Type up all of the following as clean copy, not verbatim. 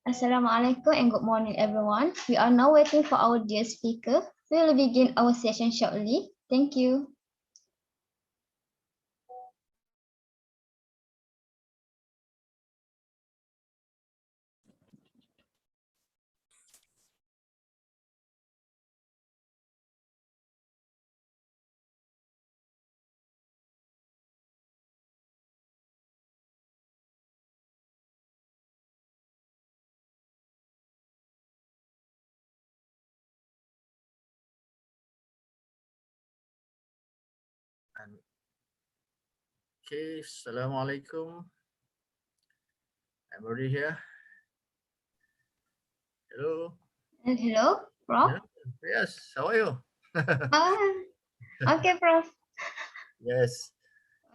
Assalamualaikum and good morning, everyone. We are now waiting for our dear speaker. We will begin our session shortly. Thank you. Okay, Assalamualaikum. I'm already here. Hello. Hello, Prof. Yes, how are you? Okay, Prof. Yes.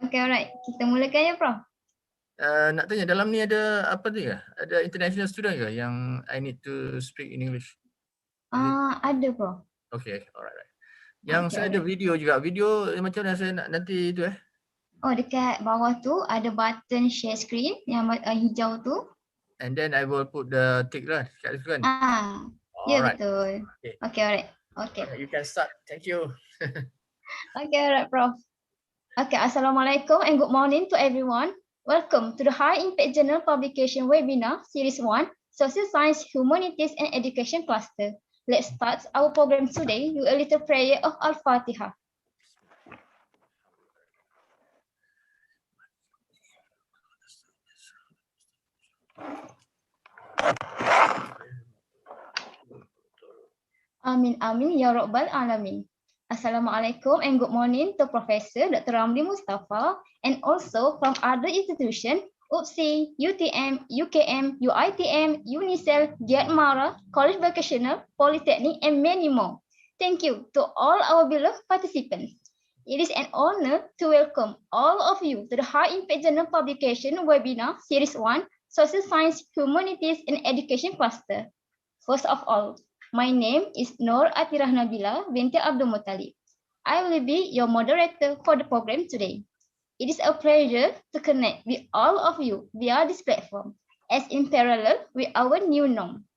Okay, alright. Kita mulakan ya, Prof. Nak tanya, dalam ni ada apa ni ya? Ada international student ke yang I need to speak in English? Ada, Prof. Okay, alright. Yang Okay, saya ada video juga. Video macam mana saya nak nanti itu Oh, dekat bawah tu ada button share screen yang hijau tu. And then I will put the tick lah kat situ kan? Ya, betul. Okay, alright. Okay. You can start. Thank you. Okay, alright, Prof. Okay, Assalamualaikum and good morning to everyone. Welcome to the High Impact Journal Publication Webinar Series 1, Social Science, Humanities and Education Cluster. Let's start our program today with a little prayer of Al-Fatiha. Amin, amin, ya Rabbal Alamin. Assalamualaikum and good morning to Professor Dr. Ramlee Mustapha and also from other institutions, UPSI, UTM, UKM, UITM, UNICEF, Giatmara, College Vocational, Polytechnic, and many more. Thank you to all our beloved participants. It is an honor to welcome all of you to the High Impact Journal Publication Webinar Series 1, Social Science, Humanities, and Education Cluster. First of all, my name is Nur Atirah Nabila binti Abdul Muttalib. I will be your moderator for the program today. It is a pleasure to connect with all of you via this platform, as in parallel with our new norm.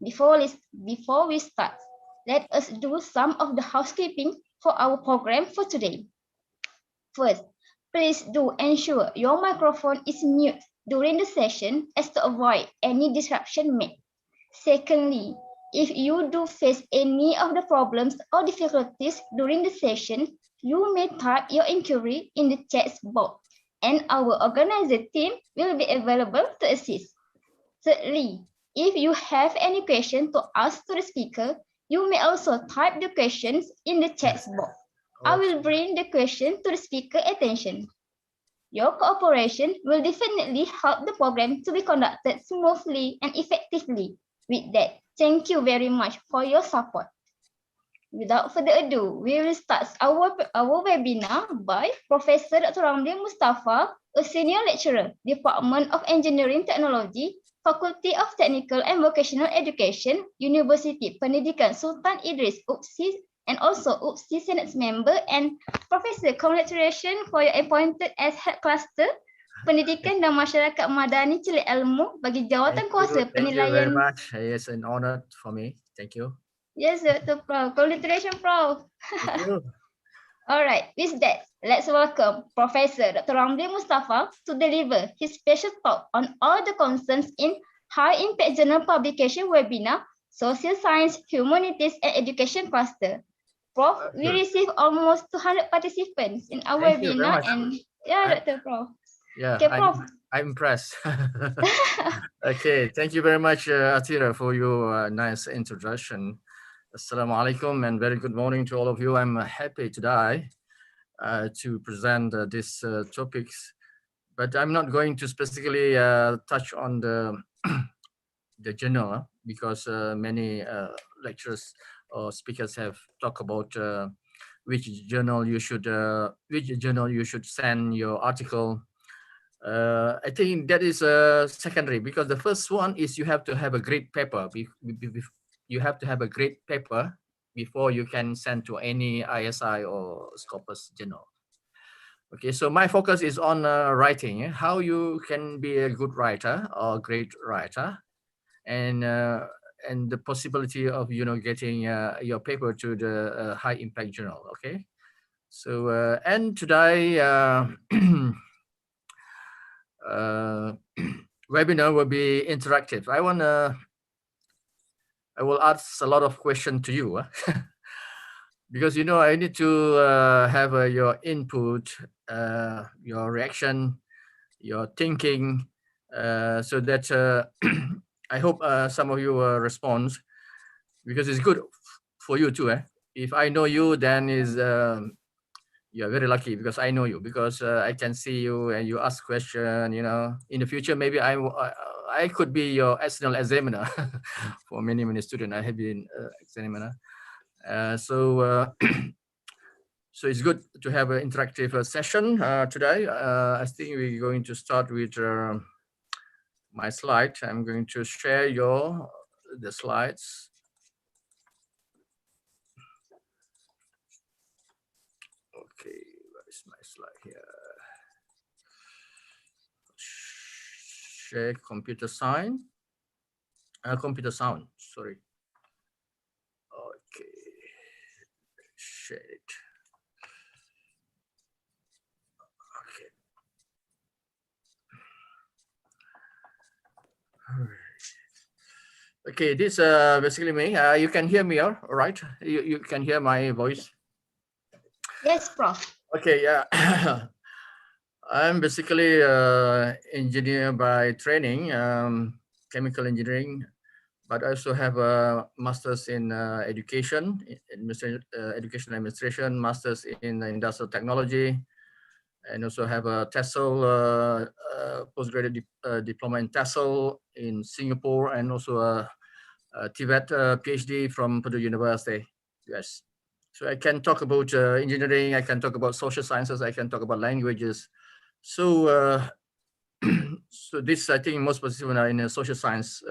Before we start, let us do some of the housekeeping for our program for today. First, please do ensure your microphone is mute during the session as to avoid any disruption made. Secondly, if you do face any of the problems or difficulties during the session, you may type your inquiry in the chat box and our organizer team will be available to assist. Thirdly, if you have any question to ask to the speaker, you may also type the questions in the chat box. I will bring the question to the speaker attention. Your cooperation will definitely help the program to be conducted smoothly and effectively. With that, thank you very much for your support. Without further ado, we will start our webinar by Professor Dr. Ramlee Mustapha, a senior lecturer, Department of Engineering Technology, Faculty of Technical and Vocational Education, University Pendidikan Sultan Idris, UPSI, and also UPSI Senate member. And Professor, congratulations for your appointed as head cluster Pendidikan dan Masyarakat Madani Celik Ilmu bagi jawatan kuasa penilaian. Thank you very much. It's an honor for me. Thank you. Yes, Dr. Prof. Congratulations, Prof. Thank you. All right, with that, let's welcome Professor Dr. Ramlee Mustapha to deliver his special talk on all the concerns in High Impact Journal Publication Webinar, Social Science, Humanities, and Education Cluster. Prof, we received almost 200 participants in our webinar, and Dr. Prof. Yeah, okay, Prof. I'm impressed. Okay, thank you very much, Atira, for your nice introduction. Assalamualaikum and very good morning to all of you. I'm happy today to present these topics, but I'm not going to specifically touch on the the journal because many lecturers or speakers have talked about which journal you should send your article. I think that is secondary because the first one is you have to have a great paper. You have to have a great paper before you can send to any ISI or Scopus journal. Okay, so my focus is on writing, how you can be a good writer or great writer. and the possibility of getting your paper to the high impact journal. Okay, so and today webinar will be interactive. I will ask a lot of questions to you because I need to have your input, your reaction, your thinking, so that I hope some of you respond, because it's good for you too. If I know you, then you're very lucky, because I know you, because I can see you and you ask question. In the future, maybe I could be your external examiner for many students. I have been examiner. So so it's good to have an interactive session today. I think we're going to start with my slide. I'm going to share the slides. Okay, where is my slide here? Share computer sound. Sorry. Okay, share it. Okay, this basically me. You can hear me, all right? You can hear my voice? Yes, Prof. Okay, yeah. I'm basically engineer by training, chemical engineering, but I also have a master's in education administration, master's in industrial technology, and also have a TESOL postgraduate diploma in TESOL in Singapore, and also a Tibet PhD from Purdue University, US. So I can talk about engineering, I can talk about social sciences, I can talk about languages. So so this, I think, most participants are in social science,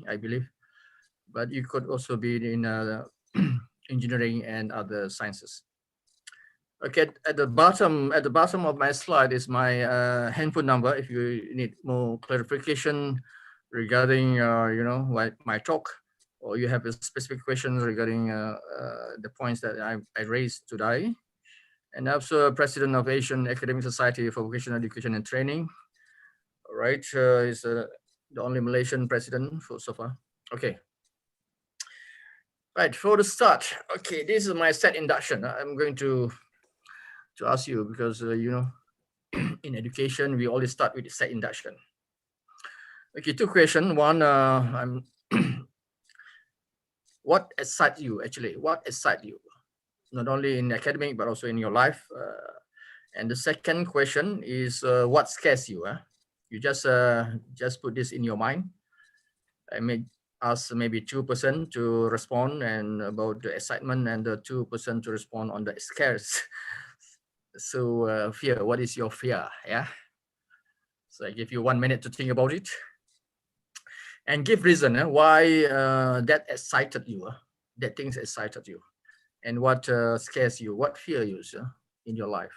I believe, but you could also be in engineering and other sciences. Okay, at the bottom of my slide is my handphone number if you need more clarification regarding my talk, or you have a specific questions regarding the points that I raised today. And also president of Asian Academic Society for Vocational Education and Training. All right, is the only Malaysian president so far. Okay. Right, for the start. Okay, this is my set induction. I'm going to ask you, because in education we always start with the set induction. Okay, two questions. One, what excites you actually? What excites you, not only in academic but also in your life? And the second question is, what scares you? You just put this in your mind. I may ask maybe 2% to respond and about the excitement, and the 2% to respond on the scares. So fear, what is your fear? Yeah. So I give you 1 minute to think about it, and give reason why that excited you, that things excited you, and what scares you, what fear you in your life.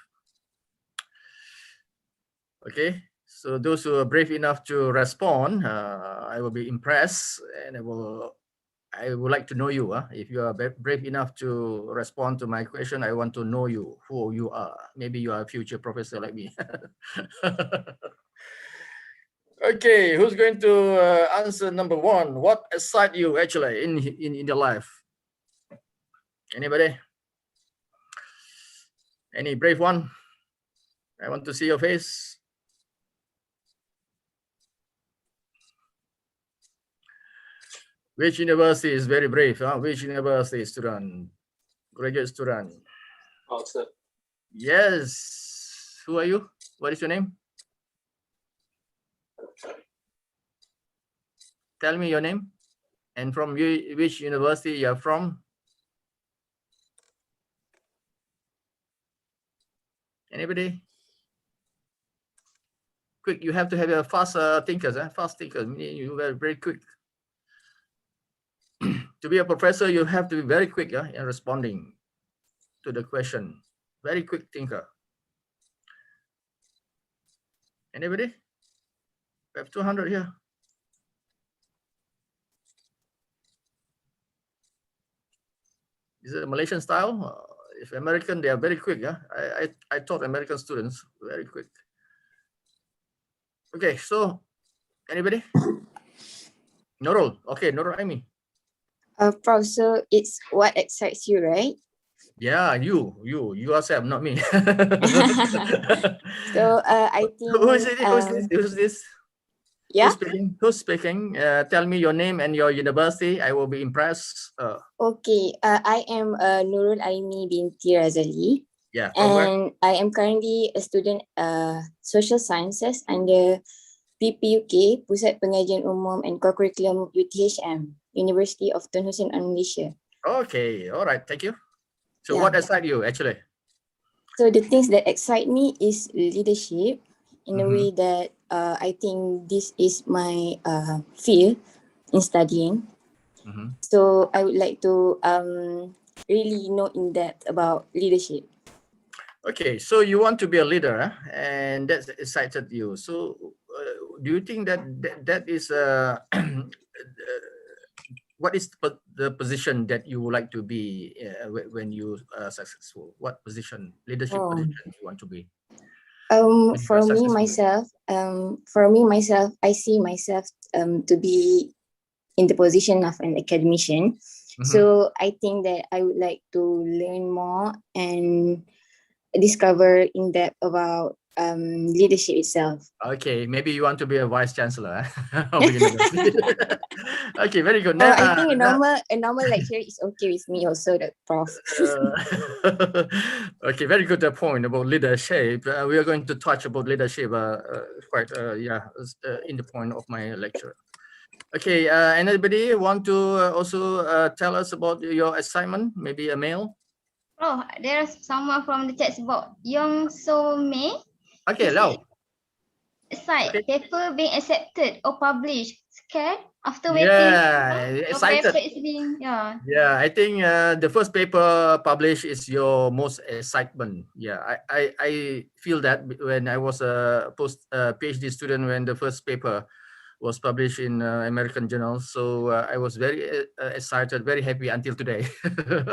Okay, so those who are brave enough to respond, I will be impressed, and I would like to know you. If you are brave enough to respond to my question, I want to know you, who you are. Maybe you are a future professor like me. Okay, who's going to answer number one? What excites you actually in your life? Anybody? Any brave one? I want to see your face. Which university is very brave? Which university student? Graduate student? Oxford. Yes. Who are you? What is your name? Tell me your name, and from which university you are from. Anybody? Quick, you have to have a fast thinkers. Fast thinkers, meaning you are very quick. To be a professor, you have to be very quick in responding to the question. Very quick thinker. Anybody? We have 200 here. Is it a Malaysian style? If American, they are very quick. Yeah, I taught American students very quick. Okay, so anybody? Nurul. Okay, Nurul Aimi. Prof, so it's what excites you, right? Yeah, you yourself, not me. So I think Who's this? Yeah. Who's speaking? Tell me your name and your university. I will be impressed. Okay. I am Nurul Aimi binti Razali. Yeah. From where? And I am currently a student social sciences under PPUK, Pusat Pengajian Umum and Co-Curriculum UTHM, University of Tun Hussein Malaysia. Okay. All right. Thank you. So Yeah. what excites you actually? So the things that excite me is leadership in a way that I think this is my field in studying. So I would like to really know in depth about leadership. Okay, so you want to be a leader, huh? And that's excited you. So do you think that is what is the position that you would like to be when you are successful? What position, leadership position you want to be? For me myself, I see myself to be in the position of an academician. So I think that I would like to learn more and discover in depth about leadership itself. Okay, maybe you want to be a vice chancellor of a university. Okay, very good. I think a normal lecturer is okay with me also, the Prof. Okay, very good point about leadership. We are going to touch about leadership quite in the point of my lecture. Okay, anybody want to also tell us about your assignment? Maybe a mail? Oh, there's someone from the chat box, Yong So Mei. Okay, Lau. Site paper being accepted or published. Scared after waiting. Yeah, excited. Paper is being, Yeah, I think the first paper published is your most excitement. Yeah, I feel that when I was a PhD student, when the first paper was published in American Journal. So I was very excited, very happy until today,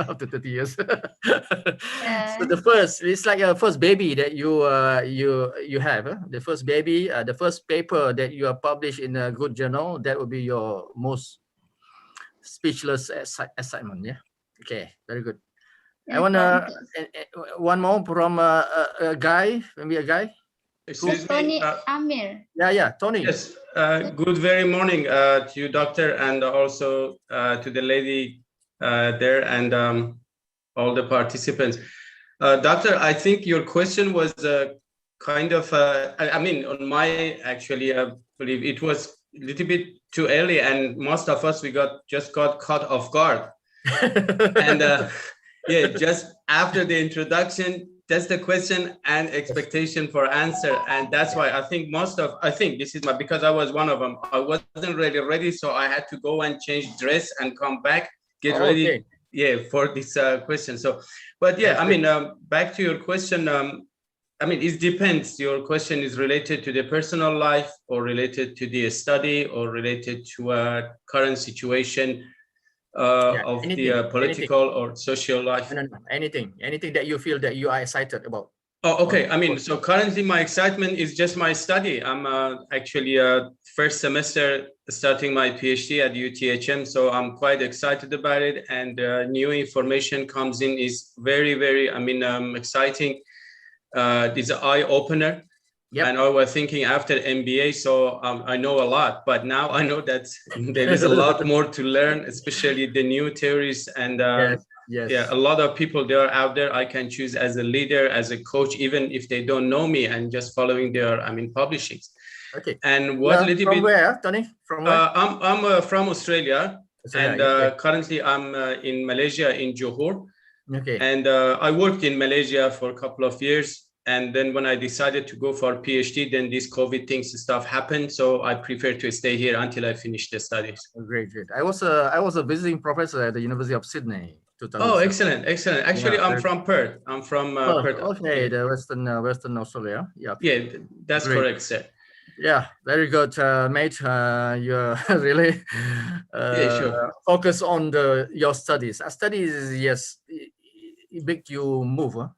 after 30 years. So the first, it's like a first baby that you have. The first baby, the first paper that you are published in a good journal, that will be your most speechless excitement. Yeah. Okay. Very good. I want one more from a guy, maybe a guy. Excuse Tony me. Amir. Yeah, Tony. Yes. Good very morning to you, doctor, and also to the lady there and all the participants. Doctor, I think your question was kind of, I mean, on my actually, I believe it was a little bit too early, and most of us, we just got caught off guard. And yeah, just after the introduction, that's the question and expectation for answer. And that's why I think this is because I was one of them. I wasn't really ready. So I had to go and change dress and come back, get ready. Okay. Yeah, for this question. So, but yeah, I mean, back to your question. I mean, it depends. Your question is related to the personal life or related to the study or related to a current situation of the political or social life. No, anything that you feel that you are excited about. Oh, okay. I mean, so currently my excitement is just my study. I'm actually first semester starting my PhD at UTHM, so I'm quite excited about it. And new information comes in is very, very, I mean, exciting. It's an eye opener. Yep. And I was thinking after MBA, so I know a lot, but now I know that there is a lot more to learn, especially the new theories and yes. Yeah, a lot of people they are out there. I can choose as a leader, as a coach, even if they don't know me, and just following their, I mean, publishings. Okay. And what little from bit? Where, Tony? From where? I'm from Australia, and currently I'm in Malaysia in Johor. Okay. And I worked in Malaysia for a couple of years. And then when I decided to go for a PhD, then these COVID things and stuff happened. So I prefer to stay here until I finish the studies. Great. I was a visiting professor at the University of Sydney. Oh, excellent. Actually, I'm from Perth. I'm from Perth. Okay, the Western Australia. Yeah. Yeah, that's correct, sir. Yeah, very good, mate. You're really Yeah, sure. focus on your studies. Studies, yes, it make you move. Huh?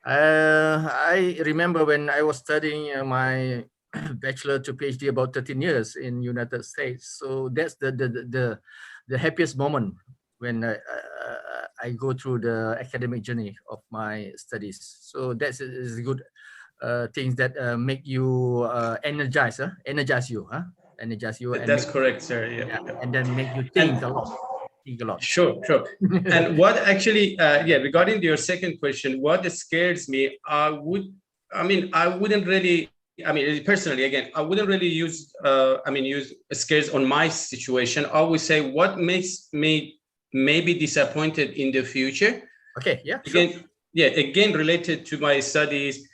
I remember when I was studying my bachelor to PhD about 13 years in United States. So that's the happiest moment when I go through the academic journey of my studies. So that's is good things that make you energize you, energize you and That's make correct, sir. yeah, Yeah. and then make you And think a lot, think a lot. sure, sure. And what actually, yeah, regarding your second question, what scares me, I wouldn't really, personally, again, I wouldn't really use scares on my situation. I would say what makes me maybe disappointed in the future. Okay, yeah, sure. Again, related to my studies,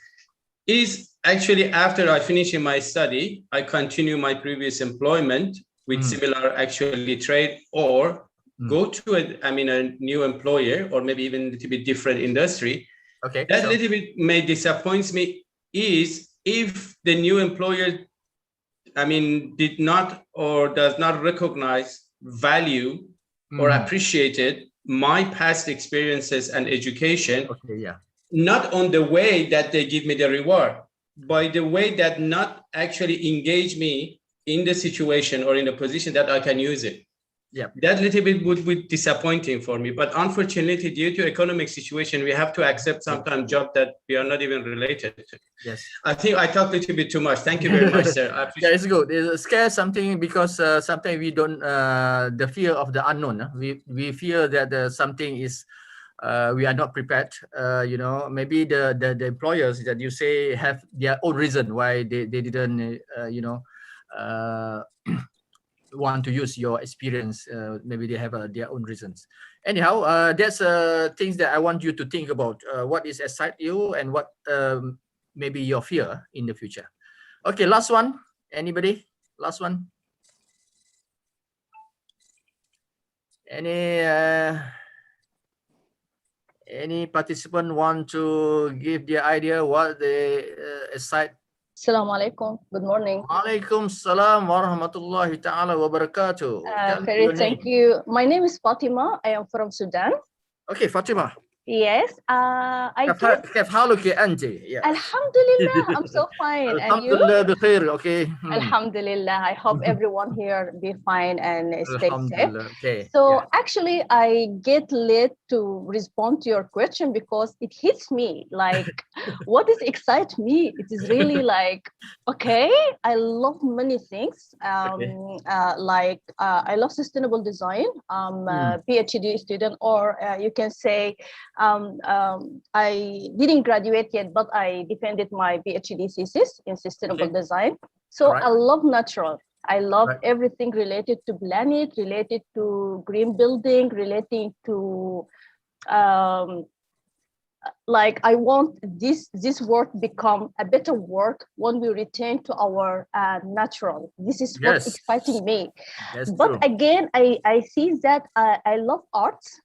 is actually after I finish my study, I continue my previous employment with similar actually trade, or go to a new employer, or maybe even a little bit different industry. Okay. That little bit may disappoints me is if the new employer, did not or does not recognize, value, or appreciated my past experiences and education. Okay, yeah. Not on the way that they give me the reward, by the way that not actually engage me in the situation or in a position that I can use it. Yeah. That little bit would be disappointing for me. But unfortunately, due to economic situation, we have to accept sometimes job that we are not even related to. Yes. I think I talked a little bit too much. Thank you very much, sir. I appreciate yeah, it's good. It scares something because sometimes we don't the fear of the unknown. We fear that something is we are not prepared. Maybe the employers that you say have their own reason why they didn't want to use your experience. Maybe they have their own reasons. Anyhow, that's things that I want you to think about. What is excite you and what maybe your fear in the future. Okay, last one. Anybody? Last one. Any participant want to give their idea what they excite? Assalamu alaikum. Good morning. Alaikum salam wa rahmatullahi ta'ala wa barakatuh. Thank you. My name is Fatima. I am from Sudan. Okay, Fatima. Yes. كيف حالك أنت؟ Alhamdulillah, I'm so fine. And you? Alhamdulillah بخير. Okay. Alhamdulillah. I hope everyone here be fine and stay safe. Okay. So actually, I get late to respond to your question because it hits me. Like, what is excite me? It is really like, okay, I love many things. Like I love sustainable design. I'm a PhD student, or you can say I didn't graduate yet, but I defended my PhD thesis in sustainable design. So I love natural. I love everything related to planet, related to green building, relating to like I want this work become a better work when we return to our natural. This is what's exciting me. But true. Again, I see that I love arts.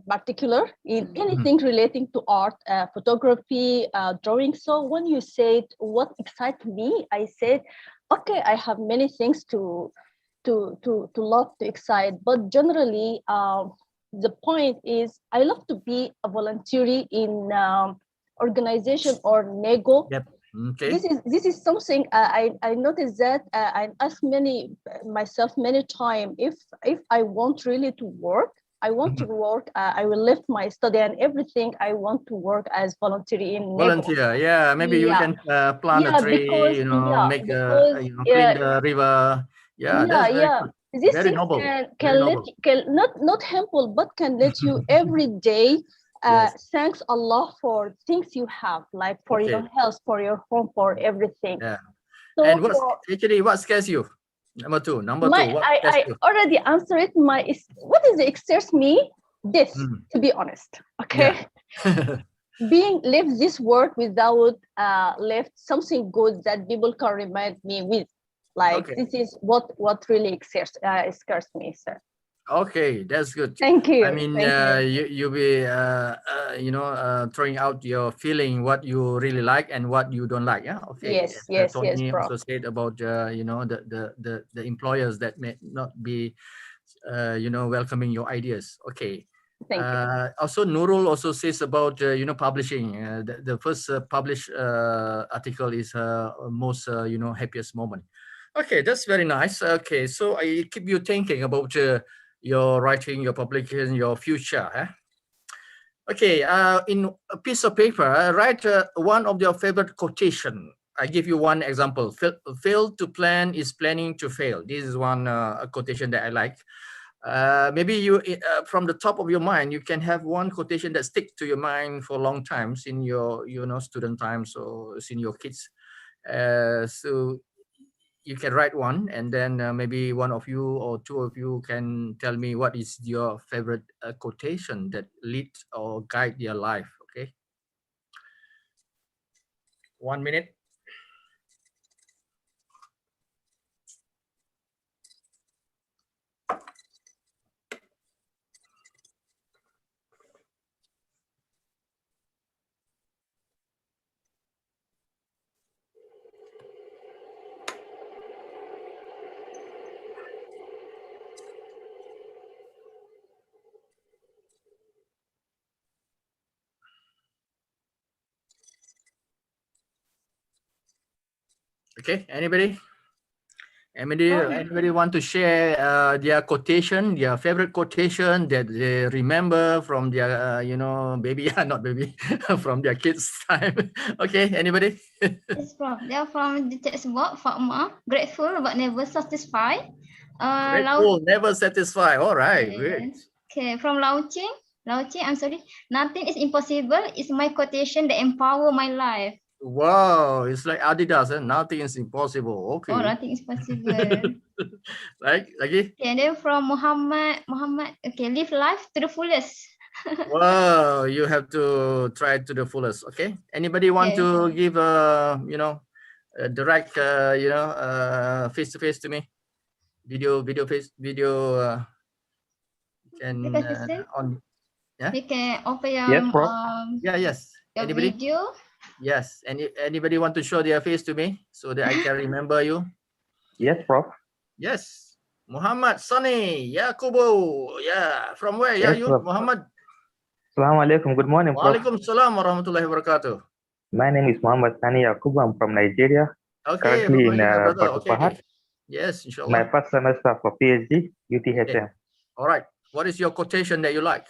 Particular in anything relating to art, photography, drawing. So when you said what excites me, I said, okay, I have many things to love, to excite, but generally the point is I love to be a volunteer in organization or nego. Yep. Okay. This is something I noticed that I ask myself many times if I want really to work. I want to work. I will leave my study and everything. I want to work as volunteer in volunteer. Yeah, maybe you can plant a tree. Because, make clean the river. Yeah, that's very good. This very thing noble. can not harmful, but can let you every day thanks Allah for things you have, like for your health, for your home, for everything. Yeah. So and what scares you? Number two. I already answered it. What is it scares me? This, to be honest. Okay. Yeah. Leave this world without left something good that people can remind me with. Like this is what really scares me, sir. Okay, that's good. Thank you. I mean, you'll be, throwing out your feeling, what you really like and what you don't like. Yeah. Okay. Yes, Tony Prof. also said about, the employers that may not be, welcoming your ideas. Okay. Thank you. Also, Nurul also says about, publishing. The first published article is most, happiest moment. Okay, that's very nice. Okay, so I keep you thinking about your writing, your publication, your future. Okay, in a piece of paper, write one of your favorite quotation. I give you one example. Fail to plan is planning to fail. This is one quotation that I like. Maybe you, from the top of your mind, you can have one quotation that sticks to your mind for a long time in your, student times or in your kids. So you can write one, and then maybe one of you or two of you can tell me what is your favorite quotation that leads or guide your life. Okay, 1 minute. Okay, anybody? Anybody want to share their quotation, their favorite quotation that they remember from their, baby, not baby, from their kids' time? Okay, anybody? Yes, Prof. They are from the textbook, Fatma. Grateful but never satisfied. Grateful, never satisfied. All right, yes. great. Okay, from Lao Ching, I'm sorry. Nothing is impossible is my quotation that empower my life. Wow, it's like Adidas, nothing is impossible. Okay. Oh, nothing is possible. Like, lagi? Okay, and then from Muhammad, okay, live life to the fullest. Wow, you have to try to the fullest. Okay. Anybody want to give a direct face to face to me? Video can on. Yeah. You can offer your yes, Prof. Yes. Your Anybody? video. Yes. Anybody want to show their face to me so that I can remember you? Yes, Prof. Yes. Muhammad Sani Yakubu. Yeah. From where? Yes, you, Prof. Muhammad. Assalamu alaikum. Good morning, Prof. Walaikum salam warahmatullahi wabarakatuh. My name is Muhammad Sani Yakubu. I'm from Nigeria. Okay. Currently in brother. Batu. Yes, inshallah. My first semester for PhD, UTHM. Okay. All right. What is your quotation that you like?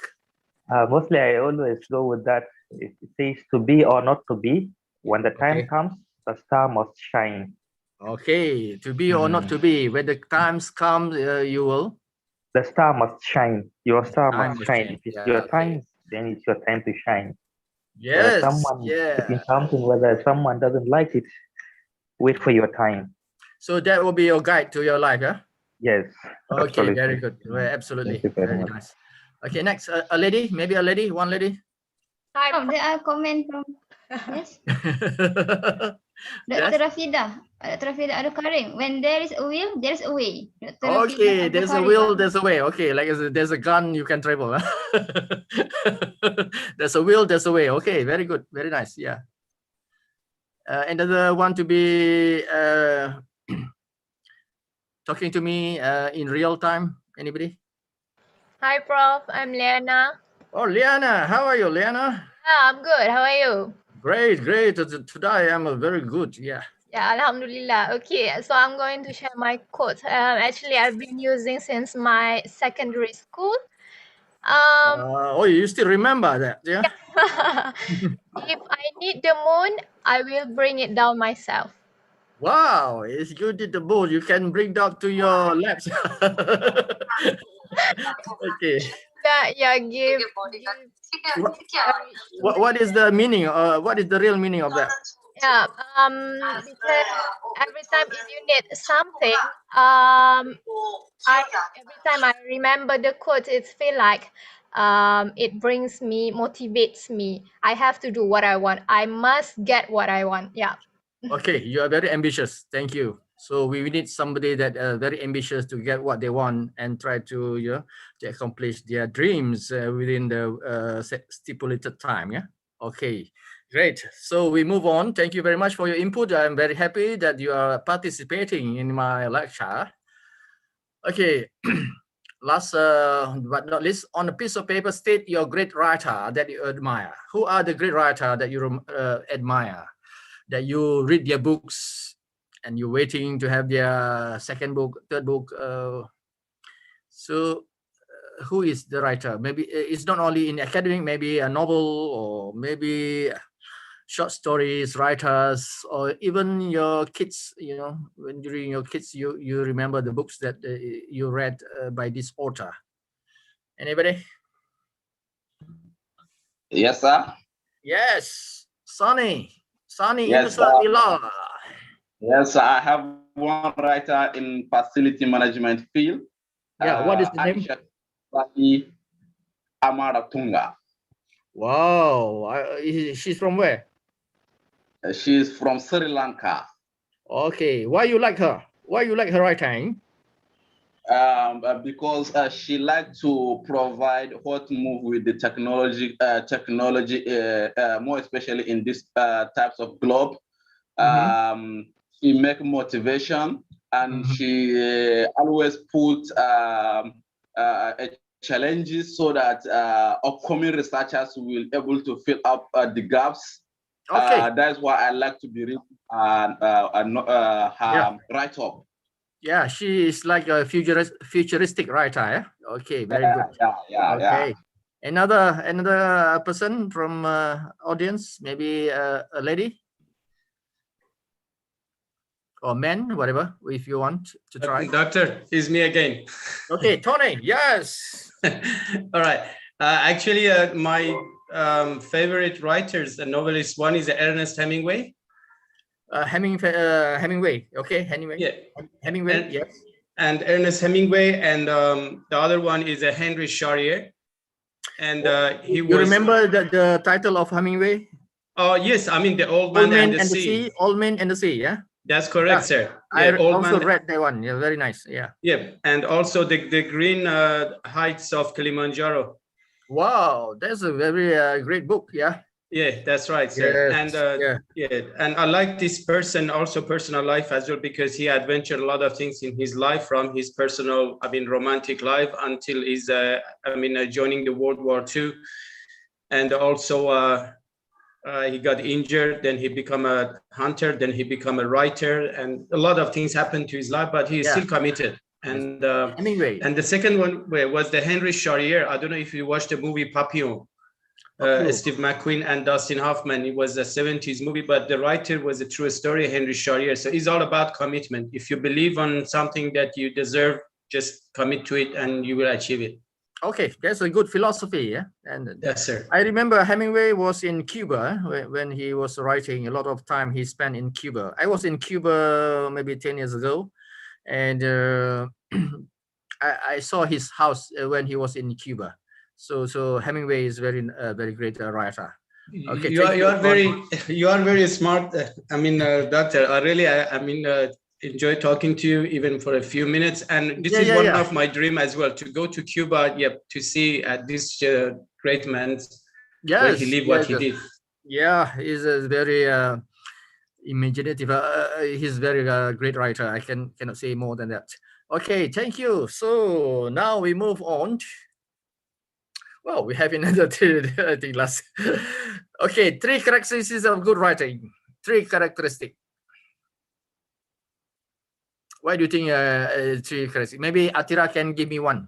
Mostly, I always go with that. It says to be or not to be. When the time comes, the star must shine. Okay. To be or not to be. When the times come, you will? The star must shine. Your star must shine. If it's your time, then it's your time to shine. Yes. Whether someone picking something, whether someone doesn't like it, wait for your time. So that will be your guide to your life, yeah? Yes. Okay, absolutely. Very good. Absolutely. Very nice. Okay, next, a lady, maybe a lady, one lady. Hi, there are comment from yes. Dr. Rafida. Dr. Rafida Abdul Karim. When there is a will, there is a way. Okay, there's a will, there's a way. Okay, like there's a gun, you can travel. There's a will, there's a way. Okay, very good, very nice. Yeah. Another one to be talking to me in real time. Anybody? Hi, Prof. I'm Liana. Oh, Liana, how are you, Liana? Yeah, I'm good. How are you? Great. Today I'm very good. Yeah. Yeah, Alhamdulillah. Okay, so I'm going to share my quote. Actually, I've been using since my secondary school. You still remember that? Yeah. If I need the moon, I will bring it down myself. Wow, if you did the moon, you can bring that to your labs. Okay. Give. What is the meaning? What is the real meaning of that? Yeah, because every time if you need something, every time I remember the quote, it feel like it brings me, motivates me. I have to do what I want. I must get what I want. Yeah. Okay, you are very ambitious. Thank you. So we need somebody that very ambitious to get what they want and try to to accomplish their dreams within the stipulated time. Yeah. Okay. Great. So we move on. Thank you very much for your input. I'm very happy that you are participating in my lecture. Okay. Last but not least, on a piece of paper, state your great writer that you admire. Who are the great writer that you admire? That you read their books and you're waiting to have their second book, third book. So who is the writer? Maybe it's not only in academic, maybe a novel or maybe short stories, writers, or even your kids, when during your kids, you remember the books that you read by this author. Anybody? Yes, sir. Yes, Sunny. Yes, yes, I have one writer in facility management field. Yeah, what is the name? Amaratunga. Wow, she's from where? She's from Sri Lanka. Okay, why you like her? Why you like her writing? Because she likes to provide what move with the technology, more especially in this types of globe. She make motivation, and she always put challenges so that upcoming researchers will able to fill up the gaps. Okay, that's why I like to be reading her write-up. Yeah, she is like a futuristic writer. Yeah? Okay, very good. Okay. Another person from audience, maybe a lady or man, whatever, if you want to try. Doctor, it's me again. Okay, Tony, yes. All right. Actually, my favorite writers and novelists, one is Ernest Hemingway. Hemingway. Okay, Hemingway. Yeah. Hemingway. And, yes. And Ernest Hemingway, and the other one is Henry Charrier. And he was. You remember the title of Hemingway? Oh yes, I mean the Old Man, and the Sea. Old Man and the Sea. Yeah. That's correct, sir. Yeah, I also read that one. Yeah, very nice. Yeah. Yeah, and also the Green Heights of Kilimanjaro. Wow, that's a very great book. Yeah. Yeah, that's right, sir. Yes, and and I like this person also personal life as well, because he adventured a lot of things in his life, from his personal, romantic life until his, joining the World War II, and also he got injured. Then he became a hunter. Then he became a writer, and a lot of things happened to his life, but he is still committed. And and the second one was the Henry Charrier. I don't know if you watched the movie Papillon. Steve McQueen and Dustin Hoffman. It was a 70s movie, but the writer was a true story, Henry Charrier. So it's all about commitment. If you believe on something that you deserve, just commit to it and you will achieve it. Okay, that's a good philosophy. Yeah. And yes, sir. I remember Hemingway was in Cuba when he was writing. A lot of time he spent in Cuba. I was in Cuba maybe 10 years ago, and I saw his house when he was in Cuba. So Hemingway is very great writer. Okay, you are very smart. Doctor, I really enjoy talking to you even for a few minutes. And this is one of my dream as well, to go to Cuba, to see this great man, where he lived, what he did. Yeah, he's a very imaginative. He's very great writer. I cannot say more than that. Okay, thank you. So now we move on. Well, we have another thing last. Okay, 3 characteristics of good writing. 3 characteristics. Why do you think 3 characteristics? Maybe Atira can give me one.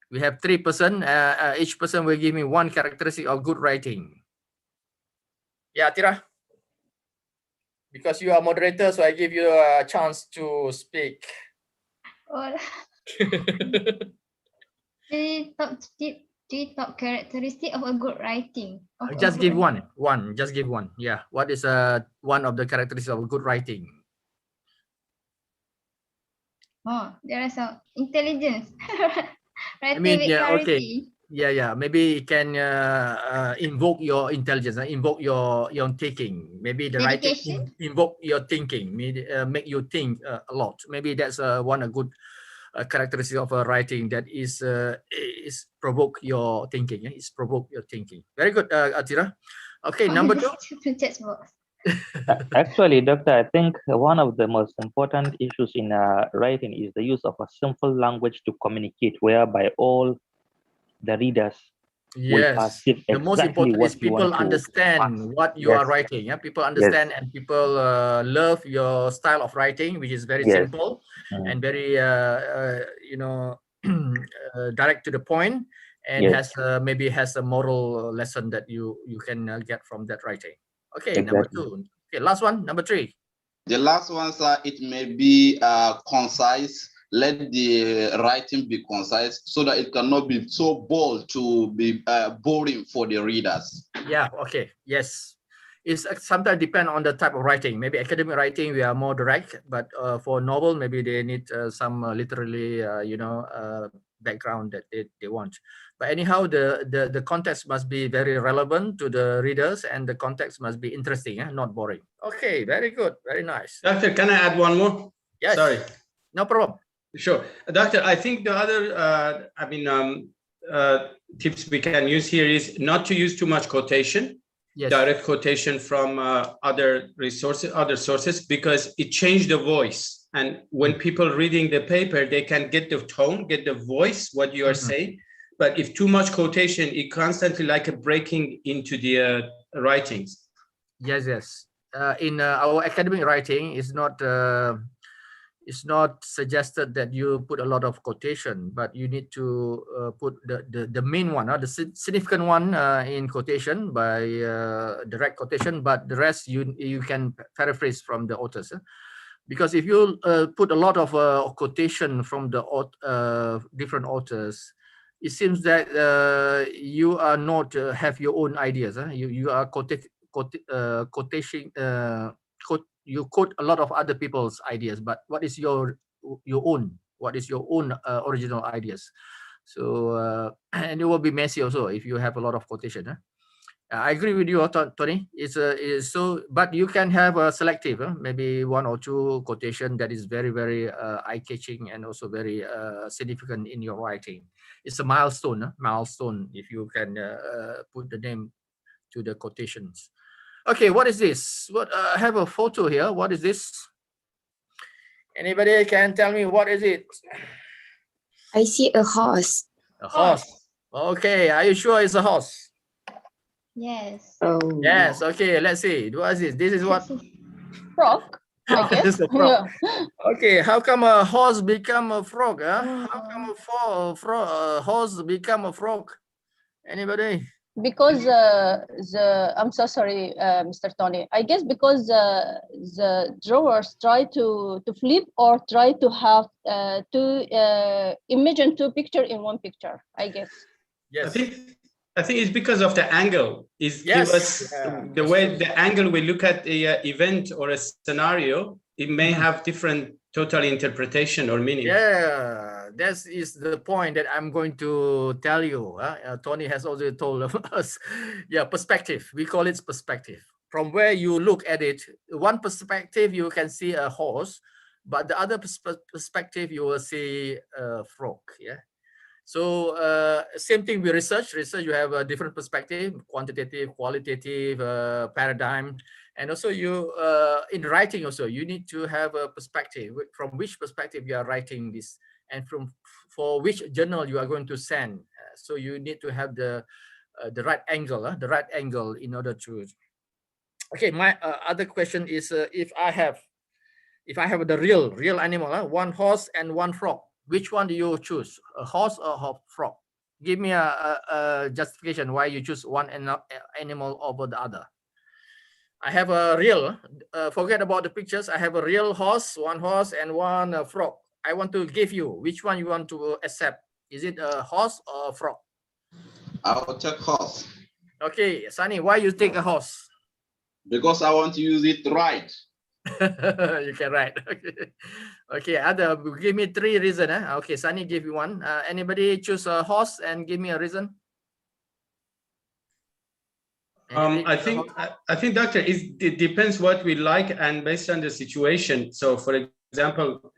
We have 3 person. Each person will give me 1 characteristic of good writing. Yeah, Atira. Because you are moderator, so I give you a chance to speak. The top characteristic of a good writing. Just give one. Just give one. Yeah. What is one of the characteristics of good writing? Oh, there is some intelligence. I mean, yeah, okay. Yeah. Maybe it can invoke your intelligence, invoke your thinking. Maybe the writing invoke your thinking, make you think a lot. Maybe that's a good characteristic of a writing, that is provoke your thinking. It's provoke your thinking. Very good, Atira. Okay, number 2. Actually, Doctor, I think one of the most important issues in writing is the use of a simple language to communicate, whereby all the readers will perceive the most exactly important what is you people want to understand what you are writing. Yeah, people understand and people love your style of writing, which is very simple and very direct to the point, and maybe has a moral lesson that you can get from that writing. Okay, number 2. Okay, last one, number 3. The last one, sir, it may be concise. Let the writing be concise so that it cannot be so bold to be boring for the readers. Yeah, okay, yes. It's sometimes depend on the type of writing. Maybe academic writing, we are more direct, but for novel, maybe they need some literally, background that they want. But anyhow, the context must be very relevant to the readers, and the context must be interesting, not boring. Okay, very good, very nice. Doctor, can I add one more? Yes. Sorry. No problem. Sure. Doctor, I think the other, tips we can use here is not to use too much quotation, direct quotation from other sources, because it changed the voice. And when people reading the paper, they can get the tone, get the voice, what you are saying. But if too much quotation, it constantly like a breaking into the writings. Yes. In our academic writing, it's not suggested that you put a lot of quotation, but you need to put the main one, the significant one in quotation by direct quotation, but the rest you can paraphrase from the authors. Because if you put a lot of quotation from the different authors, it seems that you are not have your own ideas. You are you quote a lot of other people's ideas, but what is your own? What is your own original ideas? So and it will be messy also if you have a lot of quotation. I agree with you, Tony. It's so, but you can have a selective, maybe 1 or 2 quotation that is very, very eye-catching and also very significant in your writing. It's a milestone. If you can put the name to the quotations. Okay, what is this? I have a photo here. What is this? Anybody can tell me what is it? I see a horse. A horse. Okay, are you sure it's a horse? Yes. Oh. Yes. Okay, let's see. What is this? This is what? Frog. I guess. This is a frog. Okay, how come a horse become a frog? How come a horse become a frog? Anybody? Because I'm so sorry, Mr. Tony. I guess because the drawers try to flip or try to have to imagine 2 pictures in 1 picture. I guess. Yes. I think it's because of the angle. Give us the way the angle we look at the event or a scenario. It may have different total interpretation or meaning. Yeah, that is the point that I'm going to tell you. Tony has also told us. Yeah, perspective. We call it perspective. From where you look at it, one perspective you can see a horse, but the other perspective you will see a frog. Yeah. So same thing with research. Research, you have a different perspective, quantitative, qualitative paradigm. And also you, in writing also, you need to have a perspective, from which perspective you are writing this, and for which journal you are going to send. So you need to have the right angle, in order to. Okay, my other question is, if I have the real animal, 1 horse and 1 frog, which one do you choose, a horse or a frog? Give me a justification why you choose one animal over the other. I have a real, forget about the pictures. I have a real horse, 1 horse and 1 frog. I want to give you, which one you want to accept? Is it a horse or a frog? I'll take horse. Okay, Sunny, why you take a horse? Because I want to use it right. You can write. Okay. Give me 3 reasons. Okay, Sunny, give you 1. Anybody choose a horse and give me a reason? I think, Doctor, it depends what we like and based on the situation. So, for example,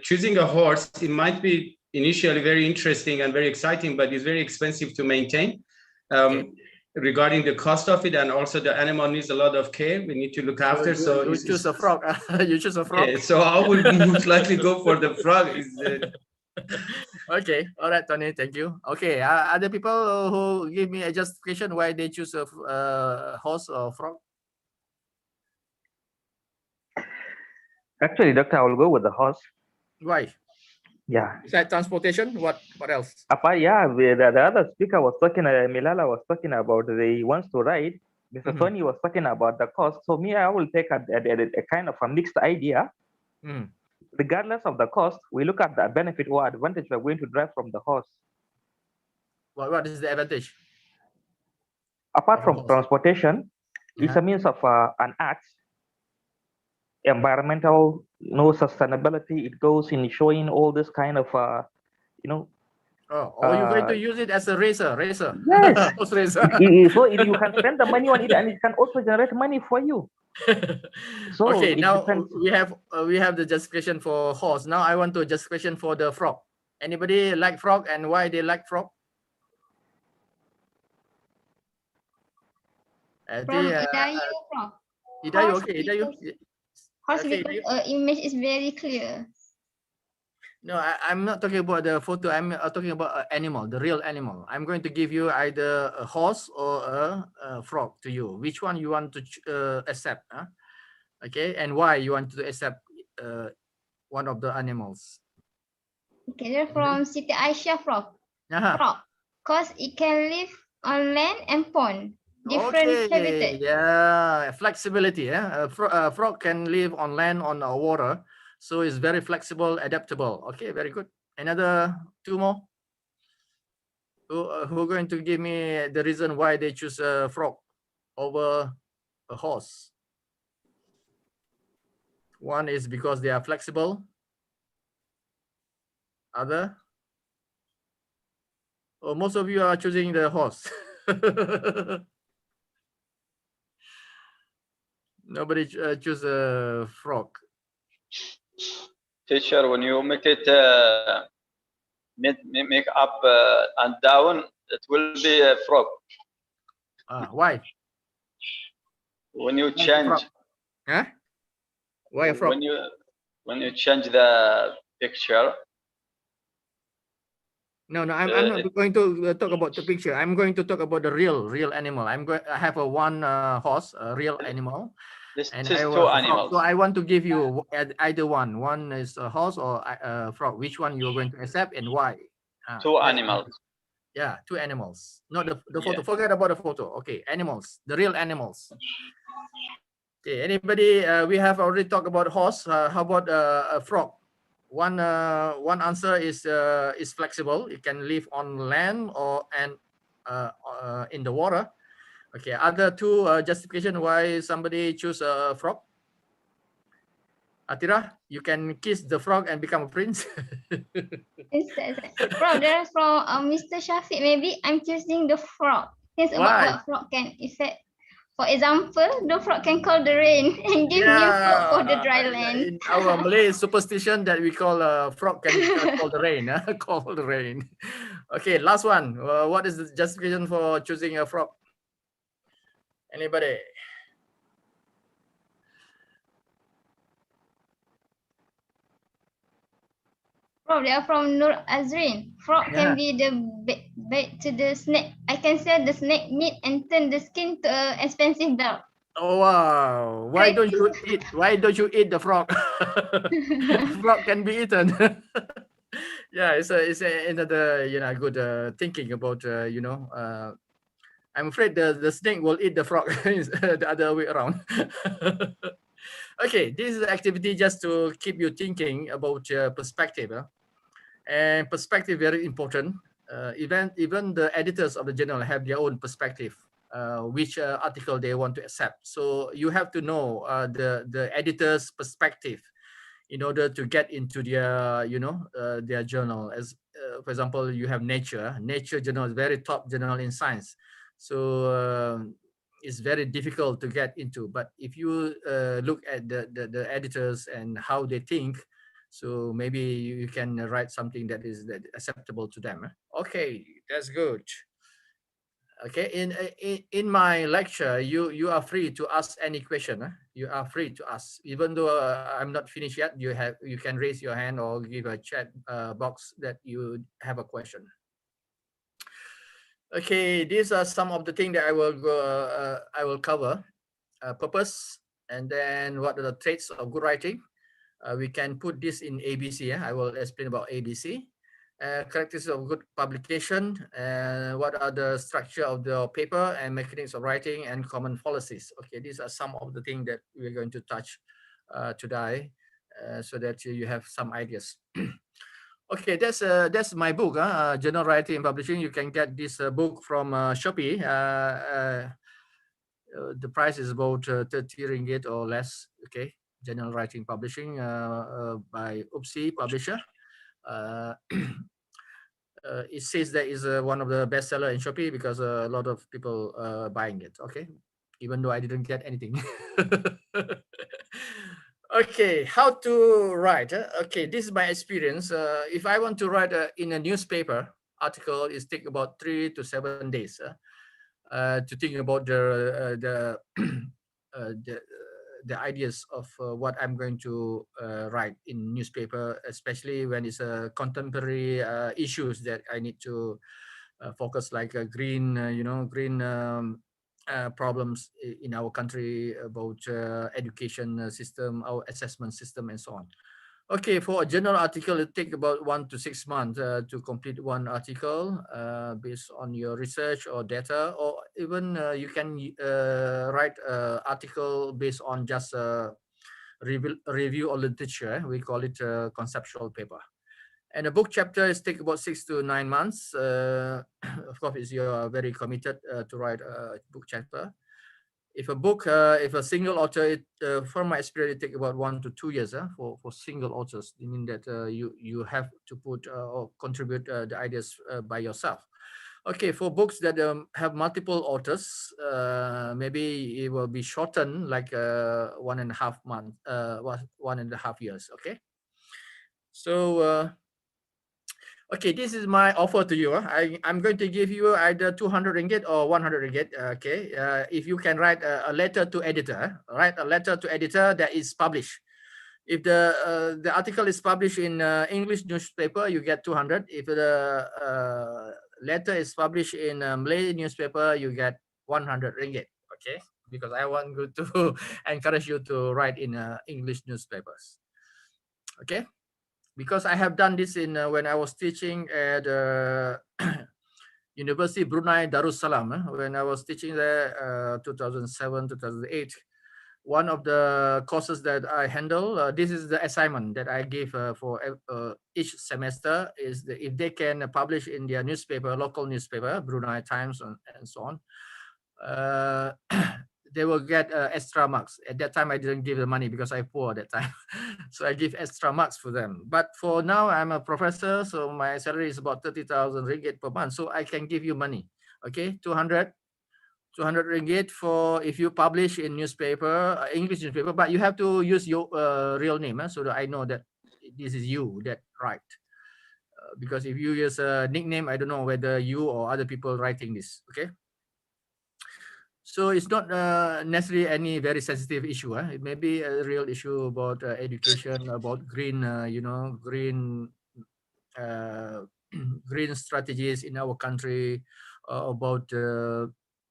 choosing a horse, it might be initially very interesting and very exciting, but it's very expensive to maintain. Regarding the cost of it, and also the animal needs a lot of care. We need to look after. So you choose a frog. You choose a frog. Yeah, so I would most likely go for the frog. Okay, all right, Tony, thank you. Okay, other people who give me a justification why they choose a horse or frog? Actually, Doctor, I will go with the horse. Why? Yeah. Besides transportation, what else? Yeah, the other speaker was talking, Milala was talking about he wants to ride. Mr. Tony was talking about the cost. So me, I will take a kind of a mixed idea. Regardless of the cost, we look at the benefit or advantage we're going to drive from the horse. What is the advantage? Apart from transportation, it's a means of an act, environmental, sustainability. It goes in showing all this kind of, or you're going to use it as a racer. Yes. Horse racer. So you can spend the money on it, and it can also generate money for you. So okay, now depends. we have the justification for horse. Now I want to justification for the frog. Anybody like frog and why they like frog? From Idayu, Prof. Idayu, okay, Idayu. Horse because image is very clear. No, I'm not talking about the photo. I'm talking about an animal, the real animal. I'm going to give you either a horse or a frog to you. Which one you want to accept? Huh? Okay, and why you want to accept one of the animals? Okay, they're from Siti Aisyah frog. Frog, because it can live on land and pond. Different habitat. Yeah, flexibility. Yeah, a frog can live on land, on water. So it's very flexible, adaptable. Okay, very good. Another two more. Who are going to give me the reason why they choose a frog over a horse? One is because they are flexible. Other? Oh, most of you are choosing the horse. Nobody choose a frog. Teacher, when you make it make up and down, it will be a frog. Why? When you change. Huh? Why a frog? When you change the picture. No, I'm not going to talk about the picture. I'm going to talk about the real animal. I have a one horse, a real animal. This and is two animals. So I want to give you either one. One is a horse or a frog. Which one you're going to accept and why? Two animals. Yeah, two animals. Not the photo. Forget about the photo. Okay, animals, the real animals. Okay, anybody? We have already talked about horse. How about a frog? One answer is flexible. It can live on land or in the water. Okay, other two justification why somebody choose a frog? Atira, you can kiss the frog and become a prince. Prof, there's from Mr. Shafiq. Maybe I'm choosing the frog. It's about what frog can affect. For example, the frog can call the rain and give you food for the dry land. In our Malay superstition that we call a frog can call the rain. Call the rain. Okay, last one. What is the justification for choosing a frog? Anybody? Prof, they are from Nur Azrin. Frog can be the bait to the snake. I can sell the snake meat and turn the skin to an expensive belt. Oh wow! Why don't you eat? Why don't you eat the frog? Frog can be eaten. Yeah, it's another good thinking about I'm afraid the snake will eat the frog. The other way around. Okay, this is the activity just to keep you thinking about perspective. And perspective very important. Even the editors of the journal have their own perspective, which article they want to accept. So you have to know the editor's perspective in order to get into their their journal. As for example, you have Nature journal is very top journal in science. So is very difficult to get into. But if you look at the editors and how they think, so maybe you can write something that is acceptable to them. Okay, that's good. Okay, in my lecture, you are free to ask any question. You are free to ask, even though I'm not finished yet. You can raise your hand or give a chat box that you have a question. Okay, these are some of the things that I will cover. Purpose, and then what are the traits of good writing. We can put this in ABC. I will explain about ABC. Characteristics of good publication, what are the structure of the paper and mechanics of writing, and common policies. Okay, these are some of the things that we're going to touch today, so that you have some ideas. Okay, that's my book, Journal Writing and Publishing. You can get this book from Shopee. The price is about 30 ringgit or less. Okay, Journal Writing Publishing by UPSI publisher. It says that is one of the bestseller in Shopee because a lot of people buying it. Okay, even though I didn't get anything. Okay, how to write? Okay, this is my experience. If I want to write in a newspaper article, it take about 3 to 7 days to think about the ideas of what I'm going to write in newspaper, especially when it's contemporary issues that I need to focus, like green, green problems in our country, about education system, our assessment system, and so on. Okay, for a journal article, it takes about 1 to 6 months to complete one article based on your research or data, or even you can write an article based on just review or literature. We call it a conceptual paper. And a book chapter is take about 6 to 9 months. Of course, if you are very committed to write a book chapter. If a single author, from my experience, it take about 1 to 2 years for single authors. I mean that you have to put or contribute the ideas by yourself. Okay, for books that have multiple authors, maybe it will be shortened, like 1.5 months, 1.5 years. Okay, so. Okay, this is my offer to you. I'm going to give you either 200 ringgit or 100 ringgit. Okay, if you can write a letter to editor, write a letter to editor that is published. If the article is published in English newspaper, you get 200. If the letter is published in Malay newspaper, you get 100 ringgit. Okay, because I want you to encourage you to write in English newspapers. Okay. Because I have done this in when I was teaching at University Brunei Darussalam. When I was teaching there, 2007, 2008, one of the courses that I handle, this is the assignment that I give for each semester, is if they can publish in their newspaper, local newspaper, Brunei Times and so on, they will get extra marks. At that time, I didn't give the money because I poor at that time. So I give extra marks for them. But for now, I'm a professor, so my salary is about 30,000 ringgit per month. So I can give you money. Okay, 200 ringgit for if you publish in newspaper, English newspaper, but you have to use your real name so that I know that this is you that write. Because if you use a nickname, I don't know whether you or other people writing this. Okay. So it's not necessarily any very sensitive issue. It may be a real issue about education, about green, green, green strategies in our country, about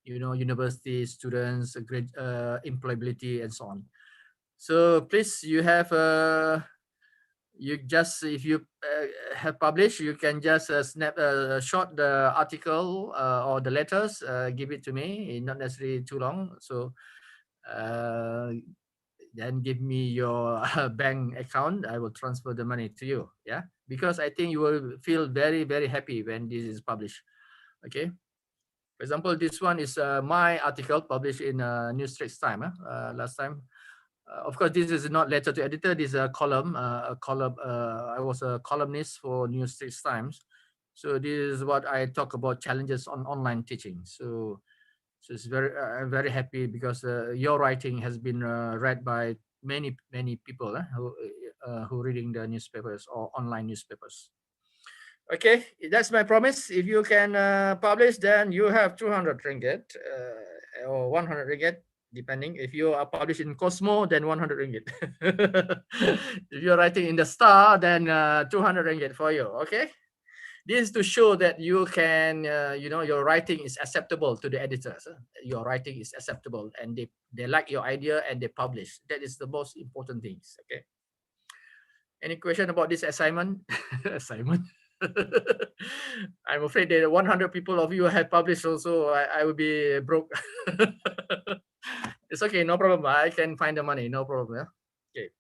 university students, great employability, and so on. So please, you have if you have published, you can just short the article or the letters, give it to me, not necessarily too long. So then give me your bank account. I will transfer the money to you. Yeah, because I think you will feel very, very happy when this is published. Okay. For example, this one is my article published in New Straits Times last time. Of course, this is not letter to editor. This is a column. I was a columnist for New Straits Times. So this is what I talk about, challenges on online teaching. So So it's very, I'm very happy because your writing has been read by many people who reading the newspapers or online newspapers. Okay, that's my promise. If you can publish, then you have 200 ringgit or 100 ringgit, depending. If you are published in Cosmo, then 100 ringgit. If you're writing in the Star, then 200 ringgit for you. Okay. This is to show that you can, your writing is acceptable to the editors. Your writing is acceptable, and they like your idea and they publish. That is the most important things. Okay. Any question about this assignment? Assignment. I'm afraid that 100 people of you have published also. I will be broke. It's okay, no problem. I can find the money, no problem. Yeah? Okay.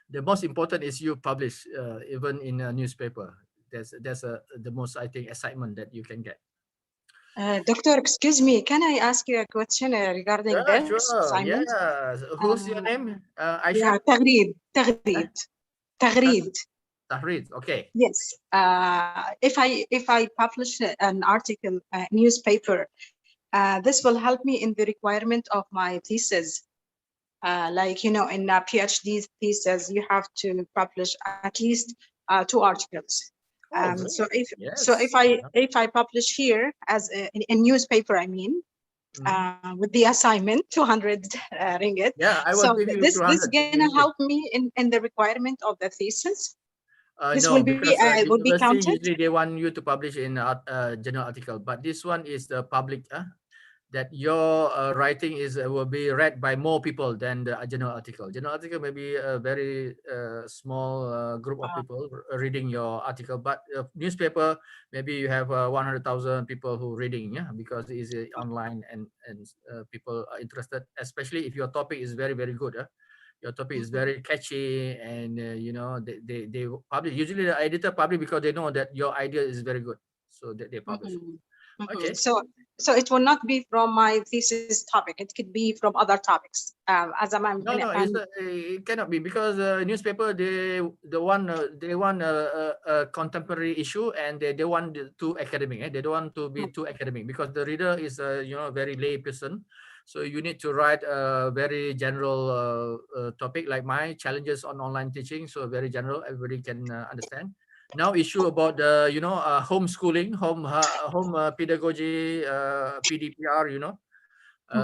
The most important is you publish, even in a newspaper. That's the most, I think, excitement that you can get. Doctor, excuse me, can I ask you a question regarding this assignment? Yeah. Who's your name? Aisha? Yeah, Taghreed. Tahreed, okay. Yes. If I publish an article, a newspaper, this will help me in the requirement of my thesis. Like, in a PhD thesis, you have to publish at least 2 articles. So if I publish here as a newspaper, I mean, with the assignment 200 ringgit. Yeah, I will so give you this 200. gonna help me in the requirement of the thesis. This no, will be because will be counted. usually they want you to publish in a journal article, but this one is the public. That your writing will be read by more people than the journal article. Journal article may be a very small group of people reading your article, but newspaper, maybe you have 100,000 people who reading, because it's online and people are interested, especially if your topic is very, very good. Your topic is very catchy, and they publish. Usually the editor publish because they know that your idea is very good, so that they publish. Okay. So it will not be from my thesis topic. It could be from other topics. It cannot be, because newspaper they want a contemporary issue, and they don't want too academic. They don't want to be too academic, because the reader is very lay person. So you need to write a very general topic, like my challenges on online teaching. So very general, everybody can understand. Now issue about the homeschooling, home pedagogy, PDPR.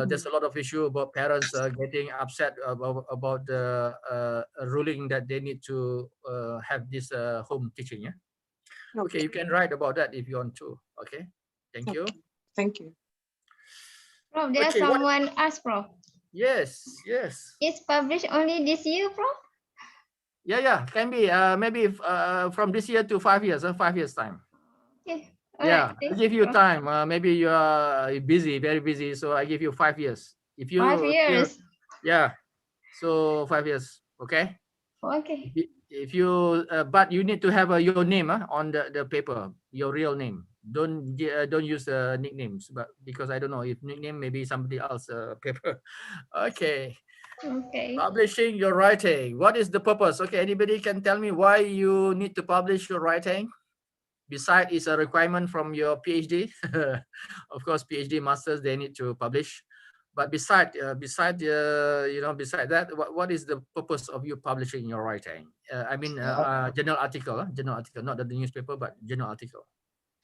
There's a lot of issue about parents getting upset about the ruling that they need to have this home teaching. Yeah. Okay, you can write about that if you want to. Okay, thank you. Thank you. Prof, there's someone asked, Prof. Yes. It's published only this year, Prof? Yeah, can be. Maybe from this year to 5 years, 5 years time. Okay. Yeah, I give you time. Maybe you are busy, very busy. So I give you 5 years. If you 5 years. Yeah. So 5 years. Okay. Okay. If you but you need to have your name on the paper, your real name. Don't use nicknames, but because I don't know if nickname, maybe somebody else paper. Okay. Okay. Publishing your writing. What is the purpose? Okay, anybody can tell me why you need to publish your writing? Besides, it's a requirement from your PhD. Of course, PhD masters, they need to publish. But beside that, what is the purpose of you publishing your writing? I mean, journal article, not the newspaper, but journal article.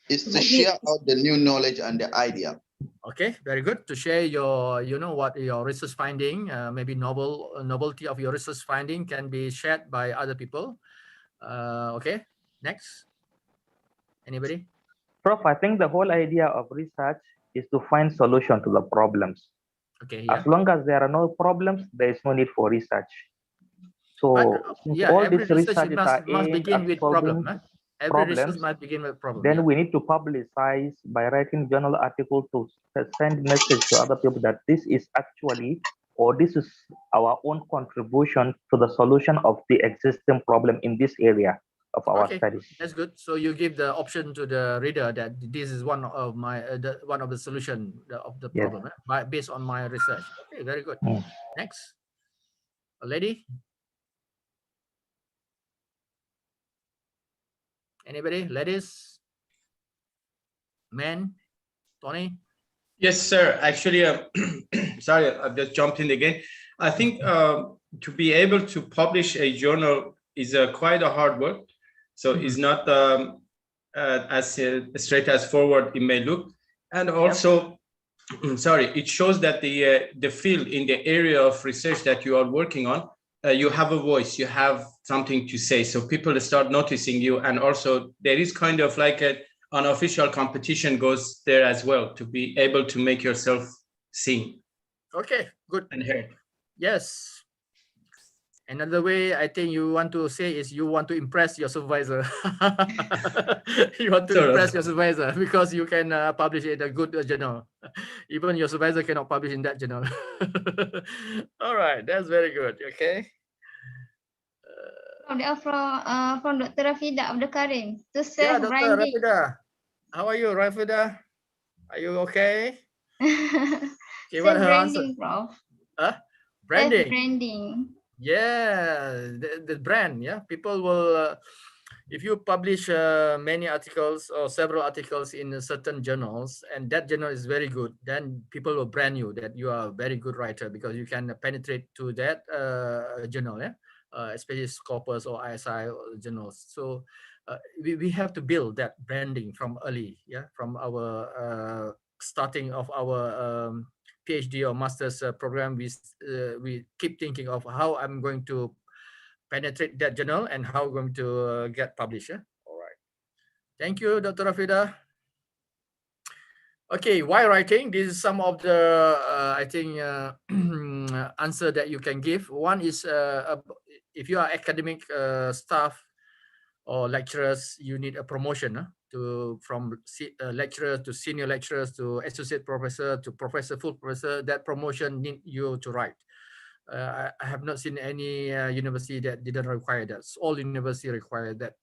It's to share out the new knowledge and the idea. Okay, very good. To share your, what your research finding, maybe novelty of your research finding can be shared by other people. Okay, next. Anybody? Prof, I think the whole idea of research is to find solution to the problems. Okay. Yeah. As long as there are no problems, there is no need for research. So all these research must begin with problem. Every research must begin with problem. Then we need to publicize by writing journal article to send message to other people that this is actually, or this is our own contribution to the solution of the existing problem in this area of our studies. That's good. So you give the option to the reader that this is one of my one of the solution of the problem, based on my research. Okay, very good. Next, a lady. Anybody? Ladies? Men? Tony? Yes, sir. Actually, sorry, I've just jumped in again. I think to be able to publish a journal is quite a hard work. So it's not as straight as forward it may look. And also, sorry, it shows that the field in the area of research that you are working on, you have a voice, you have something to say. So people start noticing you. And also there is kind of like an unofficial competition goes there as well to be able to make yourself seen. Okay, good. And heard. Yes. Another way I think you want to say is you want to impress your supervisor. You want to impress your supervisor because you can publish in a good journal. Even your supervisor cannot publish in that journal. All right, that's very good. Okay. From Dr. Rafida Abdul Karim to Yeah, self Dr. branding. Rafida. How are you, Rafida? Are you okay? Okay, what Self her answer? branding, Prof. Branding. Self branding. Yeah, the brand. Yeah, people will. If you publish many articles or several articles in certain journals, and that journal is very good, then people will brand you that you are a very good writer because you can penetrate to that journal, yeah, especially Scopus or ISI journals. So we have to build that branding from early, yeah, from our starting of our PhD or master's program. We keep thinking of how I'm going to penetrate that journal and how we're going to get published. Yeah? All right. Thank you, Dr. Rafida. Okay, why writing? This is some of the, I think, answer that you can give. One is if you are academic staff or lecturers, you need a promotion from lecturer to senior lecturers to associate professor to professor, full professor. That promotion need you to write. I have not seen any university that didn't require that. All universities require that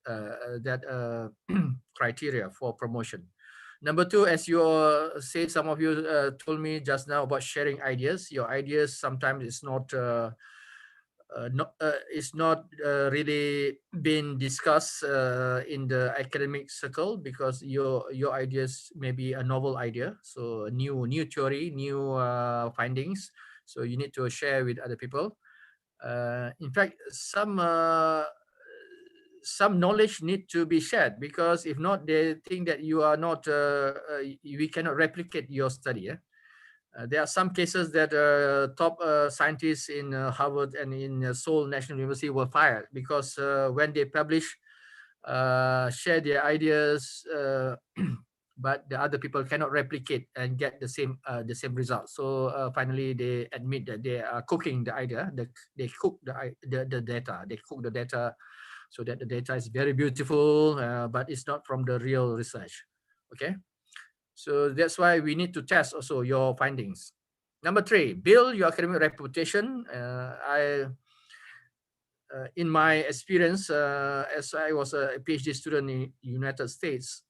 criteria for promotion. Number two, as you said, some of you told me just now about sharing ideas. Your ideas sometimes it's not really being discussed in the academic circle because your ideas may be a novel idea, so new theory, new findings. So you need to share with other people. In fact, some knowledge need to be shared because if not, they think that you are not. We cannot replicate your study. Yeah? There are some cases that top scientists in Harvard and in Seoul National University were fired because when they publish, share their ideas. But the other people cannot replicate and get the same result. So finally, they admit that they are cooking the idea. They cook the data. They cook the data so that the data is very beautiful, but it's not from the real research. Okay, so that's why we need to test also your findings. Number three, build your academic reputation. In my experience, as I was a PhD student in United States,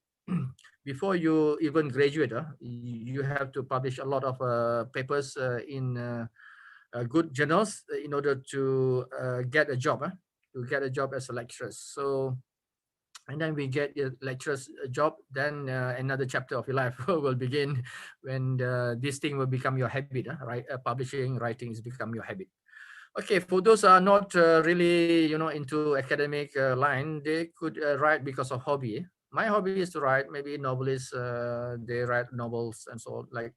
before you even graduate, you have to publish a lot of papers in good journals in order to get a job, to get a job as a lecturer. So, and then we get a lecturer's job, then another chapter of your life will begin when this thing will become your habit, right? Publishing, writing is become your habit. Okay, for those who are not really, into academic line, they could write because of hobby. My hobby is to write. Maybe novelists, they write novels and so on. Like,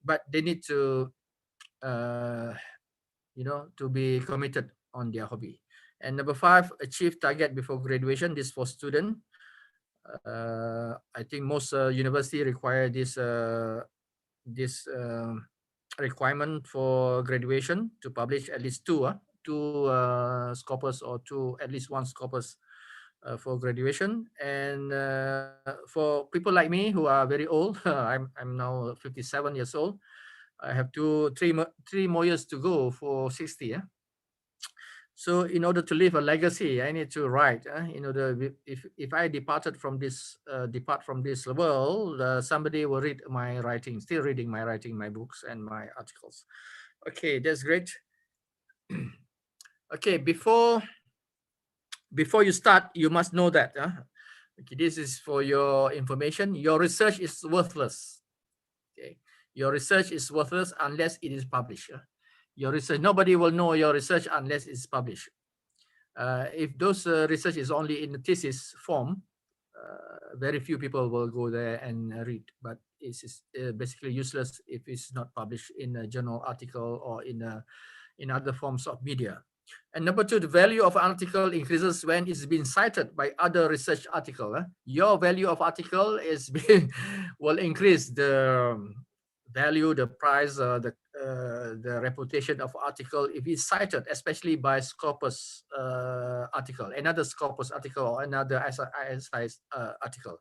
but they need to, to be committed on their hobby. And number five, achieve target before graduation. This for student. I think most university require this requirement for graduation to publish at least two scopus or at least one scopus for graduation. And for people like me who are very old, I'm now 57 years old. I have three more years to go for 60. Yeah. So in order to leave a legacy, I need to write. In order, if I depart from this world, somebody will read my writing, still reading my writing, my books and my articles. Okay, that's great. Okay, before you start, you must know that Okay, this is for your information. Your research is worthless. Okay, your research is worthless unless it is published. Your research, nobody will know your research unless it's published. If those research is only in the thesis form, very few people will go there and read. But it's basically useless if it's not published in a journal article or in other forms of media. And number two, the value of an article increases when it's been cited by other research article. Your value of article is will increase the value, the price, the reputation of article if it's cited, especially by Scopus article, another Scopus article, or another ISI article.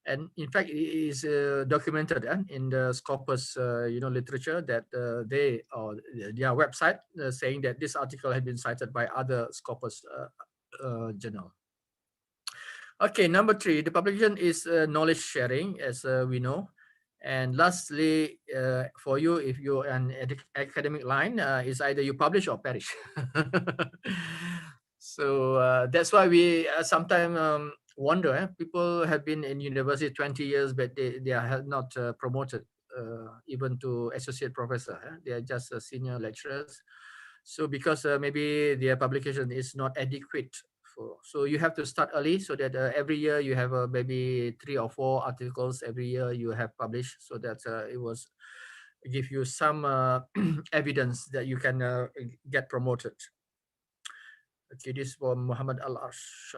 And in fact, it is documented in the Scopus, literature that they or their website saying that this article had been cited by other Scopus journal. Okay, number three, the publication is knowledge sharing, as we know. And lastly, for you, if you're an academic line, is either you publish or perish. So that's why we sometimes wonder, people have been in university 20 years, but they are not promoted even to associate professor. They are just senior lecturers. So because maybe their publication is not adequate. So you have to start early so that every year you have maybe 3 or 4 articles every year you have published, so that it was give you some evidence that you can get promoted. Okay, this for Muhammad Al-Arsh.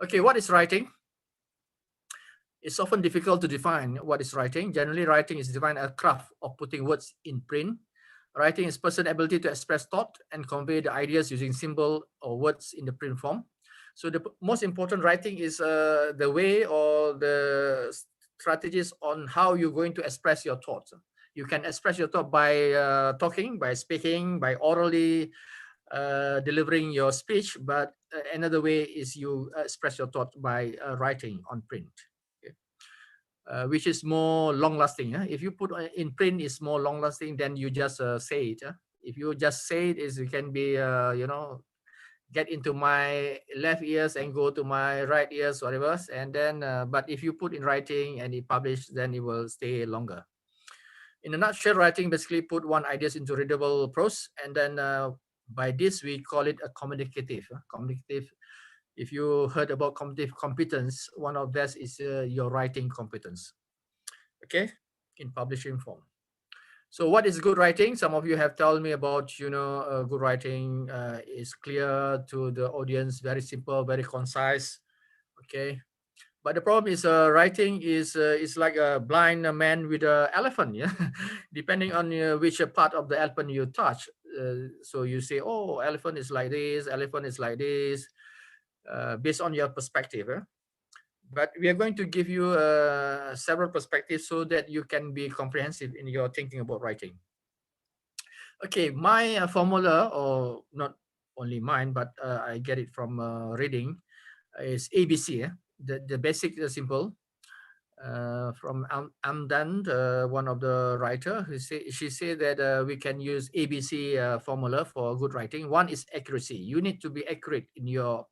Okay, what is writing? It's often difficult to define what is writing. Generally, writing is defined as a craft of putting words in print. Writing is person's ability to express thought and convey the ideas using symbol or words in the print form. So the most important writing is the way or the strategies on how you're going to express your thoughts. You can express your thought by talking, by speaking, by orally delivering your speech, but another way is you express your thought by writing on print. Which is more long-lasting. If you put in print, it's more long-lasting than you just say it. If you just say it, it can be, get into my left ears and go to my right ears, whatever. And then, but if you put in writing and it published, then it will stay longer. In a nutshell, writing basically put one ideas into readable prose, and then by this we call it a communicative. Communicative. If you heard about cognitive competence, one of that is your writing competence, okay, in publishing form. So what is good writing? Some of you have told me about, good writing is clear to the audience, very simple, very concise, okay. But the problem is writing is like a blind man with an elephant, yeah. Depending on which part of the elephant you touch. So you say, oh, elephant is like this, elephant is like this. Based on your perspective. But we are going to give you several perspectives so that you can be comprehensive in your thinking about writing. Okay, my formula, or not only mine, but I get it from reading, is ABC. The basic, simple. From Amdan, one of the writer, she said that we can use ABC formula for good writing. One is accuracy. You need to be accurate in your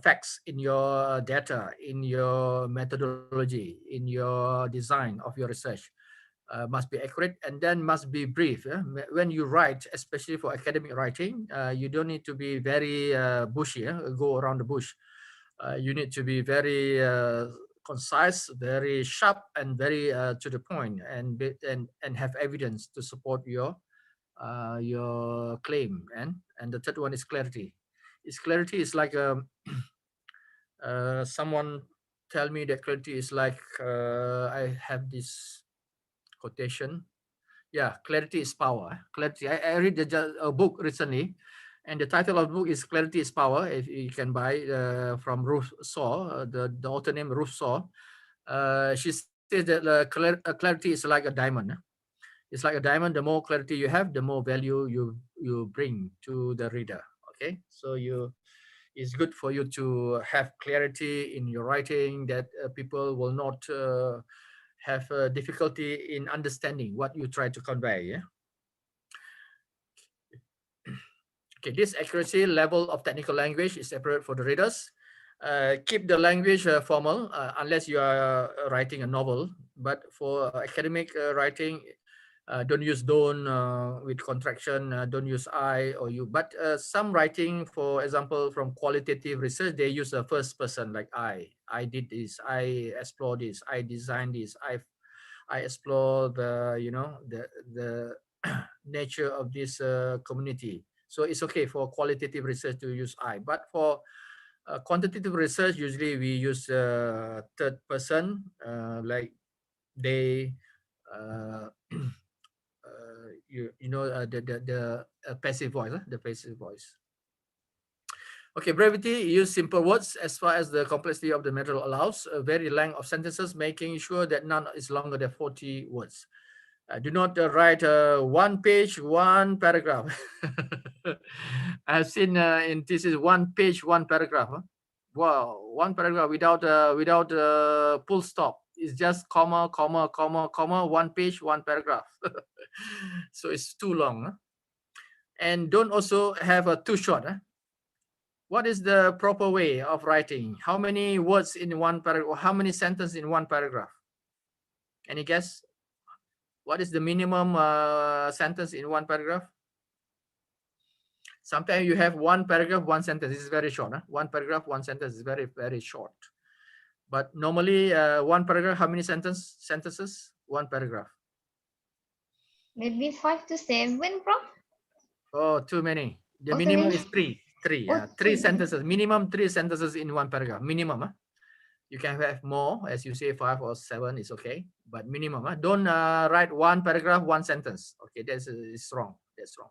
facts, in your data, in your methodology, in your design of your research. Must be accurate, and then must be brief. When you write, especially for academic writing, you don't need to be very bushy, go around the bush. You need to be very concise, very sharp, and very to the point, and have evidence to support your claim. And the third one is clarity. Clarity is like someone tell me that clarity is like I have this quotation. Yeah, clarity is power. Clarity. I read a book recently, and the title of the book is "Clarity is Power." If you can buy from Ruth Saw, the author named Ruth Saw. She says that clarity is like a diamond. It's like a diamond. The more clarity you have, the more value you bring to the reader. Okay, so it's good for you to have clarity in your writing, that people will not have difficulty in understanding what you try to convey. Yeah. Okay, this accuracy level of technical language is separate for the readers. Keep the language formal unless you are writing a novel. But for academic writing, don't use don't with contraction. Don't use I or you. But some writing, for example, from qualitative research, they use a first person like I. I did this. I explored this. I designed this. I explore the the nature of this community. So it's okay for qualitative research to use I. But for quantitative research, usually we use third person, like they, the passive voice, the passive voice. Okay, brevity, use simple words as far as the complexity of the material allows. A very length of sentences, making sure that none is longer than 40 words. Do not write one page, one paragraph. I've seen in thesis 1 page, 1 paragraph. Huh? Wow, 1 paragraph without full stop. It's just comma, comma, comma, comma, 1 page, 1 paragraph. So it's too long. Huh? And don't also have a too short. Huh? What is the proper way of writing? How many words in 1 paragraph? How many sentences in 1 paragraph? Any guess? What is the minimum sentence in 1 paragraph? Sometimes you have 1 paragraph, 1 sentence. This is very short. Huh? 1 paragraph, 1 sentence is very, very short. But normally 1 paragraph, how many sentences? 1 paragraph. Maybe 5 to 7, Prof. Oh, too many. The minimum is 3. 3. 3 sentences. Minimum 3 sentences in 1 paragraph. Minimum. Huh? You can have more, as you say, 5 or 7 is okay, but minimum. Don't write 1 paragraph, 1 sentence. Okay, that's wrong. That's wrong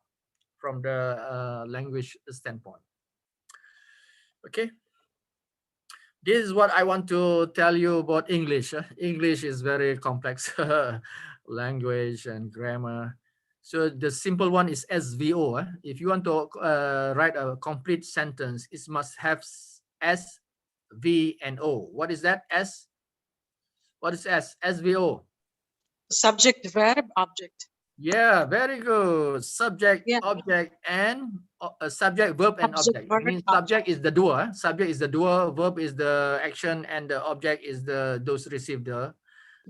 from the language standpoint. Okay, this is what I want to tell you about English. English is very complex language and grammar. So the simple one is SVO. If you want to write a complete sentence, it must have S, V, and O. What is that? S? What is S? SVO? Subject, verb, object. Yeah, very good. Subject, object, and subject, verb, and object. It means subject is the doer. Subject is the doer. Verb is the action, and the object is those receive the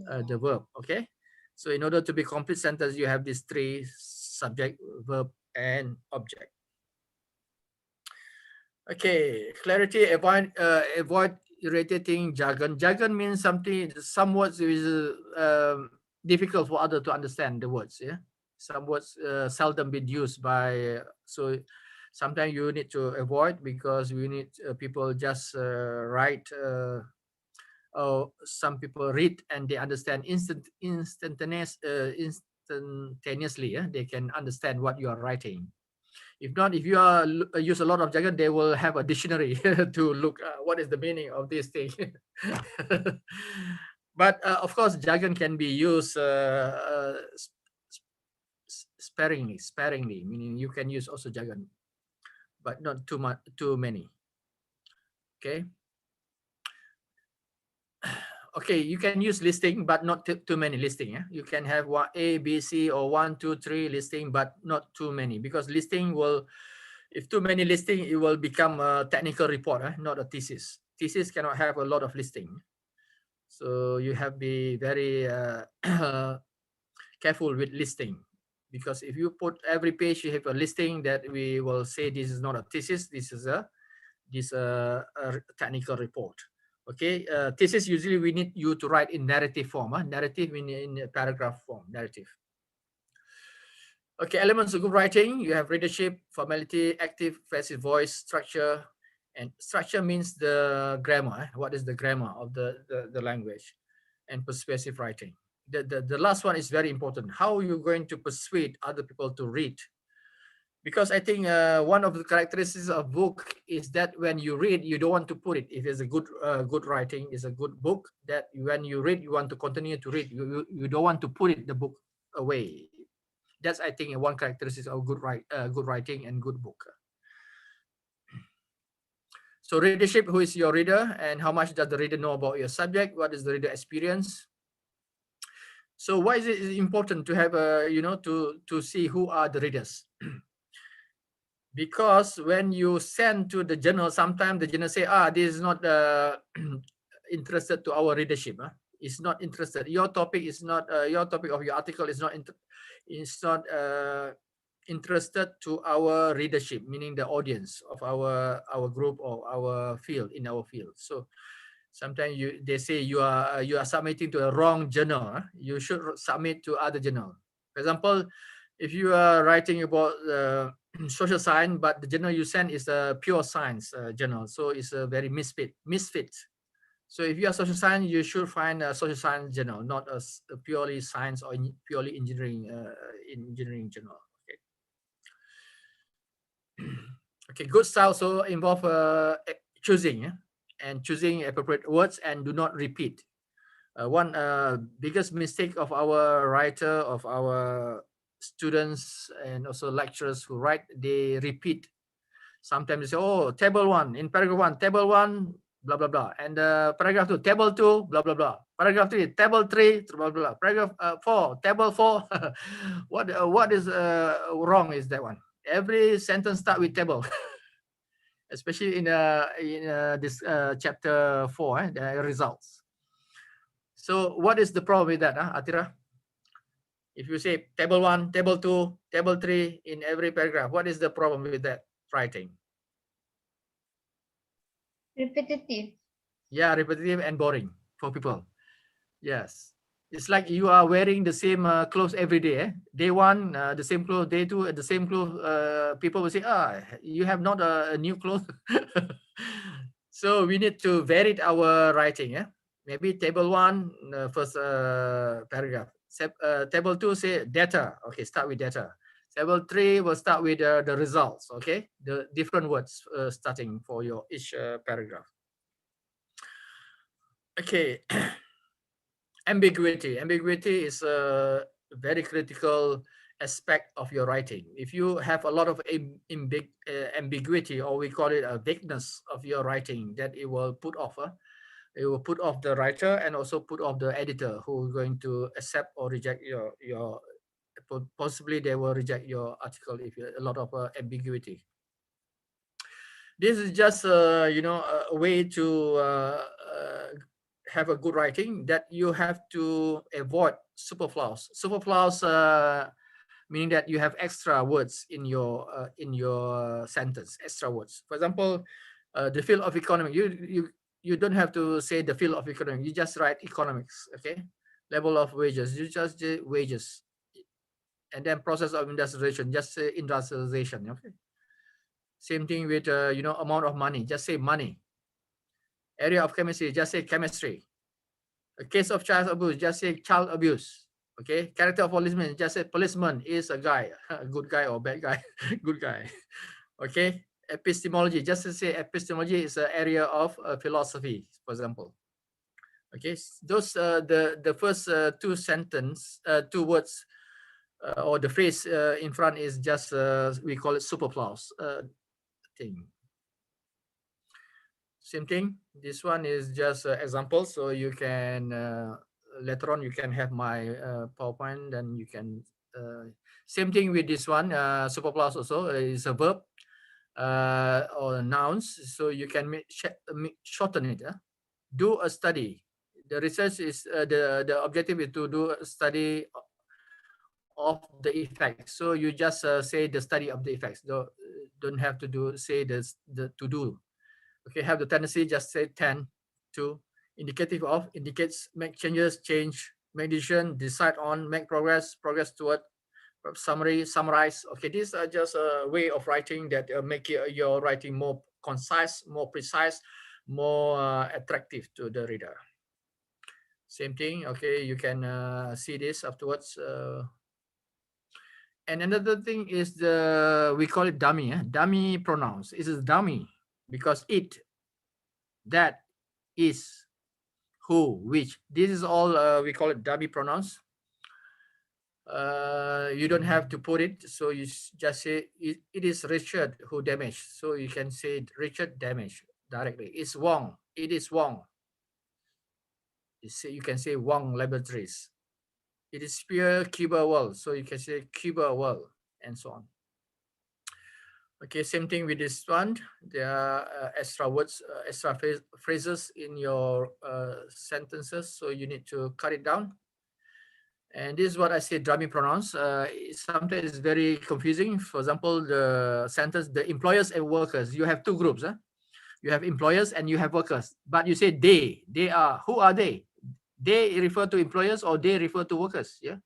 verb. Okay. So in order to be complete sentence, you have these 3: subject, verb, and object. Okay, clarity. Avoid irritating jargon. Jargon means something. Some words is difficult for others to understand the words. Yeah, some words seldom been used by. So sometimes you need to avoid, because we need people just write. Or some people read and they understand instantaneously. Yeah? They can understand what you are writing. If not, if you use a lot of jargon, they will have a dictionary to look what is the meaning of this thing. But of course, jargon can be used sparingly, meaning you can use also jargon, but not too many. Okay. Okay, you can use listing, but not too many listing. Yeah? You can have A, B, C, or 1, 2, 3 listing, but not too many, because listing will, if too many listing, it will become a technical report, not a thesis. Thesis cannot have a lot of listing. So you have to be very careful with listing, because if you put every page, you have a listing, that we will say this is not a thesis, this is a technical report. Okay, thesis usually we need you to write in narrative form. Narrative in paragraph form, narrative. Okay, elements of good writing. You have readership, formality, active, passive voice, structure. And structure means the grammar. What is the grammar of the language? And persuasive writing. The last one is very important. How are you going to persuade other people to read? Because I think one of the characteristics of book is that when you read, you don't want to put it. If it's a good writing, is a good book, that when you read, you want to continue to read. You don't want to put the book away. That's, I think, one characteristic of good writing and good book. So readership, who is your reader, and how much does the reader know about your subject? What is the reader experience? So why is it important to have to see who are the readers? Because when you send to the journal, sometimes the journal say, this is not interested to our readership. It's not interested. Your topic is not your topic of your article is not interested to our readership, meaning the audience of our group or our field in our field. So sometimes they say you are submitting to a wrong journal. You should submit to other journal. For example, if you are writing about social science, but the journal you send is a pure science journal, so it's a very misfit. So if you are social science, you should find a social science journal, not a purely science or purely engineering journal. Okay. Okay, good style also involve choosing and choosing appropriate words and do not repeat. One biggest mistake of our writer, of our students and also lecturers who write, they repeat. Sometimes they say, oh, table 1, in paragraph 1, table 1, blah, blah, blah. And paragraph 2, table 2, blah, blah, blah. Paragraph 3, table 3, blah, blah, blah. Paragraph 4, table 4. What is wrong is that one. Every sentence start with table. Especially in this chapter 4, the results. So what is the problem with that, Atira? If you say table 1, table 2, table 3 in every paragraph, what is the problem with that writing? Repetitive. Yeah, repetitive and boring for people. Yes. It's like you are wearing the same clothes every day. Day 1, the same clothes. Day 2, the same clothes. People will say, you have not a new clothes. So we need to vary our writing. Maybe table 1, first paragraph. Table 2 say data. Okay, start with data. Table 3 will start with the results. Okay, the different words starting for your each paragraph. Okay. Ambiguity. Ambiguity is a very critical aspect of your writing. If you have a lot of ambiguity, or we call it a vagueness of your writing, that it will put off. It will put off the writer and also put off the editor who is going to accept or reject your possibly they will reject your article if you a lot of ambiguity. This is just a way to have a good writing, that you have to avoid superfluous. Superfluous meaning that you have extra words in your sentence, extra words. For example, the field of economics. You don't have to say the field of economics. You just write economics. Okay, level of wages. You just say wages, and then process of industrialization. Just say industrialization. Okay. Same thing with amount of money. Just say money. Area of chemistry. Just say chemistry. A case of child abuse, just say child abuse. Okay. Character of policeman, just say policeman is a guy, a good guy or bad guy, good guy. Okay. Epistemology, just say epistemology is an area of philosophy, for example. Okay. Those the first two words or the phrase in front is just we call it superfluous thing. Same thing. This one is just an example, so you can later on you can have my PowerPoint, and you can same thing with this one. Superfluous also is a verb or nouns, so you can shorten it. Do a study. The research is the objective is to do a study of the effects. So you just say the study of the effects. Don't have to say the to do. Okay, have the tendency just say tend to. Indicative of indicates make changes, change, make decision, decide on, make progress toward, summary, summarize. Okay, these are just a way of writing that make your writing more concise, more precise, more attractive to the reader. Same thing. Okay, you can see this afterwards. And another thing is we call it dummy. Dummy pronouns. It is dummy because it, that, is, who, which. This is all we call it dummy pronouns. You don't have to put it, so you just say it is Richard who damaged. So you can say Richard damaged directly. It's Wong. It is Wong. You can say Wong Laboratories. It is Pure Cuba World. So you can say Cuba World, and so on. Okay, same thing with this one. There are extra words, extra phrases in your sentences, so you need to cut it down. And this is what I say drummy pronouns. Sometimes it's very confusing. For example, the sentence, the employers and workers, you have two groups. You have employers and you have workers, but you say they are, who are they? They refer to employers or they refer to workers, yeah?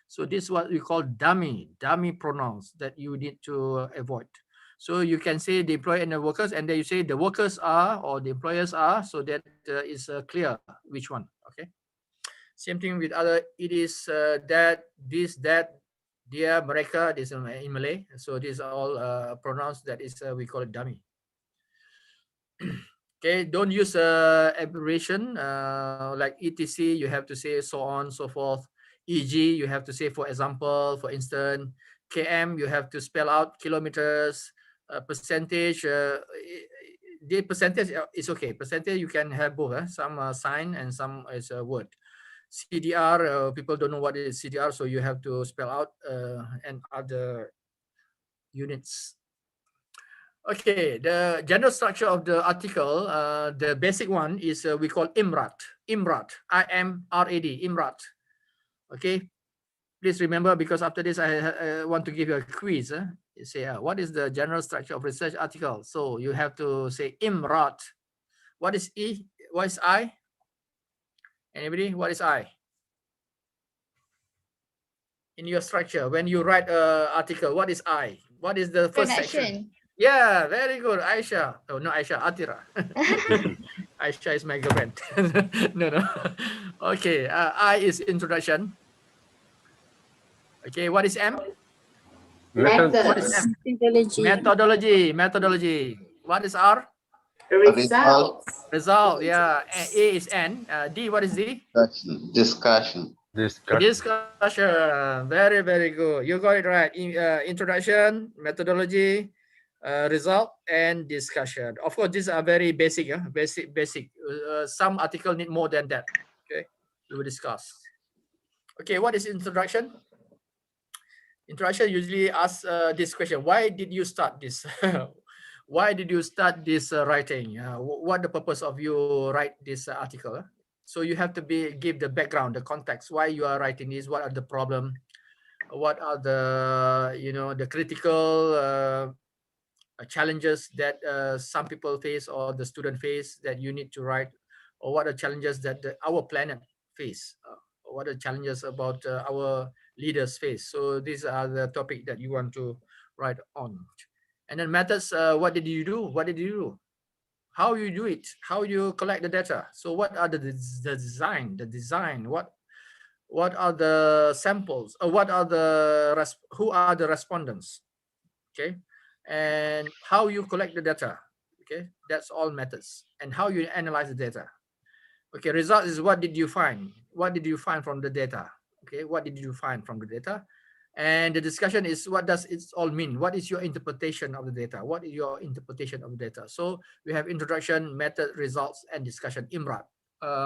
So this is what we call dummy pronouns that you need to avoid. So you can say the employer and the workers, and then you say the workers are or the employers are, so that is clear which one, okay? Same thing with other, it is that, this, that, dia, mereka, this in Malay. So these are all pronouns that is, we call it dummy. Okay, don't use abbreviation like etc, you have to say so on, so forth. EG, you have to say for example, for instance. KM, you have to spell out kilometers. Percentage, the percentage is okay. Percentage, you can have both, some sign and some is a word. CDR, people don't know what is CDR, so you have to spell out and other units. Okay, the general structure of the article, the basic one is we call IMRAD. IMRAD, I-M-R-A-D, IMRAD. Okay, please remember, because after this I want to give you a quiz. You say, what is the general structure of research article? So you have to say IMRAD. What is E? What is I? Anybody? What is I? In your structure, when you write an article, what is I? What is the first section? Yeah, very good, Aisha. Oh, no, Aisha, Atira. Aisha is my girlfriend. No. Okay, I is introduction. Okay, what is M? What is M? Methodology. What is R? Result. Result, yeah. A is N. D, what is D? Discussion. Discussion. Very, very good. You got it right. Introduction, methodology, result, and discussion. Of course, these are very basic. Basic. Some article need more than that. Okay, we will discuss. Okay, what is introduction? Introduction usually asks this question: why did you start this? Why did you start this writing? What the purpose of you write this article? So you have to give the background, the context, why you are writing this, what are the problem, what are the the critical challenges that some people face or the student face that you need to write, or what are challenges that our planet face, what are challenges about our leaders face. So these are the topic that you want to write on. And then methods, what did you do? How you do it, how you collect the data. So what are the design, what are the samples, or what are who are the respondents, okay, and how you collect the data, okay, that's all methods. And how you analyze the data. Okay, result is what did you find from the data, okay, what did you find from the data. And the discussion is what does it all mean? What is your interpretation of the data? What is your interpretation of the data? So we have introduction, method, results, and discussion. IMRAD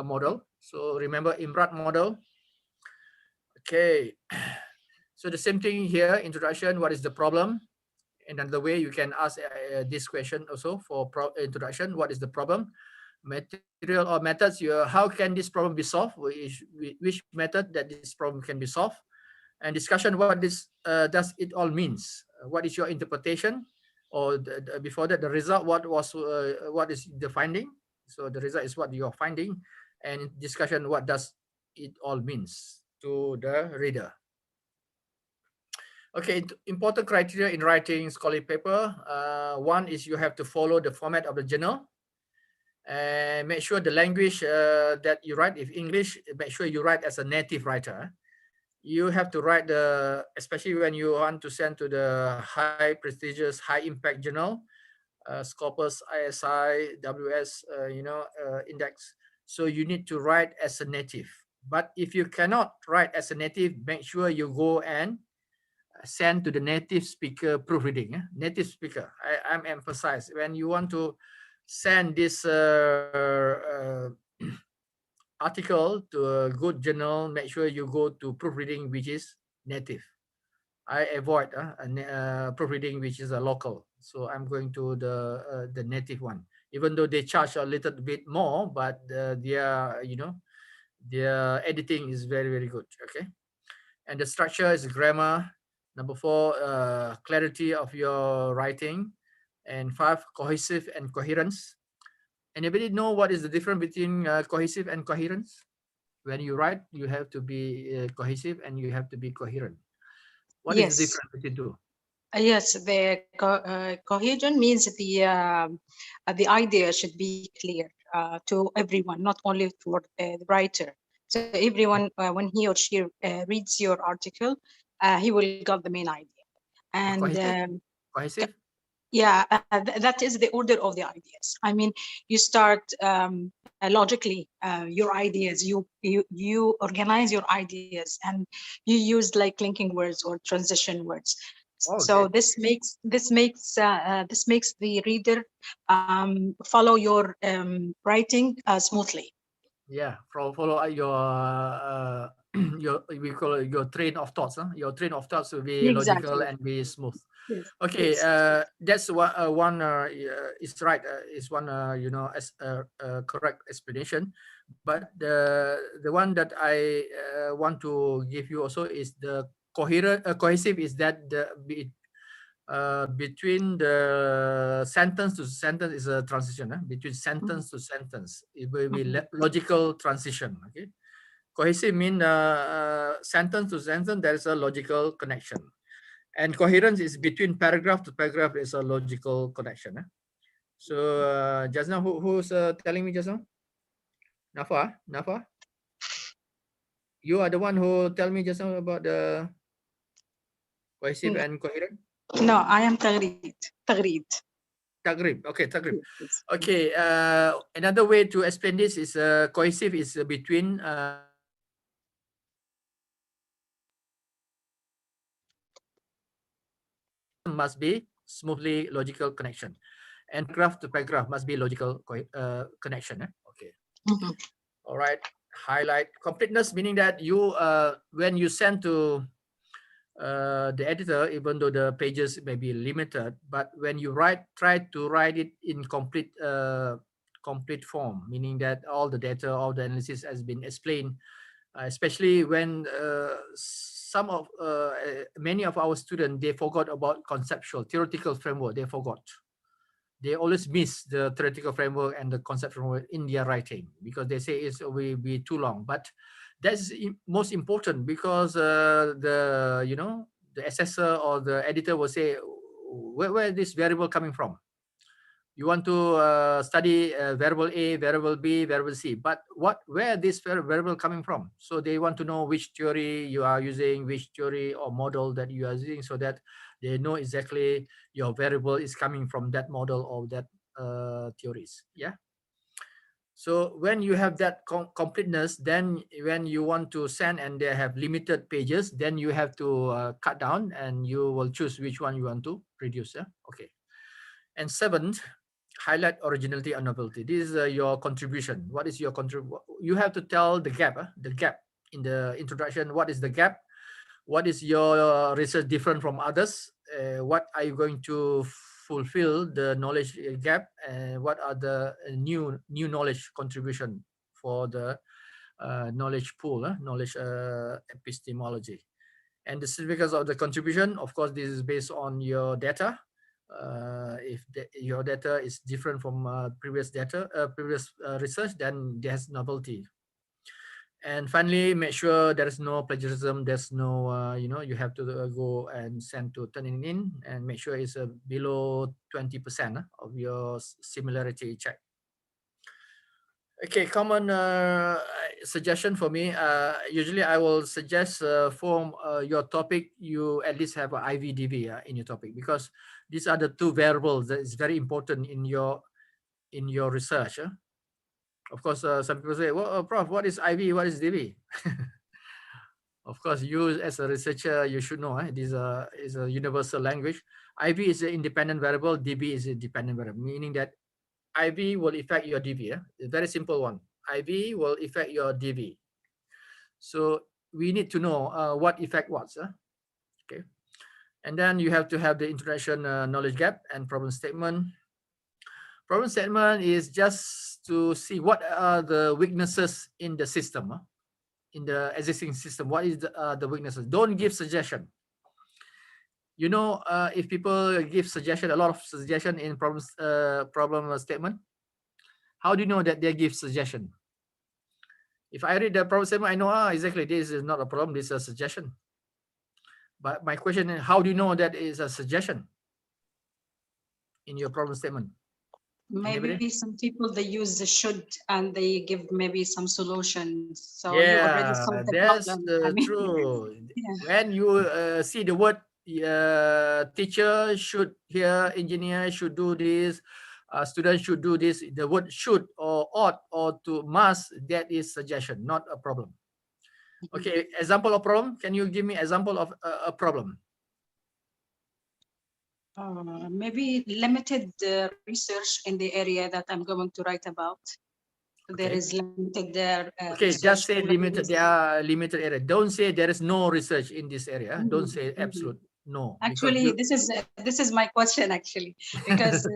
model. So remember IMRAD model. Okay. So the same thing here, introduction, what is the problem? Another way you can ask this question also for introduction, what is the problem? Material or methods, how can this problem be solved? Which method that this problem can be solved? And discussion, what does it all means? What is your interpretation? Or before that, the result, what is the finding? So the result is what you're finding. And discussion, what does it all means to the reader? Okay, important criteria in writing scholarly paper. One is you have to follow the format of the journal. And make sure the language that you write, if English, make sure you write as a native writer. You have to write especially when you want to send to the high prestigious, high impact journal, Scopus, ISI, WS, index. So you need to write as a native. But if you cannot write as a native, make sure you go and send to the native speaker proofreading. Native speaker, I'm emphasized when you want to send this article to a good journal, make sure you go to proofreading which is native. I avoid proofreading which is a local, So I'm going to the native one, even though they charge a little bit more, but their their editing is very, very good. Okay, and the structure is grammar. Number 4, clarity of your writing, and 5, cohesive and coherence. Anybody know what is the difference between cohesive and coherence? When you write, you have to be cohesive and you have to be coherent. What is the Yes. difference between two? Yes, the cohesion means the idea should be clear to everyone, not only for the writer. So everyone, when he or she reads your article, he will get the main idea. And cohesive? Yeah, that is the order of the ideas. I mean, you start logically your ideas. You organize your ideas, and you use like linking words or transition words. So this makes the reader follow your writing smoothly. Yeah, follow your we call it your train of thoughts. Your train of thoughts will be logical and be smooth. Yes. Okay, Yes. that's one is right. Is one as correct explanation, but the one that I want to give you also is the cohesive is that between the sentence to sentence is a transition. Between sentence to sentence, it will be logical transition. Okay, cohesive mean sentence to sentence there is a logical connection, and coherence is between paragraph to paragraph is a logical connection. So just now, who's telling me just now? Nafa, you are the one who tell me just now about the cohesive and coherent. No, I am Tagreed. Tagrib. Okay, Tagrib. Okay, another way to explain this is cohesive is between must be smoothly logical connection, and graph to paragraph must be logical connection. Okay. All right. Highlight completeness, meaning that you when you send to the editor, even though the pages may be limited, but when you try to write it in complete form, meaning that all the data, all the analysis has been explained, especially when many of our students, they forgot about conceptual theoretical framework. They always miss the theoretical framework and the concept framework in their writing because they say it will be too long. But that's most important because the assessor or the editor will say where this variable coming from. You want to study variable A, variable B, variable C, but where this variable coming from? So they want to know which theory you are using, which theory or model that you are using, so that they know exactly your variable is coming from that model or that theories. Yeah. So when you have that completeness, then when you want to send and they have limited pages, then you have to cut down and you will choose which one you want to reduce. Yeah. Okay. And 7th, highlight originality and novelty. This is your contribution. What is your contribution? You have to tell the gap in the introduction. What is the gap? What is your research different from others? What are you going to fulfill the knowledge gap? And what are the new knowledge contribution for the knowledge pool, knowledge epistemology? And the significance of the contribution, of course, this is based on your data. If your data is different from previous research, then there's novelty. And finally, make sure there is no plagiarism. There's no, you have to go and send to turn it in and make sure it's below 20% of your similarity check. Okay, common suggestion for me. Usually I will suggest for your topic, you at least have an IVDV in your topic, because these are the two variables that is very important in your research. Of course, some people say, well, Prof, what is IV? What is DV? Of course, you as a researcher, you should know this is a universal language. IV is an independent variable, DB is a dependent variable, meaning that IV will affect your DV. A very simple one. IV will affect your DV. So we need to know what effect what. Okay. And then you have to have the introduction, knowledge gap, and problem statement. Problem statement is just to see what are the weaknesses in the system, in the existing system. What is the weaknesses? Don't give suggestion. You know, if people give suggestion, a lot of suggestion in problem statement, how do you know that they give suggestion? If I read the problem statement, I know, exactly, this is not a problem, this is a suggestion. But my question is, how do you know that is a suggestion in your problem statement? Maybe some people, they use the should and they give maybe some solutions. So yeah, you already solved the that's problem. true. Yeah. When you see the word teacher should here, engineer should do this, students should do this, the word should or ought or to must, that is suggestion, not a problem. Okay, example of problem. Can you give me example of a problem? Maybe limited research in the area that I'm going to write about. Okay. There is limited there. Okay, just say limited. There are limited area. Don't say there is no research in this area. Don't say absolute no. Actually, this is my question actually, because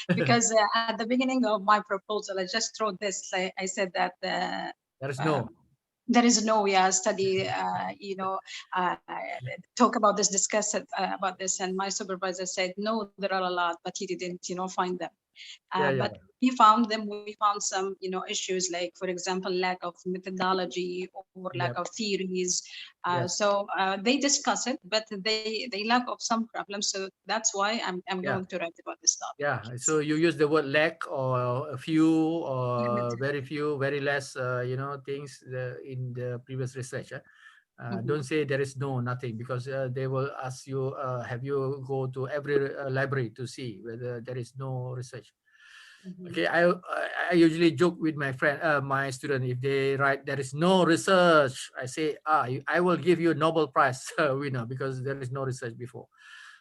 because at the beginning of my proposal, I just wrote this. I said that there is no. There is no study, talk about this, discuss about this, and my supervisor said no, there are a lot, but he didn't find them. But we found them. We found some issues, like for example lack of methodology or lack of theories. So they discuss it, but they lack of some problems. So that's why I'm going to write about this topic. Yeah, so you use the word lack or a few or very few, very less things in the previous research. Don't say there is no nothing, because they will ask you, have you go to every library to see whether there is no research. Okay, I usually joke with my friend, my student, if they write there is no research, I say, I will give you a Nobel Prize winner, because there is no research before.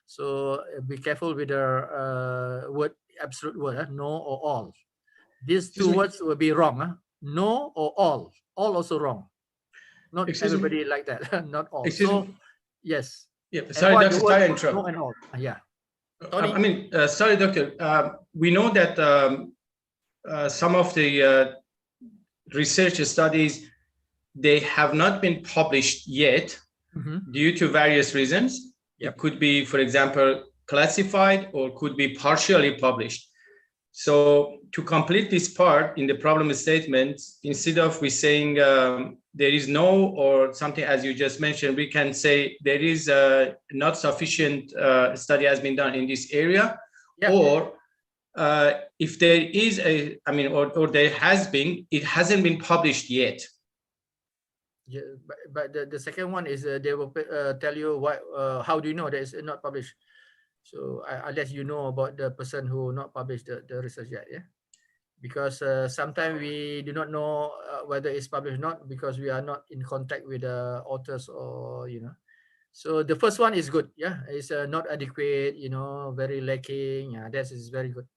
So be careful with the word, absolute word, no or all. These two words will be wrong. No or all also wrong. Not everybody like that. Not all. So yes. Yeah. Sorry, Doctor. Sorry, interrupt. No and all. Yeah. I mean, sorry, Doctor. We know that some of the research studies, they have not been published yet due to various reasons. It could be, for example, classified, or could be partially published. So to complete this part in the problem statement, instead of we saying there is no or something as you just mentioned, we can say there is not sufficient study has been done in this area, or if there is or there has been, it hasn't been published yet. Yeah, but the second one is they will tell you why. How do you know that it's not published? So unless you know about the person who not published the research yet, because sometimes we do not know whether it's published or not, because we are not in contact with the authors, or So the first one is good, it's not adequate, very lacking. That is very good,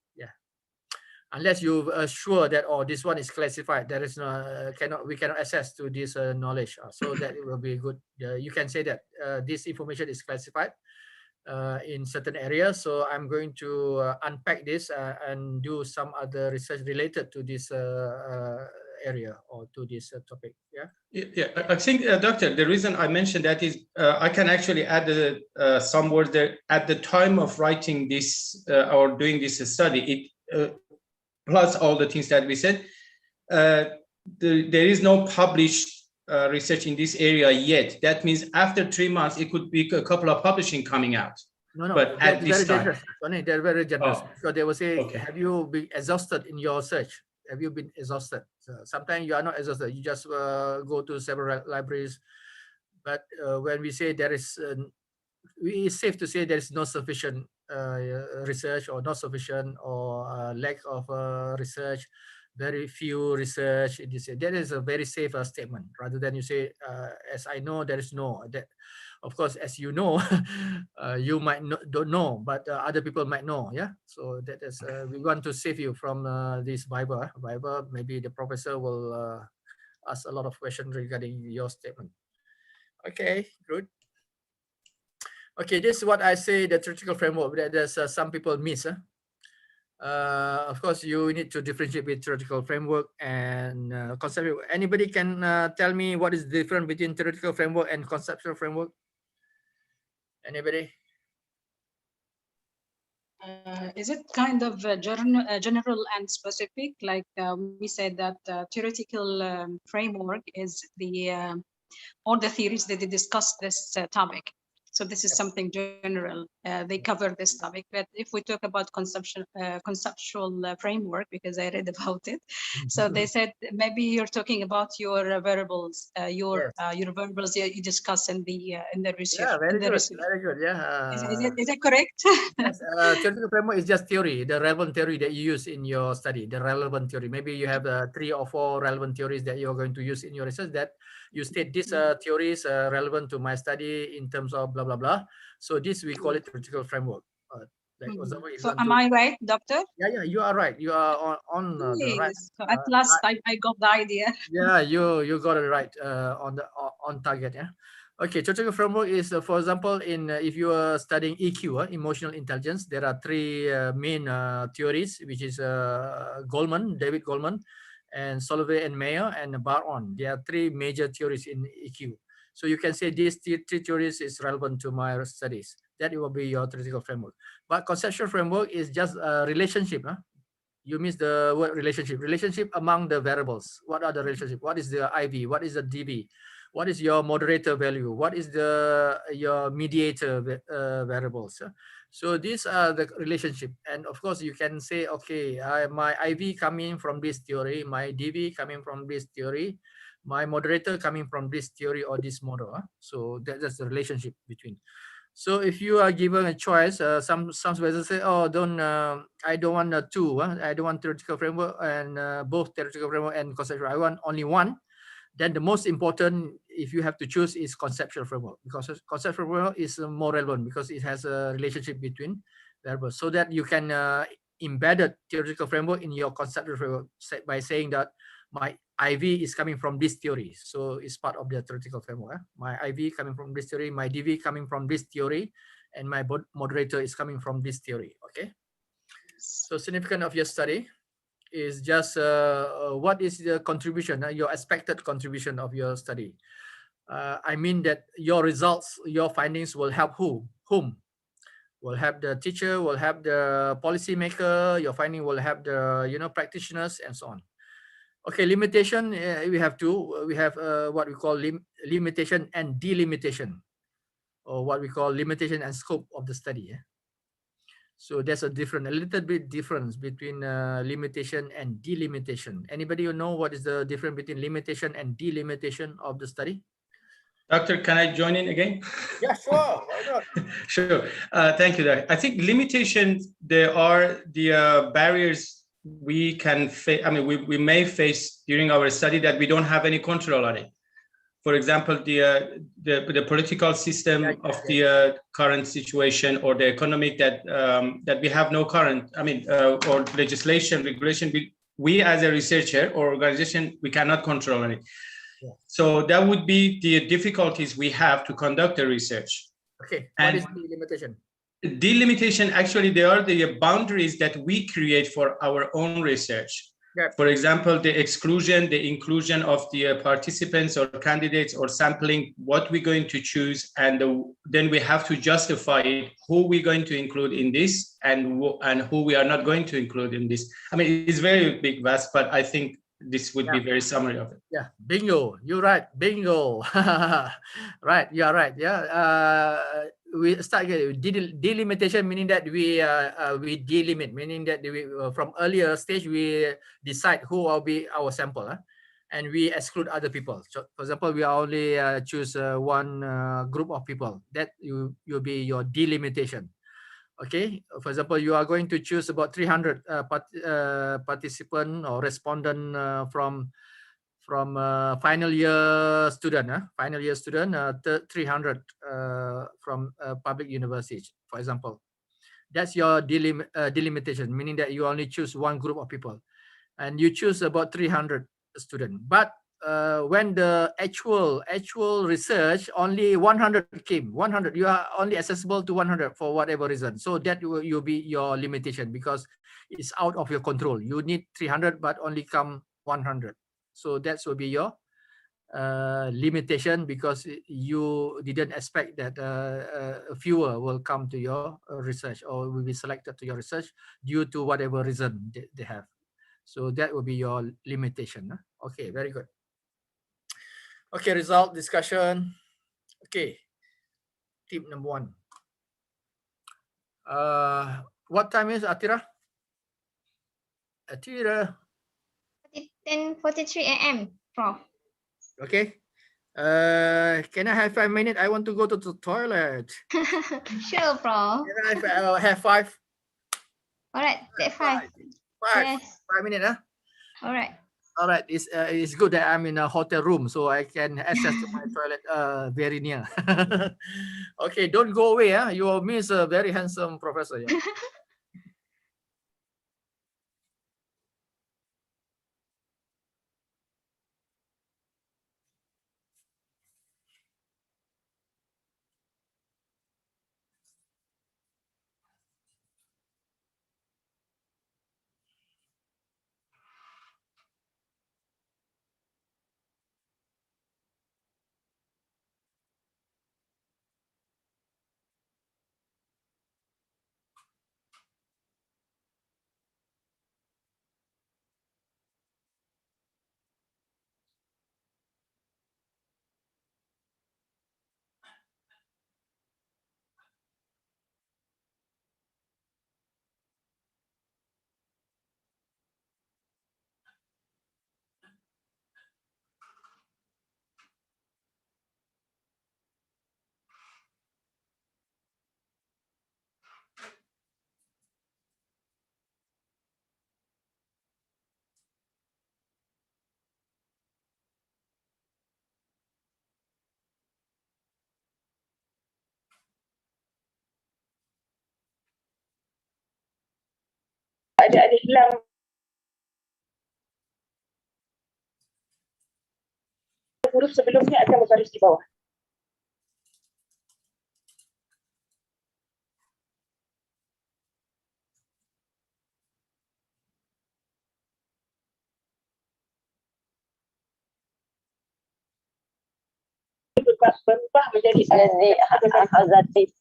unless you are sure that this one is classified, there is no we cannot access to this knowledge, so that it will be good. You can say that this information is classified in certain areas, so I'm going to unpack this and do some other research related to this area or to this topic. I think, Doctor, the reason I mentioned that is I can actually add some words there. At the time of writing this or doing this study, plus all the things that we said, there is no published research in this area yet. That means after 3 months, it could be a couple of publishing coming out. No, but at this time, they're very generous. So they will say, have you been exhausted in your search? Have you been exhausted? So sometimes you are not exhausted. You just go to several libraries. But when we say there is, it's safe to say there is no sufficient research, or not sufficient, or lack of research, very few research in this. That is a very safe statement, rather than you say, as I know, there is no. That, of course, as you know, you might don't know, but other people might know. So that is we want to save you from this Viber. Maybe the professor will ask a lot of questions regarding your statement. Okay, good. Okay, this is what I say, the theoretical framework that there's some people miss. Of course, you need to differentiate between theoretical framework and conceptual. Anybody can tell me what is the difference between theoretical framework and conceptual framework? Anybody? Is it kind of general and specific? Like we said that theoretical framework is all the theories that they discuss this topic. So this is something general. They cover this topic. But if we talk about conceptual framework, because I read about it, so they said maybe you're talking about your variables, your variables you discuss in the research. Yeah, very good, very good. Yeah. Is that correct? Yes. Theoretical framework is just theory, the relevant theory that you use in your study, the relevant theory. Maybe you have 3 or 4 relevant theories that you're going to use in your research that you state these theories relevant to my study in terms of blah, blah, blah. So this, we call it theoretical framework. So am I right, doctor? Yeah, you are right. You are on the right. So at last, I got the idea. Yeah, you got it right on target. Yeah. Okay, theoretical framework is, for example, in if you are studying EQ, emotional intelligence, there are 3 main theories, which is David Goleman, and Solovey and Mayer and Baron. There are 3 major theories in EQ. So you can say these 3 theories is relevant to my studies. That will be your theoretical framework. But conceptual framework is just a relationship. You miss the word relationship. Relationship among the variables. What are the relationship? What is the IV? What is the DV? What is your moderator value? What is your mediator variables? So these are the relationship. And of course, you can say, okay, my IV coming from this theory, my DV coming from this theory, my moderator coming from this theory or this model. So that's the relationship between. So if you are given a choice, some professors say, "Oh, I don't want 2. I don't want theoretical framework and both theoretical framework and conceptual. I want only one." Then the most important, if you have to choose, is conceptual framework, because conceptual framework is more relevant because it has a relationship between variables, so that you can embed a theoretical framework in your conceptual framework by saying that my IV is coming from this theory, so it's part of the theoretical framework. My IV coming from this theory, my DV coming from this theory, and my moderator is coming from this theory. Okay. So significance of your study is just what is the contribution, your expected contribution of your study. I mean that your results, your findings will help whom? Will help the teacher, will help the policymaker. Your finding will help the practitioners and so on. Okay, limitation, we have 2. We have what we call limitation and delimitation, or what we call limitation and scope of the study. So there's a little bit difference between limitation and delimitation. Anybody know what is the difference between limitation and delimitation of the study? Doctor, can I join in again? Yeah, sure. Why not? Sure. Thank you, Doctor. I think limitations, there are the barriers we can face. I mean, we may face during our study that we don't have any control on it. For example, the political system of the current situation, or the economic that we have no current. I mean, or legislation, regulation. We as a researcher or organization, we cannot control it. Yeah. So that would be the difficulties we have to conduct the research. Okay. What is the limitation? Delimitation, actually, they are the boundaries that we create for our own research. Yep. For example, the exclusion, the inclusion of the participants or candidates, or sampling, what we're going to choose, and then we have to justify who we're going to include in this and who we are not going to include in this. I mean, it's very big, vast, but I think this would be very summary of it. Yeah, bingo. You're right. Bingo. Right. You are right. Yeah. We start with delimitation, meaning that we delimit, meaning that we from earlier stage we decide who will be our sample, and we exclude other people. So, for example, we only choose one group of people. That will be your delimitation. Okay, for example, you are going to choose about 300 participant or respondent from final year student, 300 from public universities, for example. That's your delimitation, meaning that you only choose one group of people, and you choose about 300 students. But when the actual research only 100 came, 100, you are only accessible to 100 for whatever reason. So that will be your limitation because it's out of your control. You need 300 but only come 100. So that will be your limitation because you didn't expect that fewer will come to your research or will be selected to your research due to whatever reason they have. So that will be your limitation. Okay, very good. Okay, result discussion. Okay, tip number 1. What time is Atira? Atira. 10:43 a.m. Prof. Okay. Can I have 5 minutes? I want to go to the toilet. Sure, Prof. Can I have 5? All right, take 5. 5. Yes. 5 minutes, huh? All right. All right. It's good that I'm in a hotel room, so I can access to my toilet very near. Okay, don't go away. You will miss a very handsome professor. Yeah? Ada hilang huruf sebelumnya ada berbaris di bawah. Berubah menjadi azatif.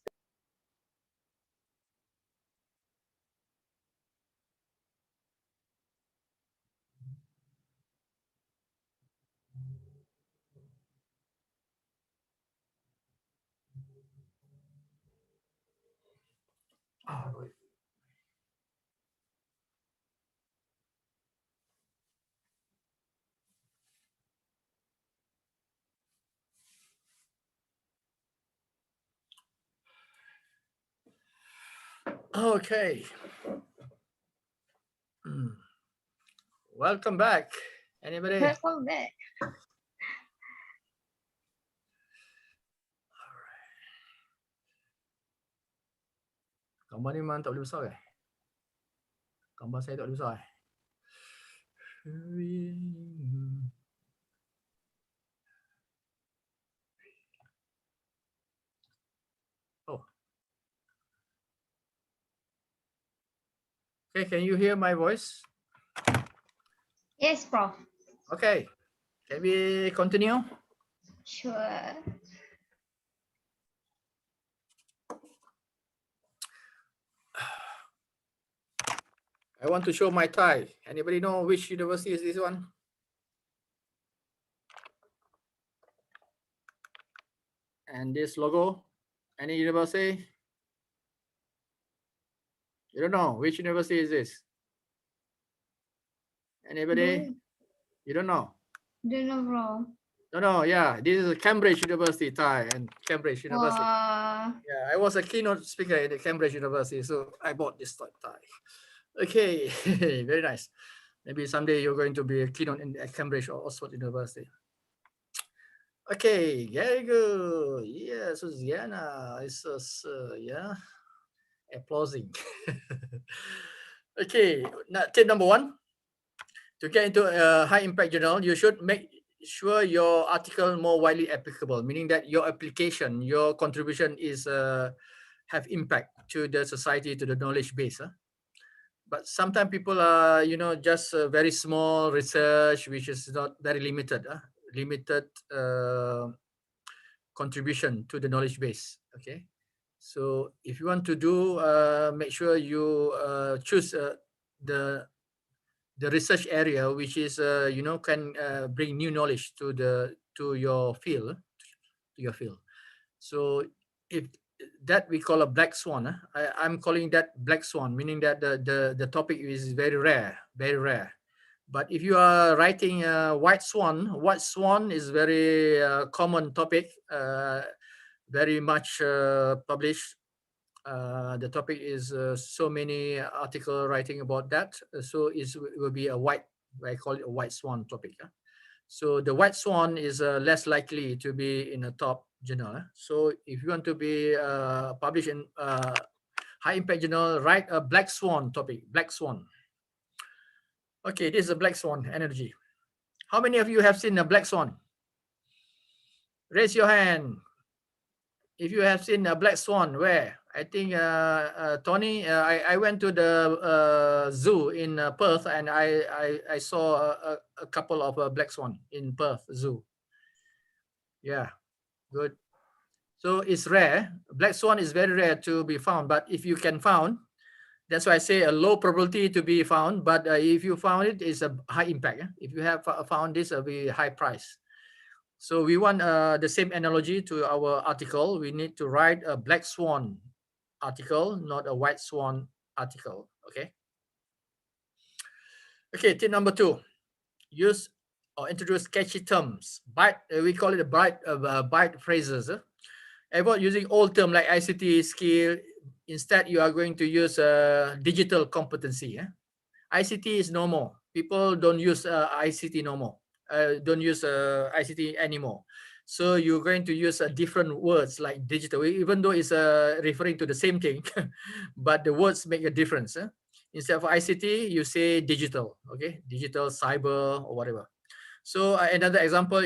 Okay. Welcome back. Anybody? Welcome back. Gambar ni memang tak boleh besar ke? Gambar saya tak boleh besar Oh. Okay, can you hear my voice? Yes, Prof. Okay. Can we continue? Sure. I want to show my tie. Anybody know which university is this one? And this logo? Any university? You don't know which university is this? Anybody? You don't know? Don't know, Prof. No, yeah. This is Cambridge University tie and Cambridge University. Wow. Yeah, I was a keynote speaker at the Cambridge University, so I bought this tie. Okay, very nice. Maybe someday you're going to be a keynote at Cambridge or Oxford University. Okay, very good. Yeah, Susiana is yeah, applauding. Okay, now tip number 1. To get into a high impact journal, you should make sure your article more widely applicable, meaning that your application, your contribution is have impact to the society, to the knowledge base. But sometimes people are, you know, just very small research, which is not very limited, limited contribution to the knowledge base. Okay, so if you want to do, make sure you choose the research area which is you know, can bring new knowledge to your field, So if that we call a black swan, I'm calling that black swan, meaning that the topic is very rare, very rare. But if you are writing white swan is very common topic, very much published. The topic is so many article writing about that, so it will be a white, I call it a white swan topic. So the white swan is less likely to be in a top journal. So if you want to be published in high impact journal, write a black swan topic, black swan. Okay, this is a black swan energy. How many of you have seen a black swan? Raise your hand if you have seen a black swan. Where? I think Tony, I went to the zoo in Perth, and I saw a couple of black swan in Perth Zoo. Yeah, good. So it's rare. Black swan is very rare to be found, but if you can found, that's why I say a low probability to be found. But if you found it, it's a high impact. If you have found this, it'll be high price. So we want the same analogy to our article. We need to write a black swan article, not a white swan article. Okay. Okay. Tip number 2: use or introduce catchy terms. We call it a bite phrases. Avoid using old term like ICT skill. Instead, you are going to use digital competency. ICT is no more. People don't use ICT no more. Don't use ICT anymore. So you're going to use different words like digital, even though it's referring to the same thing, but the words make a difference. Instead of ICT, you say digital. Okay, digital, cyber, or whatever. So another example,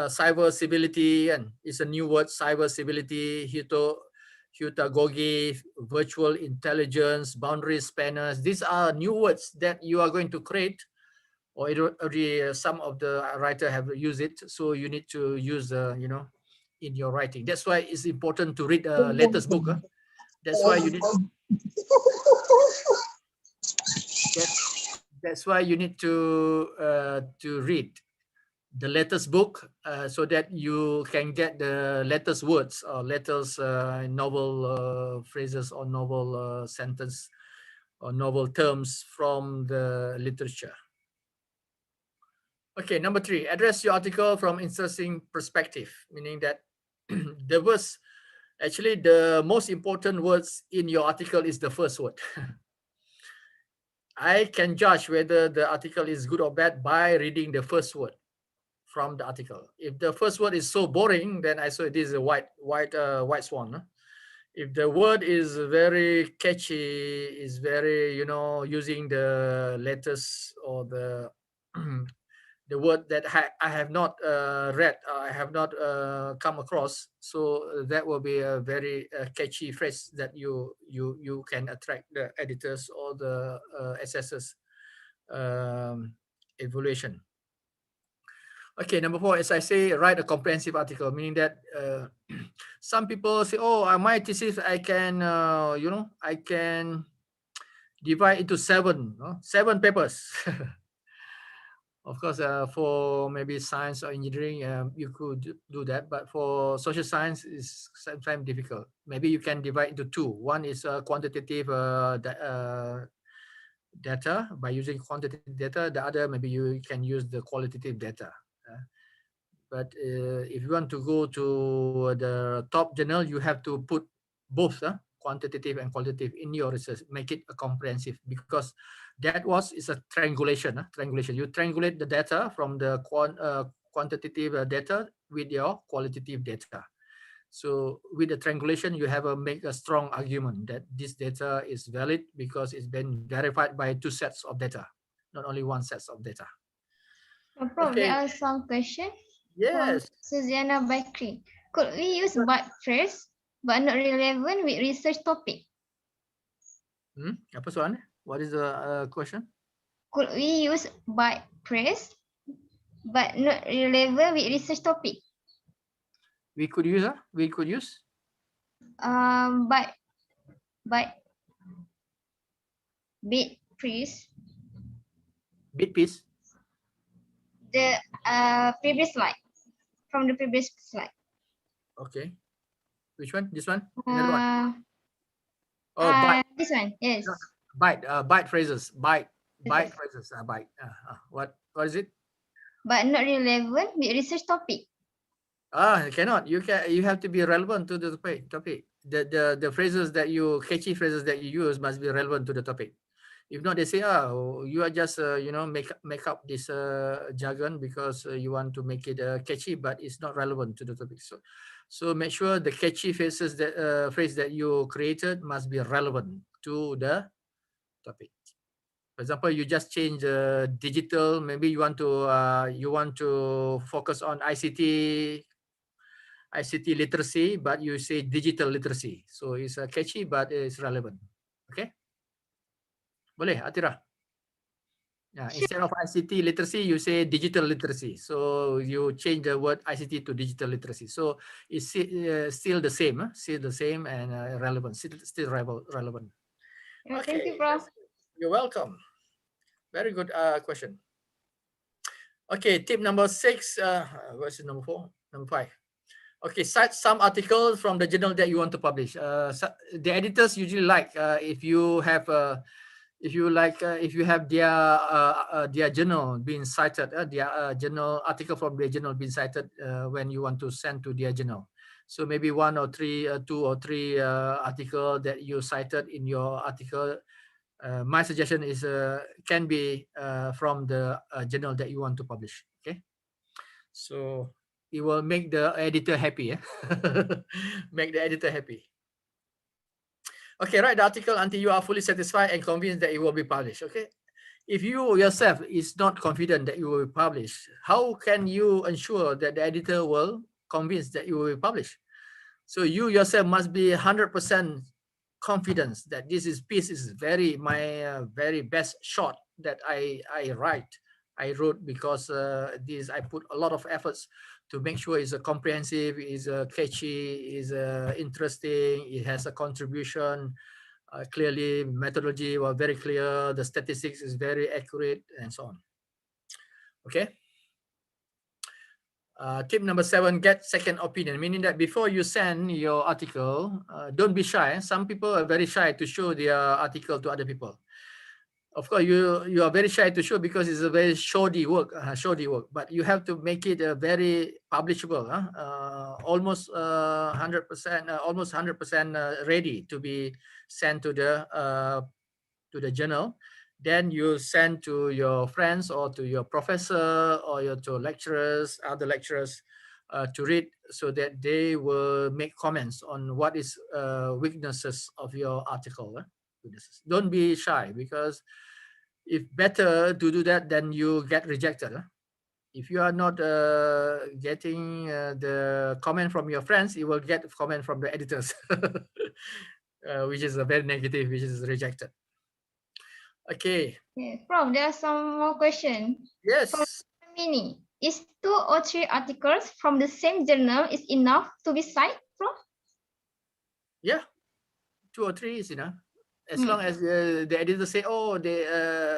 cyber civility, and it's a new word, cyber civility, heutagogy, virtual intelligence, boundary spanners. These are new words that you are going to create, or already some of the writer have used it. So you need to use, you know, in your writing. That's why it's important to read a latest book. That's why you need. That's why you need to read the latest book so that you can get the latest words or latest novel phrases or novel sentence or novel terms from the literature. Okay, number 3, address your article from interesting perspective, meaning that the words, actually the most important words in your article is the first word. I can judge whether the article is good or bad by reading the first word from the article. If the first word is so boring, then I say this is a white swan. If the word is very catchy, is very, you know, using the letters or the the word that I have not read, I have not come across, so that will be a very catchy phrase that you can attract the editors or the assessors evaluation. Okay, number 4, as I say, write a comprehensive article, meaning that some people say, oh, my thesis, I can, you know, I can divide into 7 papers. Of course, for maybe science or engineering, you could do that, but for social science, it's sometimes difficult. Maybe you can divide into 2. One is quantitative data, by using quantitative data. The other, maybe you can use the qualitative data. But if you want to go to the top journal, you have to put both quantitative and qualitative in your research, make it a comprehensive, because that is a triangulation. You triangulate the data from the quantitative data with your qualitative data. So with the triangulation, you have make a strong argument that this data is valid because it's been verified by 2 sets of data, not only 1 set of data. Prof, Okay. there are some questions. Yes. From Suziana Bakri. Could we use but phrase but not relevant with research topic? Apa soalannya? What is the question? Could we use but phrase but not relevant with research topic? We could use, we could use. But bit piece. Bit piece. The previous slide, from the previous slide. Okay. Which one? This one? Another one? Oh, this one. Yes. Byte phrases. Byte phrases. Byte. What is it? But not relevant with research topic. Cannot. You have to be relevant to the topic. The phrases that catchy phrases that you use must be relevant to the topic. If not, they say, you are just make up this jargon because you want to make it catchy, but it's not relevant to the topic. So make sure the catchy phrases phrase that you created must be relevant to the topic. For example, you just change digital. Maybe you want to focus on ICT literacy, but you say digital literacy. So it's catchy, but it's relevant. Okay. Boleh, Atira? Yeah, instead of ICT literacy, you say digital literacy. So you change the word ICT to digital literacy. So it's still the same, and relevant, still relevant. Okay. Thank you, Prof. You're welcome. Very good question. Okay, tip number 6. What's number 4? Number 5. Okay, cite some articles from the journal that you want to publish. The editors usually like if you have their journal being cited, their journal article from their journal being cited when you want to send to their journal. So maybe 1 or 3, 2 or 3 article that you cited in your article. My suggestion is can be from the journal that you want to publish. Okay, so it will make the editor happy. Make the editor happy. Okay, write the article until you are fully satisfied and convinced that it will be published. Okay, if you yourself is not confident that it will be published, how can you ensure that the editor will convince that it will be published? So you yourself must be 100% confidence that this piece is my very best shot that I wrote because I put a lot of efforts to make sure it's comprehensive, is catchy, is interesting, it has a contribution, clearly methodology was very clear, the statistics is very accurate, and so on. Okay. Tip number 7, get second opinion, meaning that before you send your article, don't be shy. Some people are very shy to show their article to other people. Of course, you are very shy to show because it's a very shoddy work, but you have to make it very publishable, almost 100%, almost 100% ready to be sent to the journal. Then you send to your friends or to your professor or to lecturers, other lecturers to read, so that they will make comments on what is weaknesses of your article. Don't be shy, because if better to do that, then you get rejected. If you are not getting the comment from your friends, you will get comment from the editors, which is a very negative, which is rejected. Okay. Prof, there are some more questions. Yes. From Mini, is 2 or 3 articles from the same journal is enough to be cited, Prof? Yeah, 2 or 3 is enough. As long as the editor say, oh,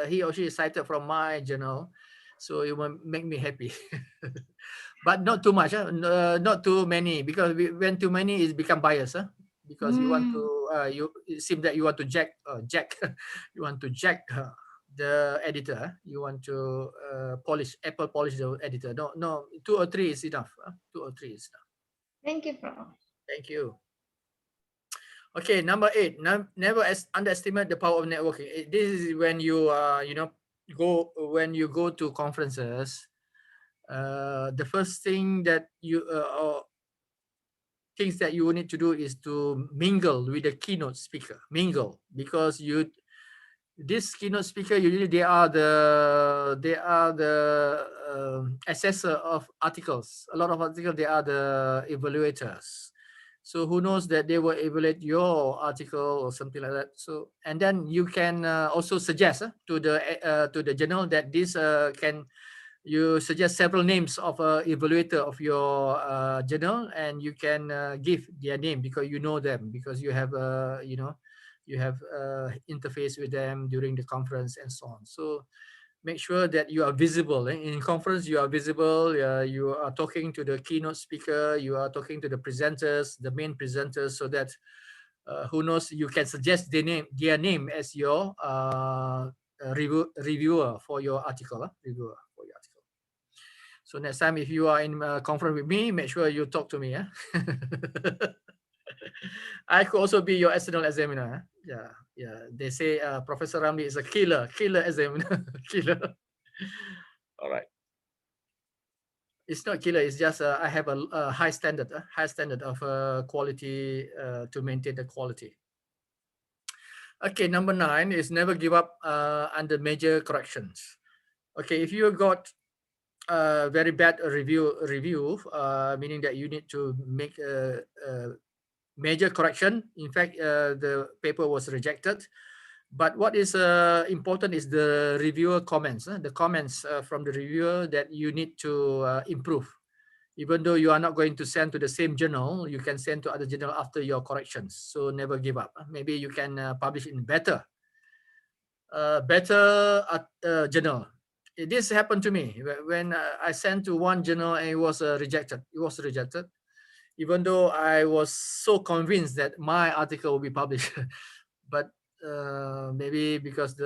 he or she is cited from my journal, so it will make me happy. But not too much, not too many, because when too many, it become biased. Because you want to, it seems that you want to you want to jack the editor. You want to polish the editor. No, 2 or 3 is enough. 2 or 3 is enough. Thank you, Prof. Thank you. Okay, number 8. Never underestimate the power of networking. This is when you go to conferences. The first thing that things that you need to do is to mingle with the keynote speaker. Mingle, because this keynote speaker usually they are the assessor of articles. A lot of articles, they are the evaluators. So who knows that they will evaluate your article or something like that. So, and then you can also suggest to the journal that this can, you suggest several names of evaluator of your journal, and you can give their name because you know them, because you have you have interface with them during the conference and so on. So make sure that you are visible in conference. You are visible. You are talking to the keynote speaker. You are talking to the presenters, the main presenters, so that who knows, you can suggest their name as your reviewer for your article. Reviewer for your article. So next time, if you are in a conference with me, make sure you talk to me. I could also be your external examiner. Yeah. They say Professor Ramlee is a killer examiner. Killer. All right. It's not killer. It's just I have a high standard of quality to maintain the quality. Okay, number 9 is never give up under major corrections. Okay, if you got a very bad review, meaning that you need to make a major correction. In fact, the paper was rejected. But what is important is the reviewer comments, the comments from the reviewer that you need to improve. Even though you are not going to send to the same journal, you can send to other journal after your corrections. So never give up. Maybe you can publish in better journal. This happened to me when I sent to one journal and it was rejected. It was rejected, even though I was so convinced that my article will be published. But maybe because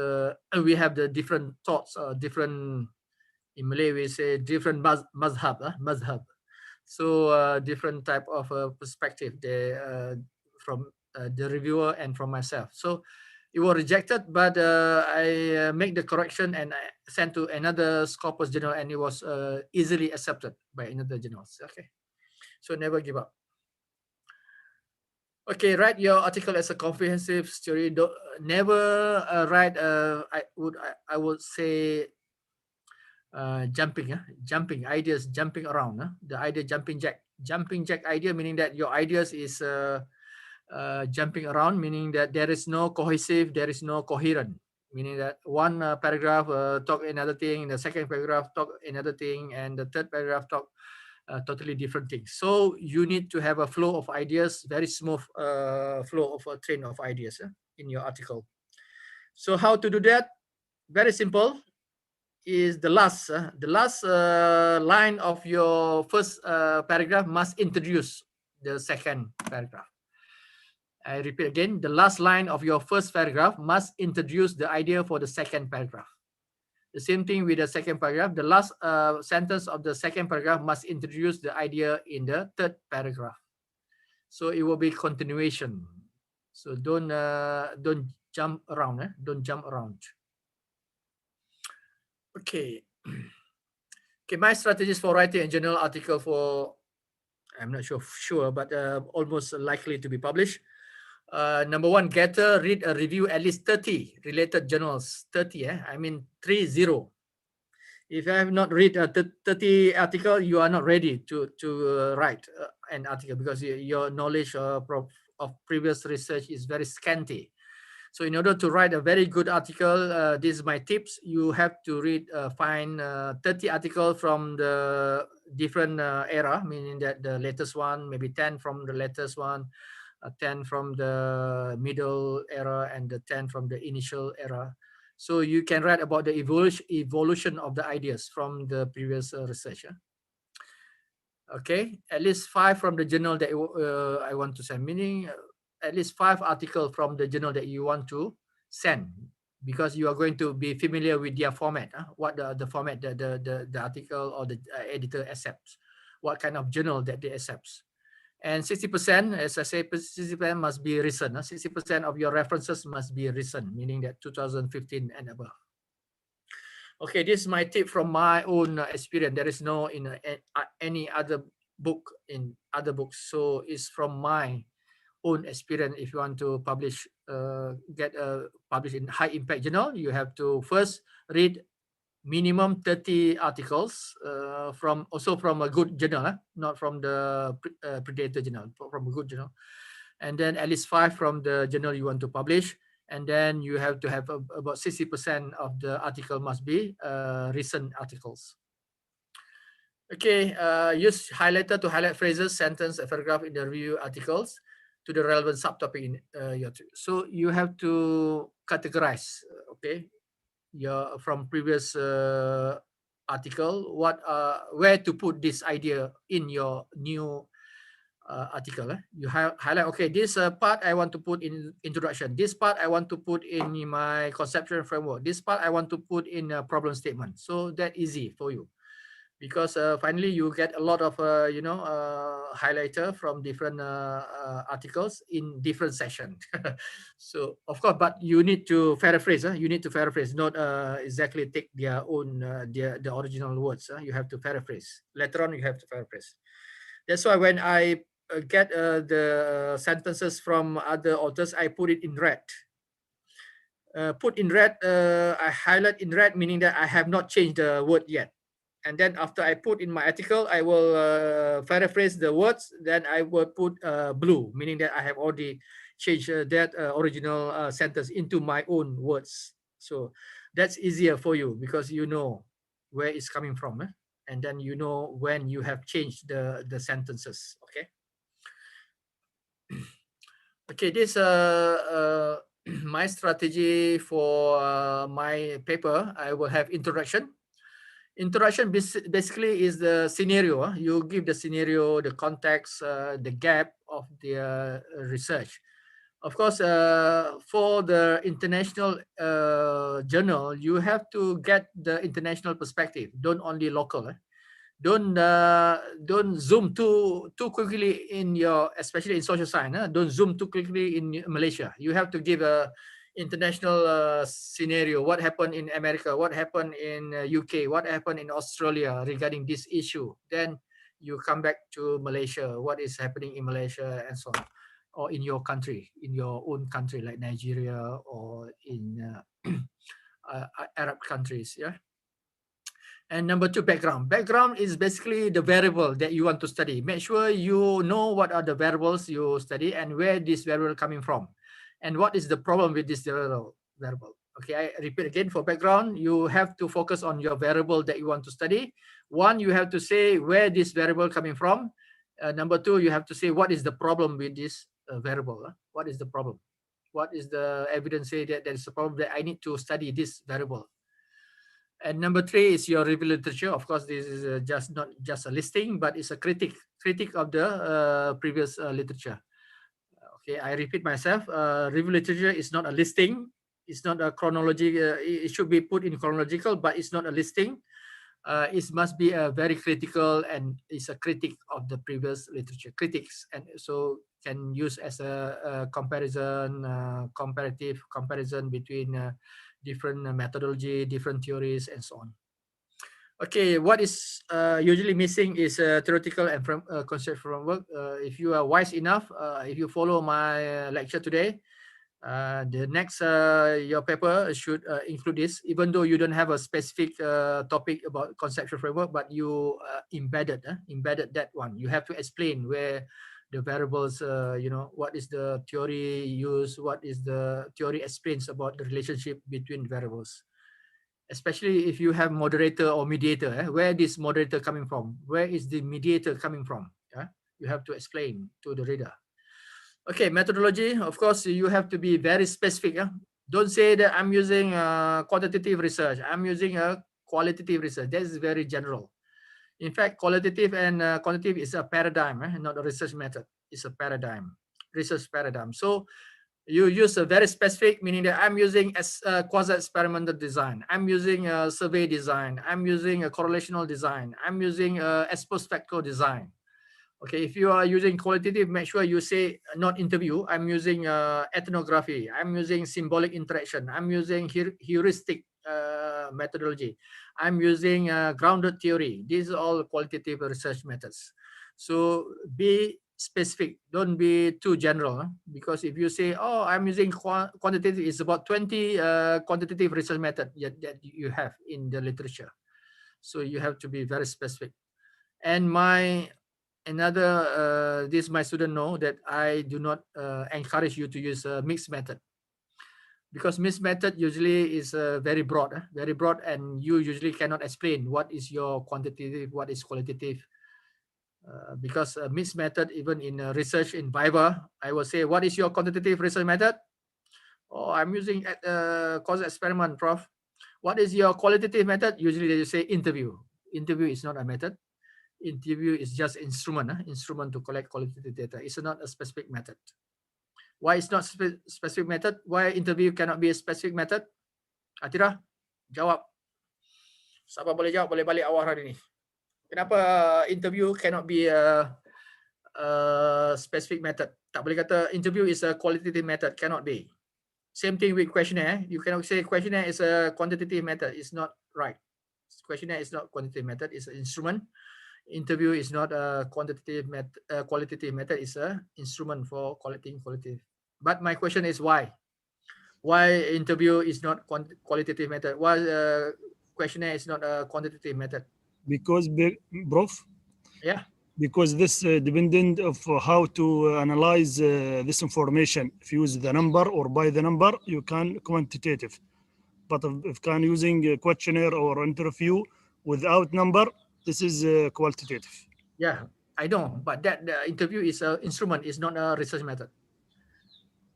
we have the different thoughts, different, in Malay we say different mazhab. So different type of perspective from the reviewer and from myself. So it was rejected, but I make the correction and I sent to another Scopus journal, and it was easily accepted by another journals. Okay, so never give up. Okay, write your article as a comprehensive story. Never write. I would say jumping ideas, jumping around. The idea jumping jack idea, meaning that your ideas is jumping around, meaning that there is no cohesive, there is no coherent, meaning that one paragraph talk another thing, the second paragraph talk another thing, and the third paragraph talk totally different things. So you need to have a flow of ideas, very smooth flow of a train of ideas in your article. So how to do that? Very simple. Is the last line of your first paragraph must introduce the second paragraph. I repeat again, the last line of your first paragraph must introduce the idea for the second paragraph. The same thing with the second paragraph. The last sentence of the second paragraph must introduce the idea in the third paragraph. So it will be continuation. So don't jump around. Don't jump around. Okay. Okay, my strategies for writing a journal article for, I'm not sure, but almost likely to be published. Number 1, read a review at least 30 related journals. 30, I mean 30. If you have not read 30 article, you are not ready to write an article because your knowledge of previous research is very scanty. So in order to write a very good article, this is my tips. You have to find 30 articles from the different era, meaning that the latest one, maybe 10 from the latest one, 10 from the middle era, and the 10 from the initial era. So you can write about the evolution of the ideas from the previous research. Okay, at least 5 from the journal that I want to send, meaning at least 5 articles from the journal that you want to send, because you are going to be familiar with their format, what the format the article or the editor accepts, what kind of journal that they accept. And 60%, as I say, 60% must be recent. 60% of your references must be recent, meaning that 2015 and above. Okay, this is my tip from my own experience. There is no in any other book in other books. So it's from my own experience. If you want to publish, get published in high impact journal, you have to first read minimum 30 articles from a good journal, not from the Predator journal, from a good journal, and then at least 5 from the journal you want to publish, and then you have to have about 60% of the article must be recent articles. Okay, use highlighter to highlight phrases, sentence, a paragraph in the review articles to the relevant subtopic in so you have to categorize, okay, your from previous article, what where to put this idea in your new article. You highlight, okay, this part I want to put in introduction, this part I want to put in my conceptual framework, this part I want to put in a problem statement. So that easy for you, because finally you get a lot of highlighter from different articles in different session. So of course, but you need to paraphrase. You need to paraphrase, not exactly take their own the original words. You have to paraphrase. Later on, you have to paraphrase. That's why when I get the sentences from other authors, I put it in red. Put in red, I highlight in red, meaning that I have not changed the word yet. And then after I put in my article, I will paraphrase the words. Then I will put blue, meaning that I have already changed that original sentence into my own words. So that's easier for you because you know where it's coming from, and then you know when you have changed the sentences. Okay. Okay, this my strategy for my paper. I will have introduction. Introduction basically is the scenario. You give the scenario, the context, the gap of the research. Of course, for the international journal, you have to get the international perspective. Don't only local. Don't zoom too quickly in your, especially in social science. Don't zoom too quickly in Malaysia. You have to give a international scenario. What happened in America? What happened in UK? What happened in Australia regarding this issue? Then you come back to Malaysia. What is happening in Malaysia and so on, or in your country, in your own country like Nigeria or in Arab countries. Yeah. And number 2, background. Background is basically the variable that you want to study. Make sure you know what are the variables you study and where this variable coming from, and what is the problem with this variable. Okay, I repeat again. For background, you have to focus on your variable that you want to study. 1, you have to say where this variable coming from. Number 2, you have to say what is the problem with this variable. What is the problem? What is the evidence say that there is a problem that I need to study this variable? And number 3 is your review literature. Of course, this is just not just a listing, but it's a critic of the previous literature. Okay, I repeat myself. Review literature is not a listing. It's not a chronology. It should be put in chronological, but it's not a listing. It must be a very critical, and it's a critic of the previous literature. Critics, and so can use as a comparison, comparative comparison between different methodology, different theories, and so on. Okay, what is usually missing is theoretical and concept framework. If you are wise enough, if you follow my lecture today, the next your paper should include this, even though you don't have a specific topic about conceptual framework, but you embedded that one. You have to explain where the variables, what is the theory used, what is the theory explains about the relationship between variables. Especially if you have moderator or mediator, where this moderator coming from? Where is the mediator coming from? You have to explain to the reader. Okay, methodology, of course, you have to be very specific. Don't say that I'm using quantitative research, I'm using a qualitative research. That is very general. In fact, qualitative and quantitative is a paradigm, not a research method. It's a paradigm, research paradigm. So you use a very specific, meaning that I'm using quasi-experimental design, I'm using a survey design, I'm using a correlational design, I'm using a ex post facto design. Okay, if you are using qualitative, make sure you say not interview. I'm using ethnography. I'm using symbolic interaction. I'm using heuristic methodology. I'm using grounded theory. These are all qualitative research methods. So be specific. Don't be too general, because if you say, oh, I'm using quantitative, it's about 20 quantitative research method that you have in the literature. So you have to be very specific. And my student know that I do not encourage you to use a mixed method, because mixed method usually is very broad, and you usually cannot explain what is your quantitative, what is qualitative. Because a mixed method, even in research in Viva, I will say, what is your quantitative research method? Oh, I'm using cause experiment, Prof. What is your qualitative method? Usually they say interview. Interview is not a method. Interview is just instrument to collect qualitative data. It's not a specific method. Why it's not specific method? Why interview cannot be a specific method? Atira, jawab. Siapa boleh jawab, boleh balik awal hari ni. Kenapa interview cannot be a specific method? Tak boleh kata interview is a qualitative method. Cannot be. Same thing with questionnaire. You cannot say questionnaire is a quantitative method. It's not right. Questionnaire is not quantitative method. It's an instrument. Interview is not a quantitative method. Qualitative method is a instrument for collecting qualitative. But my question is why? Why interview is not qualitative method? Why questionnaire is not a quantitative method? Because, Prof. Yeah. Because this dependent of how to analyze this information. If you use the number or by the number, you can quantitative. But if can using a questionnaire or interview without number, this is qualitative. Yeah, I know, but that the interview is an instrument, is not a research method.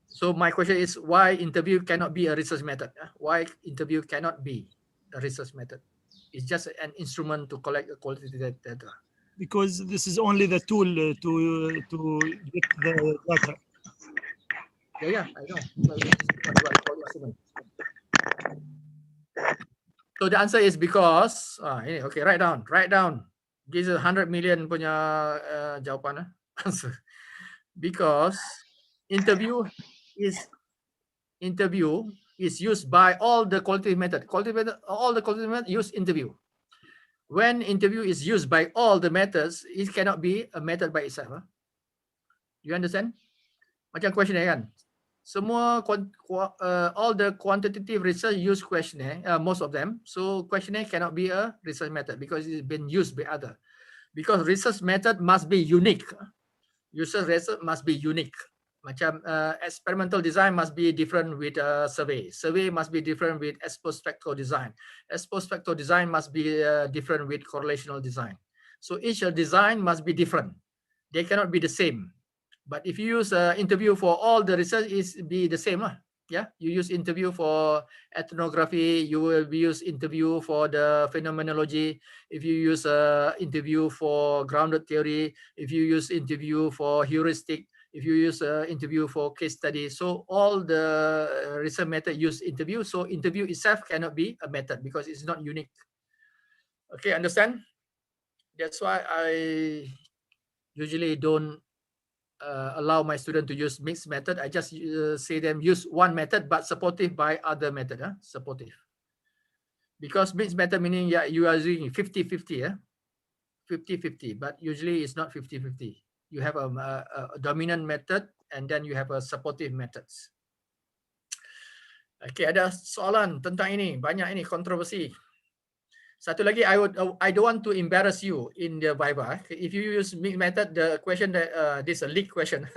So my question is, why interview cannot be a research method? Why interview cannot be a research method? It's just an instrument to collect a qualitative data. Because this is only the tool to get the data. Yeah, I know. So the answer is because, okay, write down. This is 100 million punya jawapan answer. Because interview is used by all the qualitative method. All the qualitative method use interview. When interview is used by all the methods, it cannot be a method by itself. You understand? Macam questionnaire kan? Semua all the quantitative research use questionnaire, most of them. So questionnaire cannot be a research method because it's been used by other. Because research method must be unique. Research must be unique. Macam experimental design must be different with survey. Survey must be different with ex post facto design. Ex post facto design must be different with correlational design. So each design must be different. They cannot be the same. But if you use interview for all the research, is be the same lah. Yeah, you use interview for ethnography, you will use interview for the phenomenology. If you use interview for grounded theory, if you use interview for heuristic, if you use interview for case study, so all the research method use interview. So interview itself cannot be a method because it's not unique. Okay, understand? That's why I usually don't allow my student to use mixed method. I just say them use one method but supportive by other method. Supportive. Because mixed method meaning you are using 50-50. 50-50, but usually it's not 50-50. You have a dominant method and then you have a supportive methods. Okay, ada soalan tentang ini. Banyak ini kontroversi. Satu lagi, I don't want to embarrass you in the Viva. If you use mixed method, the question that this is a leak question.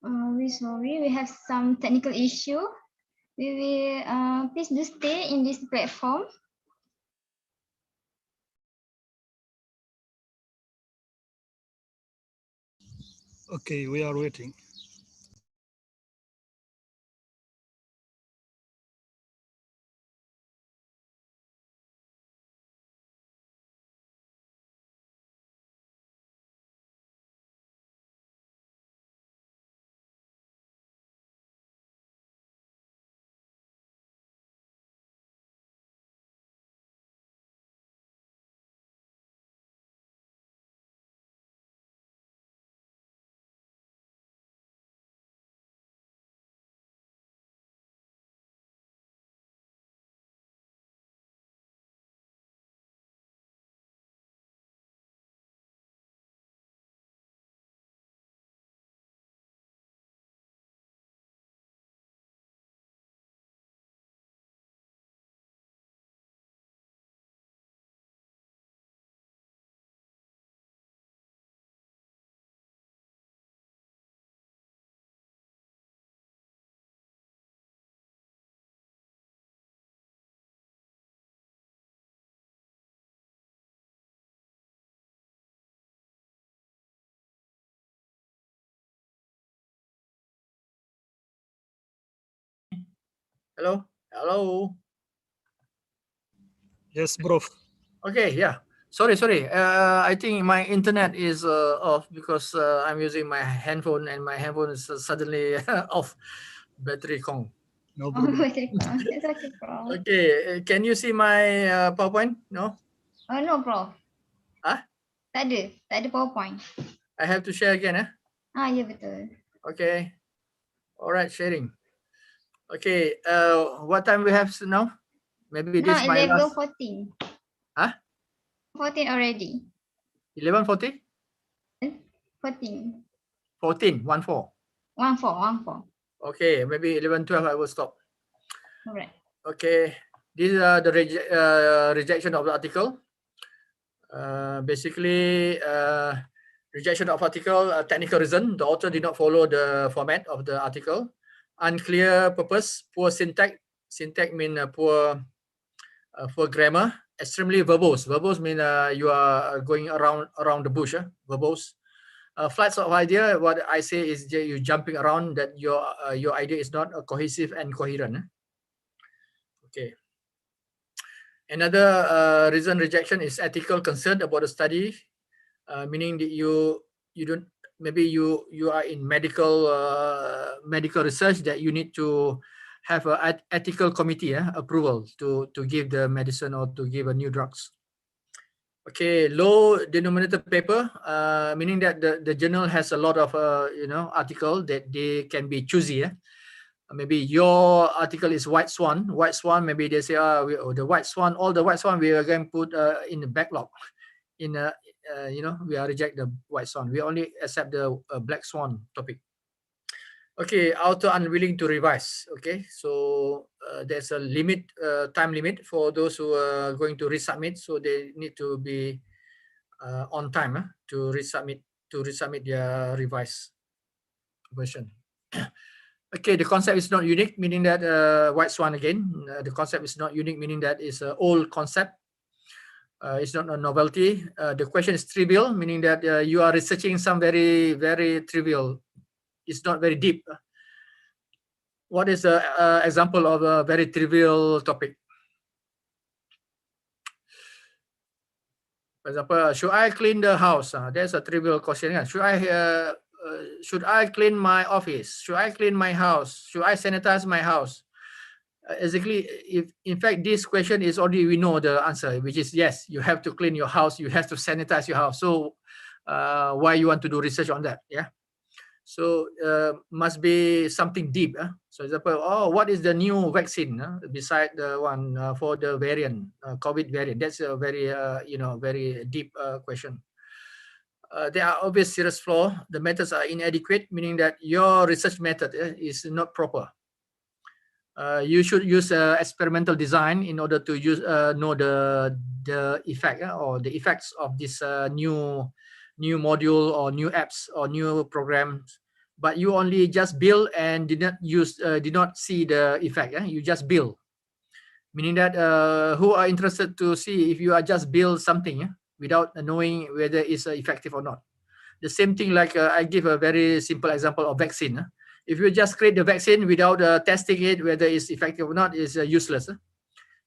We're sorry, we have some technical issue. We will please do stay in this platform. Okay, we are waiting. Hello? Hello? Yes, Prof. Okay, yeah. Sorry. I think my internet is off because I'm using my handphone and my handphone is suddenly off. Battery Kong. No problem. It's okay, Prof. Okay, can you see my PowerPoint? No? No, Prof. Huh? Tak ada PowerPoint. I have to share again, eh? Ya, betul. Okay. All right, sharing. Okay, what time we have now? Maybe this is my last. 11:14. Huh? 14 already. 11:40? 14. 14, 14. 14. Okay, maybe 11:12 I will stop. All right. Okay, these are the rejection of the article. Basically, rejection of article, technical reason. The author did not follow the format of the article. Unclear purpose, poor syntax. Syntax mean poor grammar. Extremely verbose. Verbose mean you are going around the bush. Verbose. Flights of idea. What I say is you jumping around. That your idea is not cohesive and coherent. Okay. Another reason rejection is ethical concern about the study, meaning that you don't, maybe you are in medical research that you need to have a ethical committee approval to give the medicine or to give a new drugs. Okay, low denominator paper, meaning that the journal has a lot of article that they can be choosy. Maybe your article is white swan. Maybe they say, the white swan, all the white swan we are going to put in the backlog. We are reject the white swan. We only accept the black swan topic. Okay, author unwilling to revise. Okay, so there's a limit, time limit for those who are going to resubmit. So they need to be on time to resubmit their revised version. Okay, the concept is not unique, meaning that white swan again. The concept is not unique, meaning that it's an old concept. It's not a novelty. The question is trivial, meaning that you are researching some very, very trivial. It's not very deep. What is an example of a very trivial topic? For example, should I clean the house? That's a trivial question. Should I clean my office? Should I clean my house? Should I sanitize my house? Exactly. If in fact this question is already we know the answer, which is yes, you have to clean your house, you have to sanitize your house. So why you want to do research on that? Yeah. So must be something deep. So example, what is the new vaccine beside the one for the variant, COVID variant? That's a very very deep question. There are obvious serious flaws. The methods are inadequate, meaning that your research method is not proper. You should use experimental design in order to know the effect or the effects of this new module or new apps or new programs but you only just bill and did not see the effect. You just bill, meaning that who are interested to see if you are just bill something without knowing whether it's effective or not. The same thing like I give a very simple example of vaccine. If you just create the vaccine without testing it whether it's effective or not, is useless.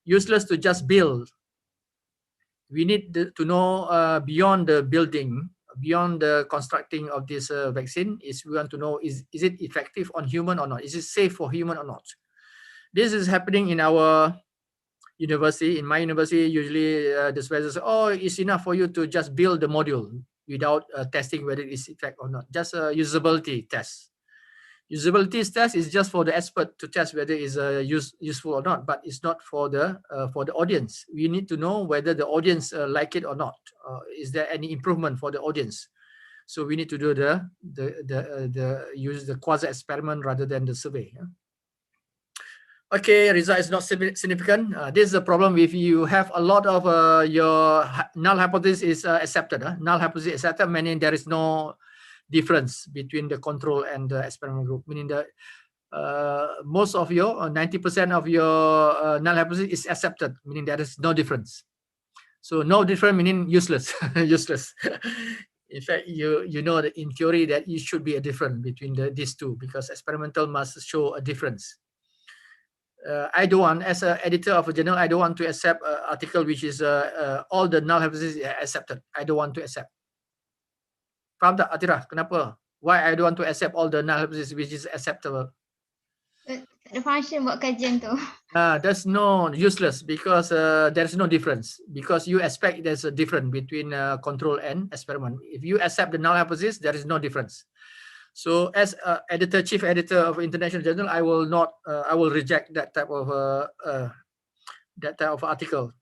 Useless to just build. We need to know beyond the building, beyond the constructing of this vaccine, is we want to know is it effective on human or not? Is it safe for human or not? This is happening in our university. In my university, usually the supervisors say, oh, it's enough for you to just build the module without testing whether it is effective or not. Just a usability test. Usability test is just for the expert to test whether it's useful or not, but it's not for the audience. We need to know whether the audience like it or not. Is there any improvement for the audience? So we need to do use the quasi experiment rather than the survey. Okay, result is not significant. This is a problem if you have a lot of your null hypothesis is accepted. Null hypothesis accepted, meaning there is no difference between the control and the experiment group, meaning that most of your 90% of your null hypothesis is accepted, meaning there is no difference. So no difference meaning useless. Useless. In fact, you know that in theory that it should be a difference between these two, because experimental must show a difference. I don't want, as an editor of a journal, I don't want to accept an article which is all the null hypothesis accepted. I don't want to accept. Faham tak, Atira? Kenapa? Why I don't want to accept all the null hypothesis which is acceptable? The function buat kajian tu. There's no useless because there's no difference, because you expect there's a difference between control and experiment. If you accept the null hypothesis, there is no difference. So as editor, chief editor of international journal, I will not, I will reject that type of article.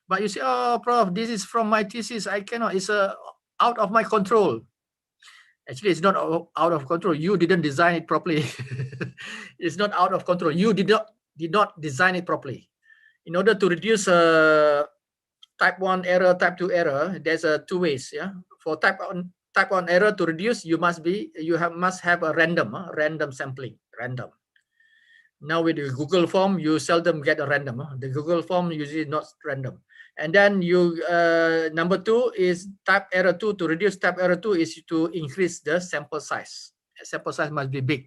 But you say, oh, Prof, this is from my thesis. I cannot. It's out of my control. Actually, it's not out of control. You didn't design it properly. It's not out of control. You did not design it properly. In order to reduce type 1 error, type 2 error, there's two ways. Yeah, for type 1 error to reduce, you must have a random sampling, random. Now with the Google form, you seldom get a random. The Google form usually not random. And then you number 2 is type error 2. To reduce type error 2 is to increase the sample size. Sample size must be big.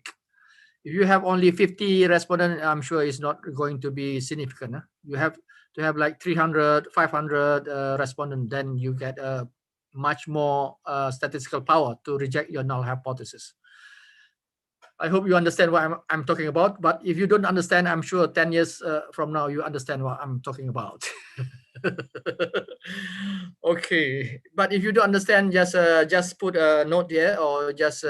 If you have only 50 respondents, I'm sure it's not going to be significant. You have to have like 300, 500 respondents, then you get a much more statistical power to reject your null hypothesis. I hope you understand what I'm talking about. But if you don't understand, I'm sure 10 years from now, you understand what I'm talking about. Okay. But if you don't understand, just put a note there, or just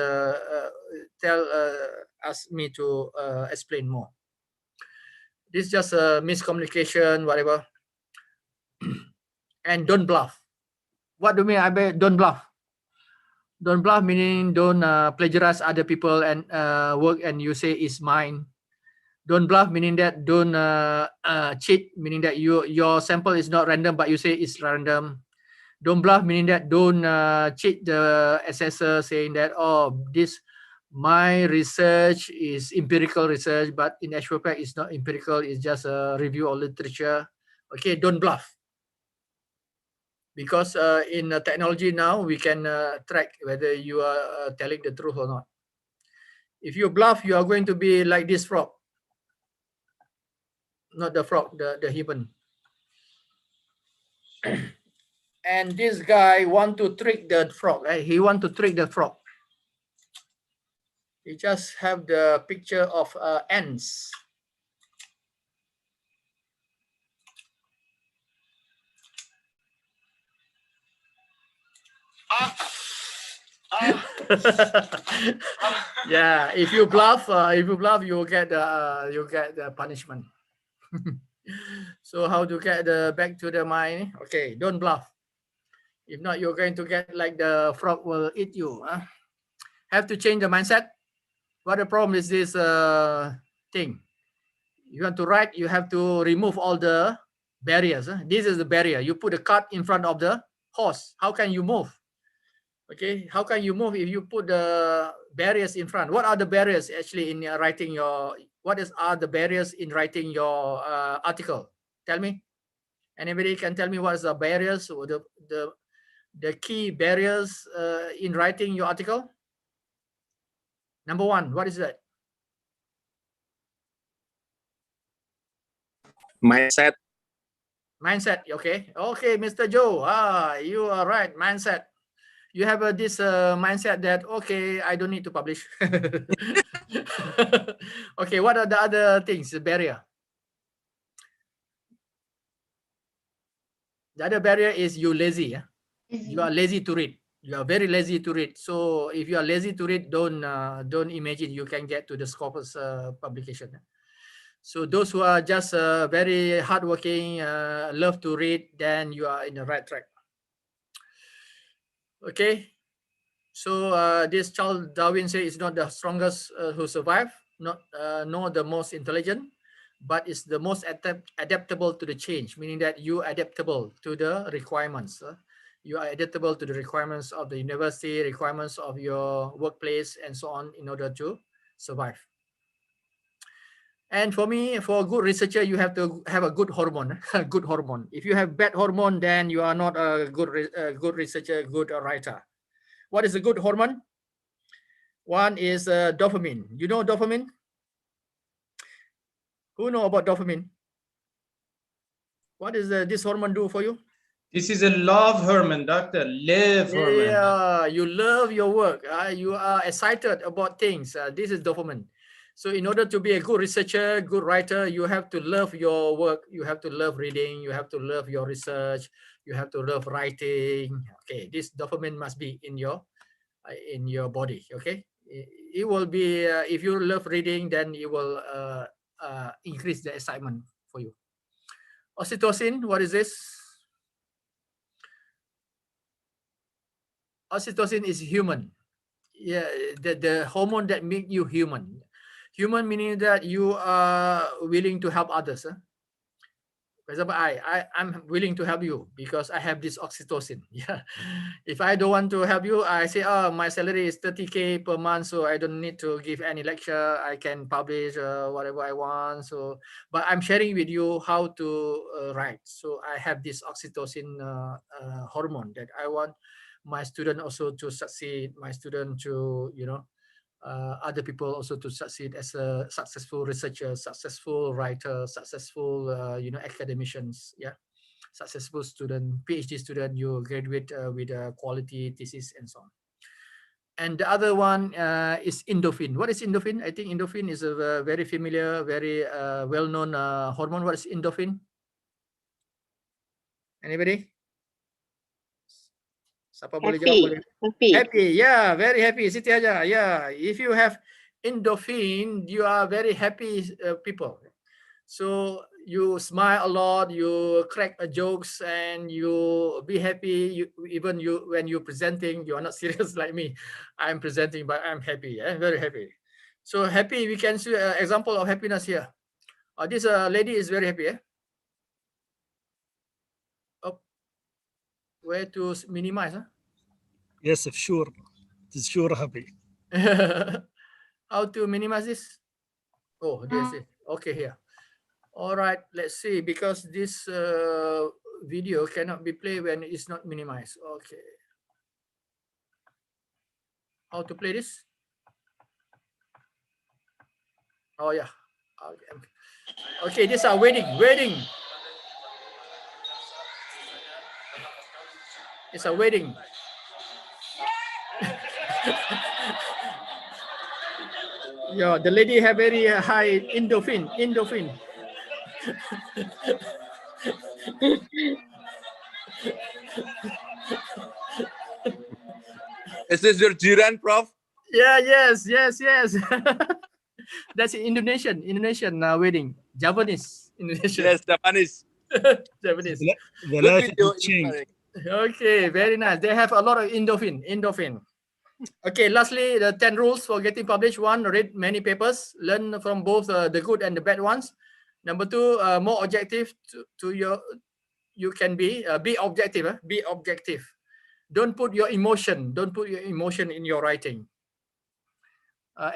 ask me to explain more. This is just a miscommunication, whatever. And don't bluff. What do you mean? Don't bluff. Don't bluff meaning don't plagiarize other people and work and you say it's mine. Don't bluff meaning that don't cheat, meaning that your sample is not random but you say it's random. Don't bluff meaning that don't cheat the assessor, saying that, oh, my research is empirical research, but in actual fact it's not empirical, it's just a review of literature. Okay, don't bluff. Because in technology now, we can track whether you are telling the truth or not. If you bluff, you are going to be like this frog. Not the frog, the human. And this guy want to trick the frog. Right? He want to trick the frog. He just have the picture of ants. Yeah, if you bluff, you get the punishment. So how to get back to the mind? Okay, don't bluff. If not, you're going to get like the frog will eat you. Have to change the mindset. What the problem is this thing? You want to write, you have to remove all the barriers. This is the barrier. You put a cart in front of the horse. How can you move? Okay, how can you move if you put the barriers in front? What are the barriers actually in writing your, are the barriers in writing your article? Tell me. Anybody can tell me what is the barriers or the key barriers in writing your article? Number one, what is that? Mindset. Mindset. Okay. Okay, Mr. Joe. You are right. Mindset. You have this mindset that, okay, I don't need to publish. Okay, what are the other things, the barrier? The other barrier is you lazy. Yeah? You are lazy to read. You are very lazy to read. So if you are lazy to read, don't imagine you can get to the Scopus publication. So those who are just very hardworking, love to read, then you are in the right track. Okay. So this Charles Darwin says it's not the strongest who survive, nor the most intelligent, but it's the most adaptable to the change, meaning that you are adaptable to the requirements. You are adaptable to the requirements of the university, requirements of your workplace, and so on, in order to survive. And for me, for a good researcher, you have to have a good hormone. Good hormone. If you have bad hormone, then you are not a good researcher, good writer. What is a good hormone? One is dopamine. You know dopamine? Who know about dopamine? What does this hormone do for you? This is a love hormone, doctor. Love hormone. Yeah, you love your work. You are excited about things. This is dopamine. So in order to be a good researcher, good writer, you have to love your work. You have to love reading. You have to love your research. You have to love writing. Okay, this dopamine must be in your body. Okay, it will be if you love reading, then it will increase the excitement for you. Oxytocin, what is this? Oxytocin is human. Yeah, the hormone that make you human. Human meaning that you are willing to help others. For example, I'm willing to help you because I have this oxytocin. Yeah. If I don't want to help you, I say, oh, my salary is 30K per month, so I don't need to give any lecture. I can publish whatever I want. So, but I'm sharing with you how to write. So I have this oxytocin hormone that I want my student also to succeed. My student to, other people also to succeed as a successful researcher, successful writer, successful academicians. Yeah, successful student, PhD student. You graduate with a quality thesis and so on. And the other one is endorphin. What is endorphin? I think endorphin is a very familiar, very well-known hormone. What is endorphin? Anybody? Siapa boleh jawab boleh? Happy, yeah, very happy. Siti Haja, yeah. If you have endorphin, you are very happy people. So you smile a lot, you crack jokes, and you be happy. Even when you're presenting, you are not serious like me. I'm presenting, but I'm happy. Very happy. So happy, we can see an example of happiness here. This lady is very happy. Where to minimize? Yes, sure. It is sure happy. How to minimize this? Oh, this is okay here. All right, let's see, because this video cannot be played when it's not minimized. Okay. How to play this? Oh yeah. Okay. Okay, these are wedding. It's a wedding. Yeah, the lady have very high endorphin. Is this your jiran, Prof? Yeah, yes. That's Indonesian wedding. Japanese, Indonesian. Yes, Japanese. Japanese. The life is changed. Okay, very nice. They have a lot of endorphin. Okay, lastly, the 10 rules for getting published. 1, read many papers. Learn from both the good and the bad ones. Number 2, more objective you can be. Be objective. Be objective. Don't put your emotion. Don't put your emotion in your writing.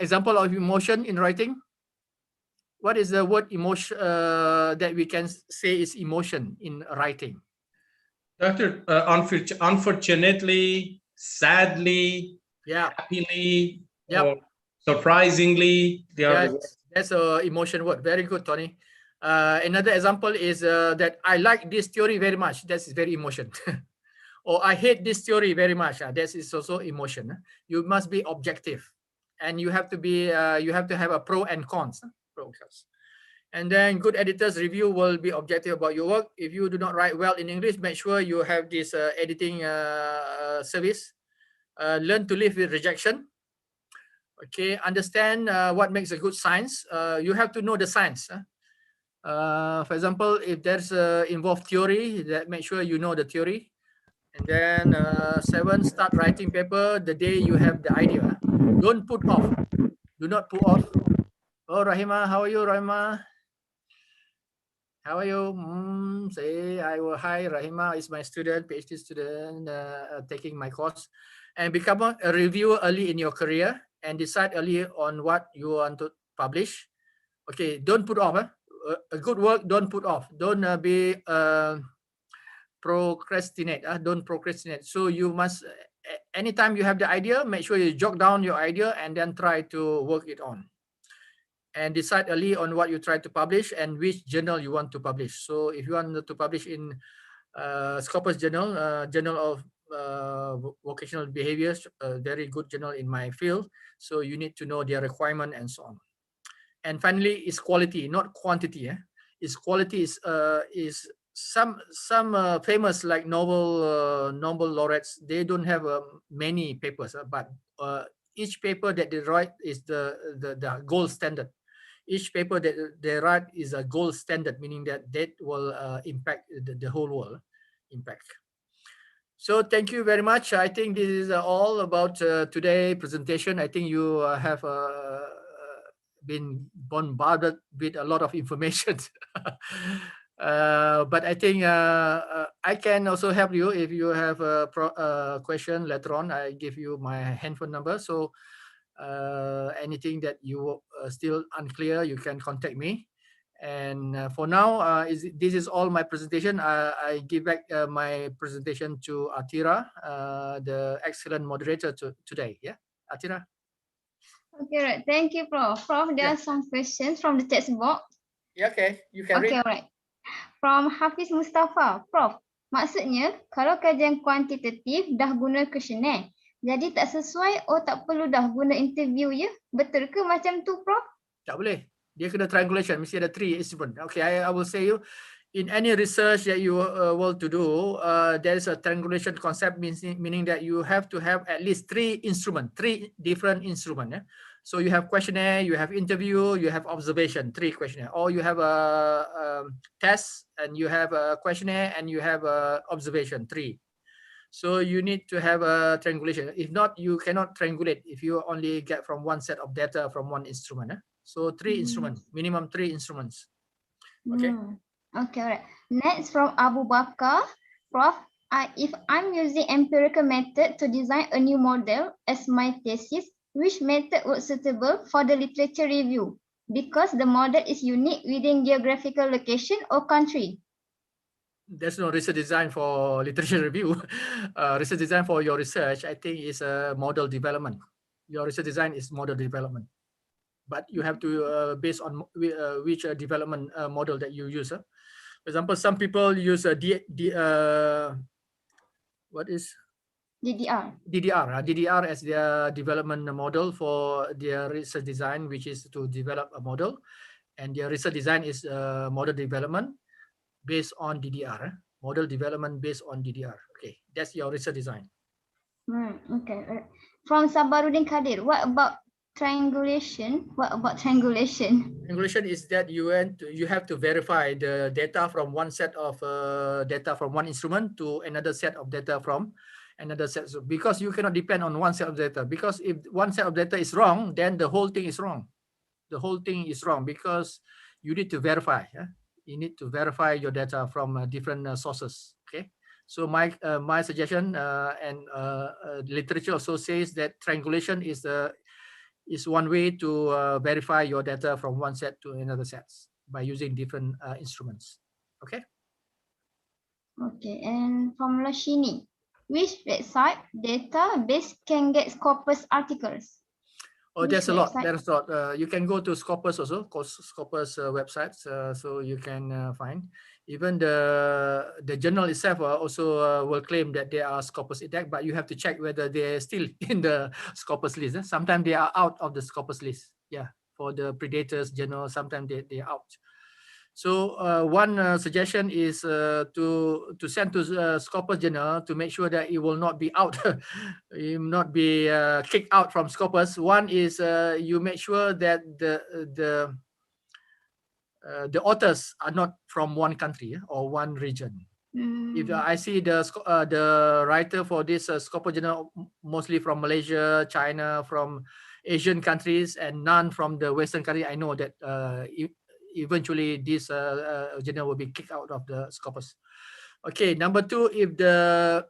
Example of emotion in writing. What is the word emotion that we can say is emotion in writing? Doctor, unfortunately, sadly, happily, or surprisingly, they are the words. That's a emotion word. Very good, Tony. Another example is that I like this theory very much. That is very emotion. Or I hate this theory very much. That is also emotion. You must be objective, and you have to be. You have to have a pro and cons. Pro and cons. And then good editors review will be objective about your work. If you do not write well in English, make sure you have this editing service. Learn to live with rejection. Okay, understand what makes a good science. You have to know the science. For example, if there's involved theory, that make sure you know the theory. And then 7, start writing paper the day you have the idea. Don't put off. Do not put off. Oh, Rahima, how are you, Rahima? How are you? Say, hi, Rahima is my student, PhD student, taking my course. And become a reviewer early in your career and decide early on what you want to publish. Okay, don't put off. A good work, don't put off. Don't be procrastinate. Don't procrastinate. So you must, anytime you have the idea, make sure you jot down your idea and then try to work it on. And decide early on what you try to publish and which journal you want to publish. So if you want to publish in Scopus Journal, Journal of Vocational Behaviors, a very good journal in my field. So you need to know their requirement and so on. And finally, is quality, not quantity. Is quality is some famous like Nobel laureates. They don't have many papers, but each paper that they write is the gold standard. Each paper that they write is a gold standard, meaning that will impact the whole world. Impact. So thank you very much. I think this is all about today's presentation. I think you have been bombarded with a lot of information. But I think I can also help you if you have a question later on. I give you my handphone number. So anything that you still unclear, you can contact me. And for now, this is all my presentation. I give back my presentation to Atira, the excellent moderator today. Yeah, Atira. Okay, right. Thank you, Prof. Prof, there are some questions from the text box. Yeah, okay, you can read. Okay, alright. From Hafiz Mustapha, Prof, maksudnya kalau kajian kuantitatif dah guna questionnaire, jadi tak sesuai tak perlu dah guna interview ya? Betul ke macam tu, Prof? Tak boleh. Dia kena triangulation, mesti ada 3 instrument. Okay, I will say you, in any research that you want to do, there is a triangulation concept, meaning that you have to have at least 3 different instruments. Yeah? So you have questionnaire, you have interview, you have observation, 3 questionnaire. Or you have a test, and you have a questionnaire, and you have a observation, 3. So you need to have a triangulation. If not, you cannot triangulate if you only get from one set of data from one instrument. So 3 instruments, minimum 3 instruments. Okay. Okay, alright. Next from Abu Bakar, Prof, if I'm using empirical method to design a new model as my thesis, which method would suitable for the literature review? Because the model is unique within geographical location or country. There's no research design for literature review. Research design for your research, I think, is a model development. Your research design is model development. But you have to based on which development model that you use. For example, some people use what is DDR. DDR as their development model for their research design, which is to develop a model, and their research design is model development based on DDR. Model development based on DDR. Okay, that's your research design. Okay. From Sabaruddin Kadir, what about triangulation? What about triangulation? Triangulation is that you have to verify the data from one set of data from one instrument to another set of data from another set. So because you cannot depend on one set of data. Because if one set of data is wrong, then the whole thing is wrong. The whole thing is wrong because you need to verify. You need to verify your data from different sources. Okay. So my suggestion and literature also says that triangulation is one way to verify your data from one set to another sets by using different instruments. Okay. Okay, and from Lashini, which website database can get Scopus articles? Oh, there's a lot. There's a lot. You can go to Scopus also, Scopus websites, so you can find. Even the journal itself also will claim that they are Scopus index, but you have to check whether they're still in the Scopus list. Sometimes they are out of the Scopus list. Yeah, for the Predators journal, sometimes they are out. So one suggestion is to send to Scopus journal to make sure that it will not be out, it will not be kicked out from Scopus. One is you make sure that the authors are not from one country or one region. If I see the writer for this Scopus journal mostly from Malaysia, China, from Asian countries, and none from the Western country, I know that eventually this journal will be kicked out of the Scopus. Okay, number two, if the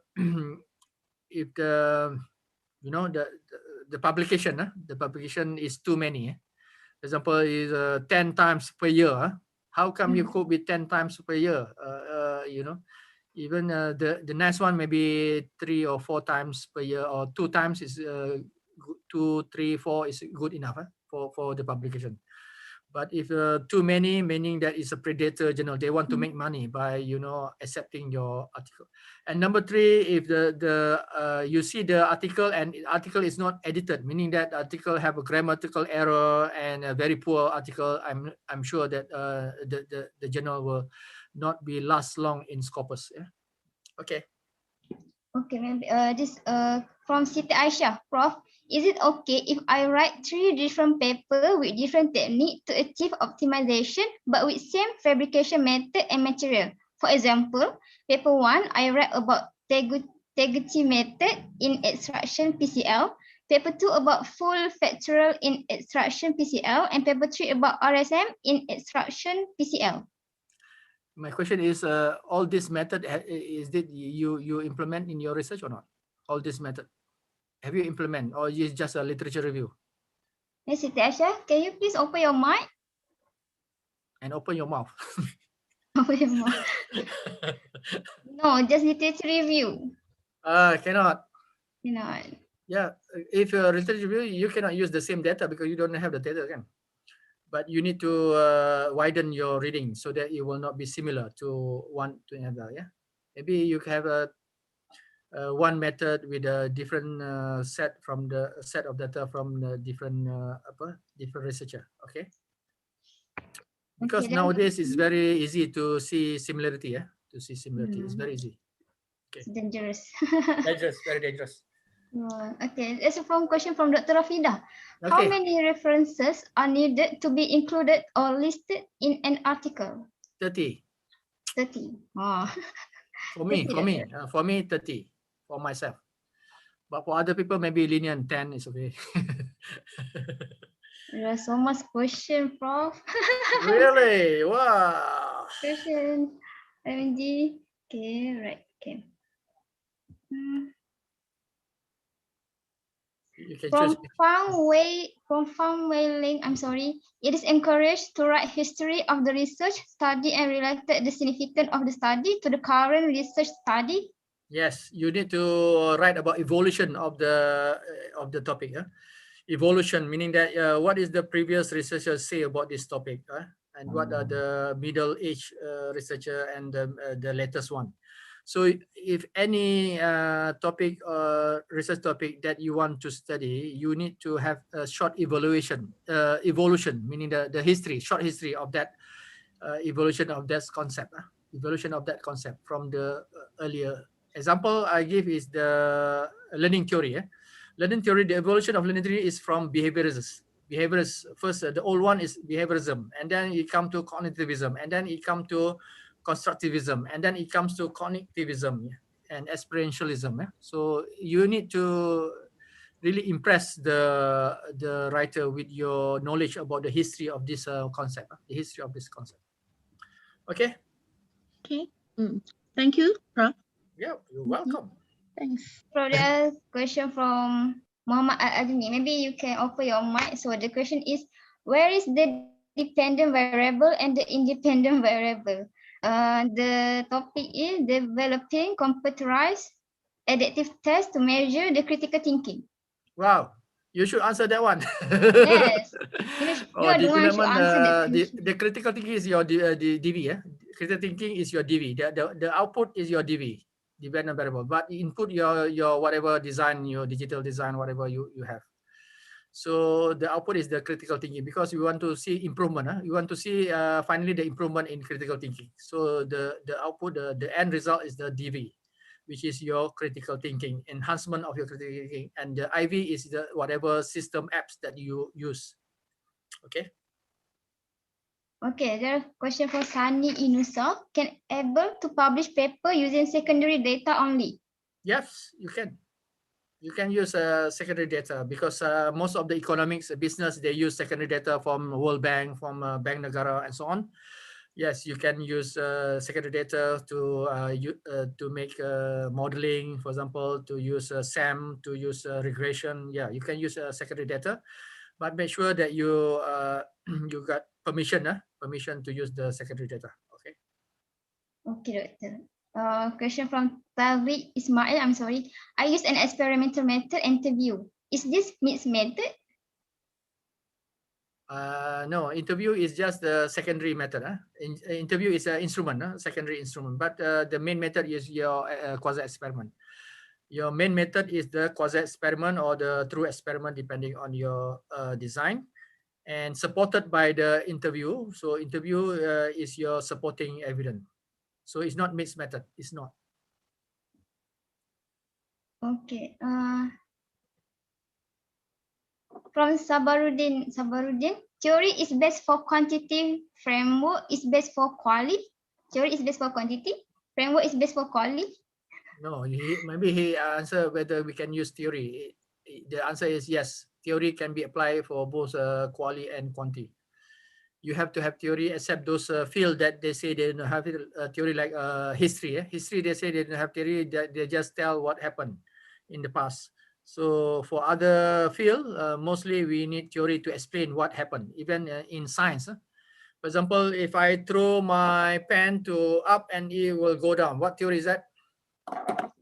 you know the publication is too many. For example, is 10 times per year. How come you could be 10 times per year? You know, even the next one maybe 3 or 4 times per year, or 2 times is 2, 3, 4 is good enough for the publication. But if too many, meaning that it's a predator journal, they want to make money by accepting your article. And number three, if you see the article and article is not edited, meaning that article have a grammatical error and a very poor article, I'm sure that the journal will not be last long in Scopus. Yeah. Okay. Okay, maybe this from Siti Aisha, Prof. Is it okay if I write 3 different papers with different technique to achieve optimization, but with same fabrication method and material? For example, paper 1, I write about Teguchi method in extraction PCL, paper 2 about full factorial in extraction PCL, and paper 3 about RSM in extraction PCL. My question is, all this method, is it you implement in your research or not? All this method, have you implement, or is just a literature review? Yes, Siti Aisha, can you please open your mic? And open your mouth. Open your mouth. No, just literature review. Cannot. Cannot. Yeah, if you're a literature review, you cannot use the same data because you don't have the data again. But you need to widen your reading so that it will not be similar to one to another. Yeah, maybe you have one method with a different set of data from the different researcher. Okay, because nowadays it's very easy to see similarity. Yeah, to see similarity it's very easy. Okay. It's dangerous. Dangerous, very dangerous. Okay, there's a question from Dr. Rafida. Okay. How many references are needed to be included or listed in an article? 30. 30. Oh. For me, 30 for myself. But for other people, maybe lenient 10 is okay. There's so much question, Prof. Really? Wow. Question. MG. Okay, right. Okay. From Fang Wei Ling, I'm sorry. It is encouraged to write history of the research study and related the significance of the study to the current research study. Yes, you need to write about evolution of the topic. Evolution meaning that what is the previous researchers say about this topic, and what are the middle age researcher and the latest one. So if any topic or research topic that you want to study, you need to have a short evolution, meaning the history, short history of that evolution of that concept, from the earlier. Example I give is the learning theory. Learning theory, the evolution of learning theory is from behaviorism. First, the old one is behaviorism, and then it come to cognitivism, and then it come to constructivism, and then it comes to cognitivism and experientialism. So you need to really impress the writer with your knowledge about the history of this concept. Okay. Okay. Thank you, Prof. Yeah, you're welcome. Thanks. So there's question from Muhammad Al-Admi. Maybe you can offer your mic. So the question is, where is the dependent variable and the independent variable? The topic is developing computerized adaptive tests to measure the critical thinking. Wow, you should answer that one. Yes, you are the one who should development, answer that question. the critical thinking is your DV. Yeah? Critical thinking is your DV. The output is your DV, dependent variable. But input your whatever design, your digital design, whatever you have. So the output is the critical thinking because we want to see improvement. You want to see finally the improvement in critical thinking. So the output, the end result is the DV, which is your critical thinking, enhancement of your critical thinking. And the IV is the whatever system apps that you use. Okay. Okay, there are question for Sani Inusa. Can able to publish paper using secondary data only? Yes, you can. You can use secondary data because most of the economics business, they use secondary data from World Bank, from Bank Negara, and so on. Yes, you can use secondary data to make modeling, for example, to use SAM, to use regression. Yeah, you can use secondary data, but make sure that you you got permission to use the secondary data. Okay. Okay, doctor. Question from Tawri Ismail. I'm sorry. I use an experimental method interview. Is this mixed method? No, interview is just the secondary method. Interview is an instrument, secondary instrument. But the main method is your quasi-experiment. Your main method is the quasi-experiment or the true experiment, depending on your design, and supported by the interview. So interview is your supporting evidence. So it's not mixed method. It's not. Okay. From Sabarudin, theory is best for quantity, framework is best for quality. Theory is best for quantity, framework is best for quality. No, maybe he answer whether we can use theory. The answer is yes. Theory can be applied for both quali and quanti. You have to have theory, except those field that they say they don't have theory, like history. History, they say they don't have theory. They just tell what happened in the past. So for other field, mostly we need theory to explain what happened. Even in science, for example, if I throw my pen to up and it will go down, what theory is that?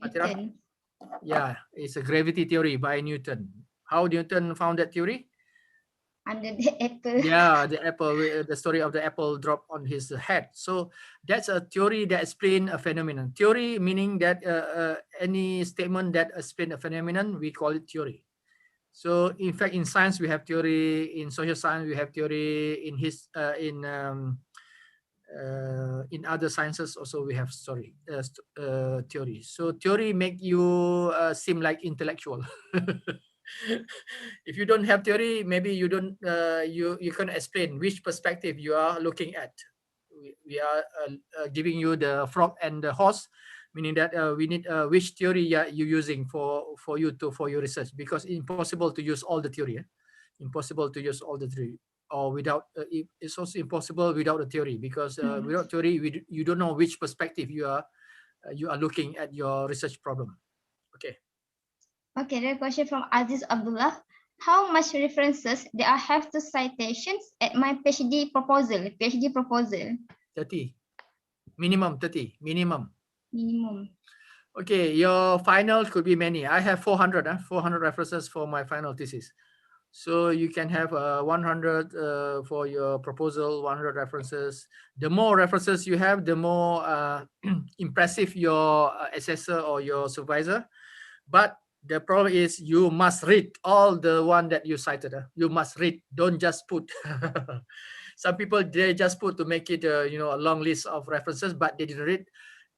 Newton. Yeah, it's a gravity theory by Newton. How Newton found that theory? Under the apple. Yeah, the apple, the story of the apple drop on his head. So that's a theory that explains a phenomenon. Theory meaning that any statement that explains a phenomenon, we call it theory. So in fact, in science we have theory, in social science we have theory, in other sciences also we have theory. So theory make you seem like intellectual. If you don't have theory, maybe you don't you can explain which perspective you are looking at. We are giving you the frog and the horse, meaning that we need which theory you're using for your research, because it's impossible to use all the theory. Impossible to use all the theory, or without it's also impossible without a theory, because without theory you don't know which perspective you are looking at your research problem. Okay. Okay, the question from Aziz Abdullah. How much references do I have to citations at my PhD proposal? 30. Minimum 30. Minimum. Minimum. Okay, your final could be many. I have 400 references for my final thesis. So you can have 100 for your proposal, 100 references. The more references you have, the more impressive your assessor or your supervisor. But the problem is you must read all the one that you cited. You must read. Don't just put. Some people, they just put to make it a long list of references, but they didn't read.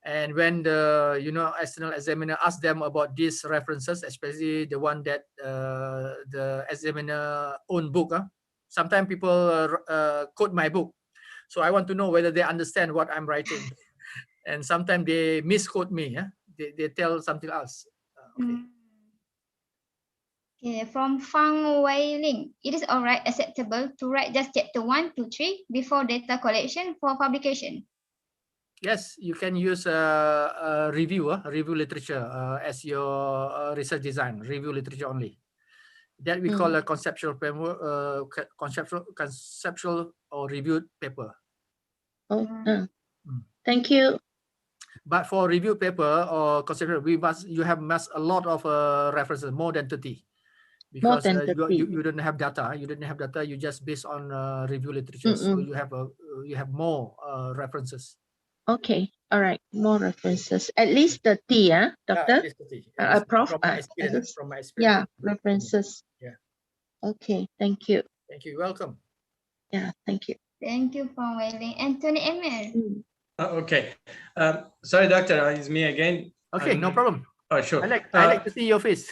And when the external examiner asks them about these references, especially the one that the examiner own book, sometimes people quote my book. So I want to know whether they understand what I'm writing. And sometimes they misquote me. They tell something else. Okay. Okay, from Fang Wei Ling. It is alright, acceptable to write just chapter 1 to 3 before data collection for publication. Yes, you can use review literature as your research design, review literature only. That we call a conceptual framework, conceptual or reviewed paper. Thank you. But for review paper or conceptual, you must a lot of references, more than 30. Because you don't have data, you just based on review literature, so you have more references. Okay, all right, more references, at least 30, doctor. Prof. From my experience, yeah, references. Yeah. Okay, thank you. Thank you. Welcome. Yeah, thank you. Thank you for waiting. Anthony Emil. Okay. Sorry, doctor, it's me again. Okay, no problem. Oh, sure. I like to see your face.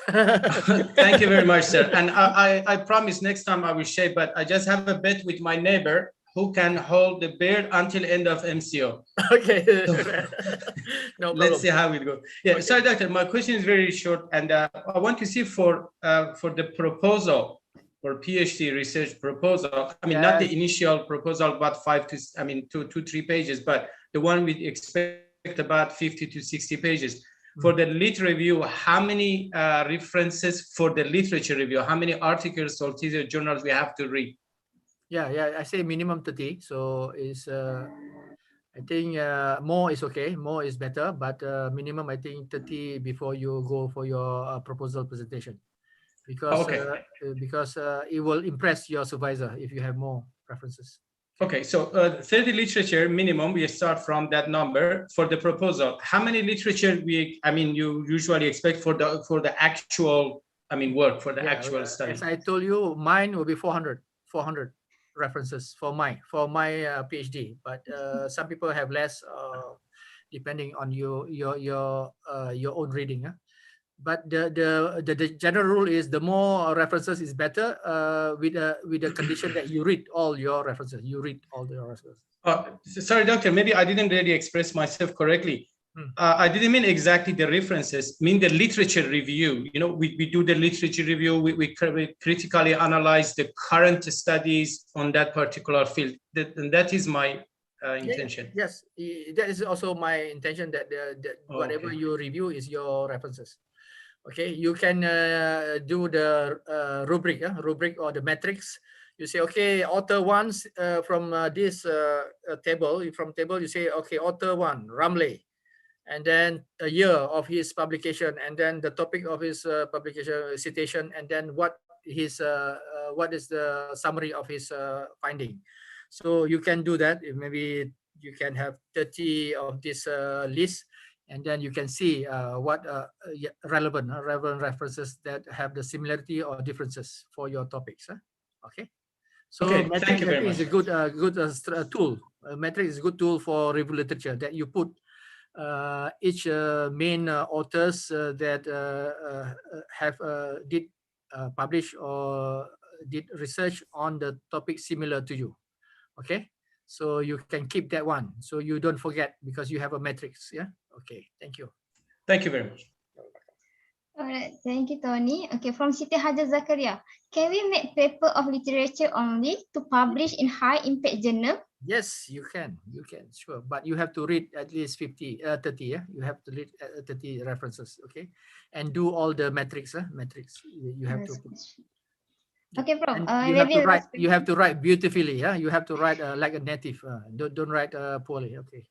Thank you very much, sir. And I promise next time I will shave, but I just have a bet with my neighbor who can hold the beard until end of MCO. Okay. No problem. Let's see how it goes. Yeah. Okay. Sorry, doctor. My question is very short, and I want to see for the proposal, for PhD research proposal. I mean, not the initial proposal, but 2 to 3 pages, but the one we expect about 50 to 60 pages. For the lit review, how many references for the literature review? How many articles or journals we have to read? Yeah, I say minimum 30. So is I think more is okay, more is better, but minimum I think 30 before you go for your proposal presentation, because it will impress your supervisor if you have more references. Okay, so 30 literature minimum, we start from that number for the proposal. How many literature you usually expect for the actual work, for the actual study? As I told you, mine will be 400 references for my PhD, but some people have less depending on your own reading. But the general rule is the more references is better, with the condition that you read all your references. Sorry, doctor, maybe I didn't really express myself correctly. I didn't mean exactly the references, mean the literature review. We do the literature review, we critically analyze the current studies on that particular field. That is my intention. Yes, that is also my intention, that whatever you review is your references. Okay, you can do the rubric or the metrics. You say, okay, author one from this table. From table, you say, okay, author one, Ramlee, and then a year of his publication, and then the topic of his publication, citation, and then what is the summary of his finding. So you can do that. Maybe you can have 30 of this list. And then you can see what relevant references that have the similarity or differences for your topics. Okay. So metric is a good tool. Metric is a good tool for review literature, that you put each main authors that did publish or did research on the topic similar to you. Okay. So you can keep that one, so you don't forget, because you have a matrix. Yeah. Okay. Thank you. Thank you very much. All right. Thank you, Tony. Okay. From Siti Hajar Zakaria, can we make paper of literature only to publish in high impact journal? Yes, you can. You can, sure. But you have to read at least 30. Yeah. You have to read 30 references. Okay. And do all the metrics. Metrics. You have to. Okay, Prof. You have to write beautifully. Yeah, you have to write like a native. Don't write poorly. Okay.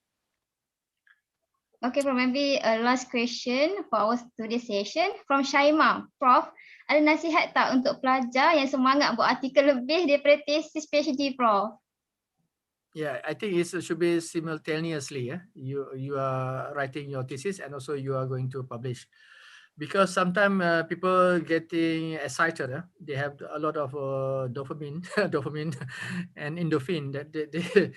Okay, Prof. Maybe a last question for our today's session from Shaima. Prof, ada nasihat tak untuk pelajar yang semangat buat artikel lebih daripada tesis PhD, Prof? Yeah, I think it should be simultaneously. Yeah, you are writing your thesis and also you are going to publish. Because sometimes people getting excited. They have a lot of dopamine and endorphin that they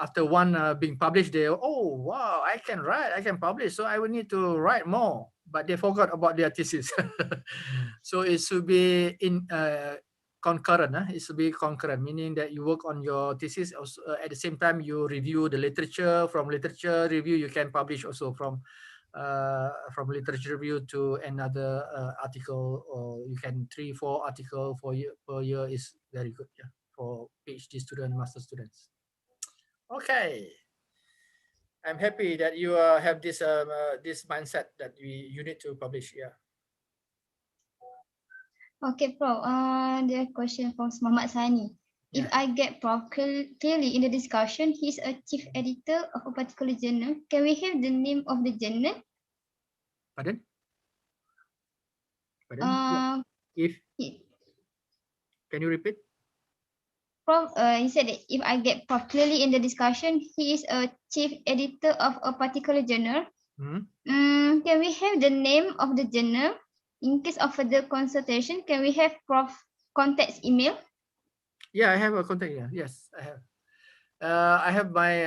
after one being published, they, oh wow, I can write, I can publish, so I will need to write more. But they forgot about their thesis. So it should be concurrent. It should be concurrent, meaning that you work on your thesis also, at the same time you review the literature. From literature review, you can publish also from literature review to another article, or you can 3-4 article per year is very good. Yeah, for PhD student, master students. Okay. I'm happy that you have this this mindset that you need to publish. Yeah. Okay, Prof. The question from Muhammad Sani. If I get Prof clearly in the discussion, he's a chief editor of a particular journal. Can we have the name of the journal? Pardon? If can you repeat? Prof, he said that if I get Prof clearly in the discussion, he is a chief editor of a particular journal. Can we have the name of the journal? In case of further consultation, can we have Prof contact email? Yeah, I have a contact. Yeah, yes, I have. I have my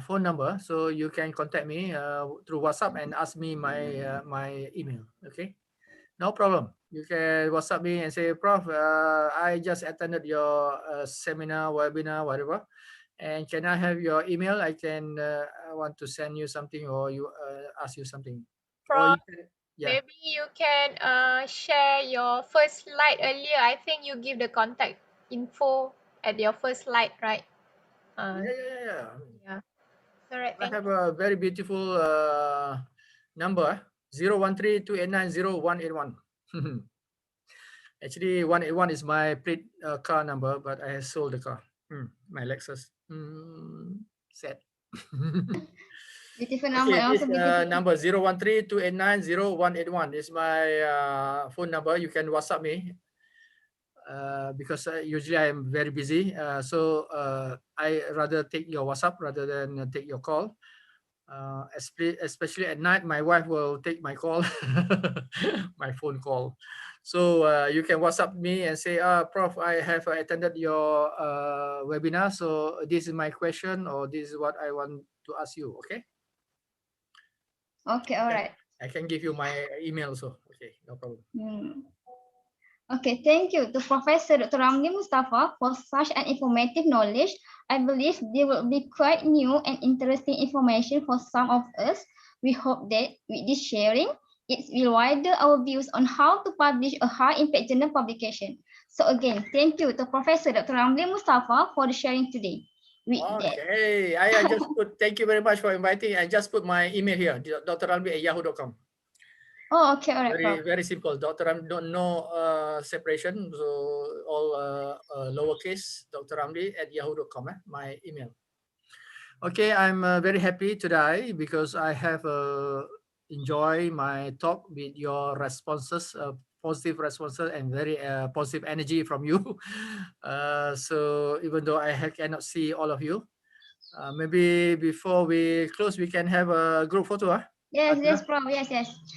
phone number, so you can contact me through WhatsApp and ask me my my email. Okay, no problem. You can WhatsApp me and say, Prof, I just attended your seminar, webinar, whatever, and can I have your email? I can I want to send you something, or you ask you something. Prof, Yeah. maybe you can share your first slide earlier. I think you give the contact info at your first slide, right? Yeah. Yeah. All right. I have a very beautiful number 013-289-0181. Actually, 181 is my plate car number, but I have sold the car. My Lexus. Sad. Beautiful number. Okay, this beautiful. number 013-289-0181 is my phone number. You can WhatsApp me because usually I am very busy. So I rather take your WhatsApp rather than take your call. Especially at night, my wife will take my call, my phone call. So you can WhatsApp me and say, Prof, I have attended your webinar. So this is my question, or this is what I want to ask you. Okay. Okay, all right. I can give you my email also. Okay, no problem. Okay, thank you to Professor Dr. Ramlee Mustapha for such an informative knowledge. I believe there will be quite new and interesting information for some of us. We hope that with this sharing, it will widen our views on how to publish a high-impact journal publication. So again, thank you to Professor Dr. Ramlee Mustapha for the sharing today. Okay, I just put, thank you very much for inviting. I just put my email here, drramlee@yahoo.com. Oh, okay, all right. Very simple. Dr. Ramlee, no separation, so all lowercase. Dr. Ramlee@yahoo.com. My email. Okay, I'm very happy today because I have enjoyed my talk with your responses, positive responses, and very positive energy from you. So even though I cannot see all of you, maybe before we close, we can have a group photo. Yes, Prof. Yes.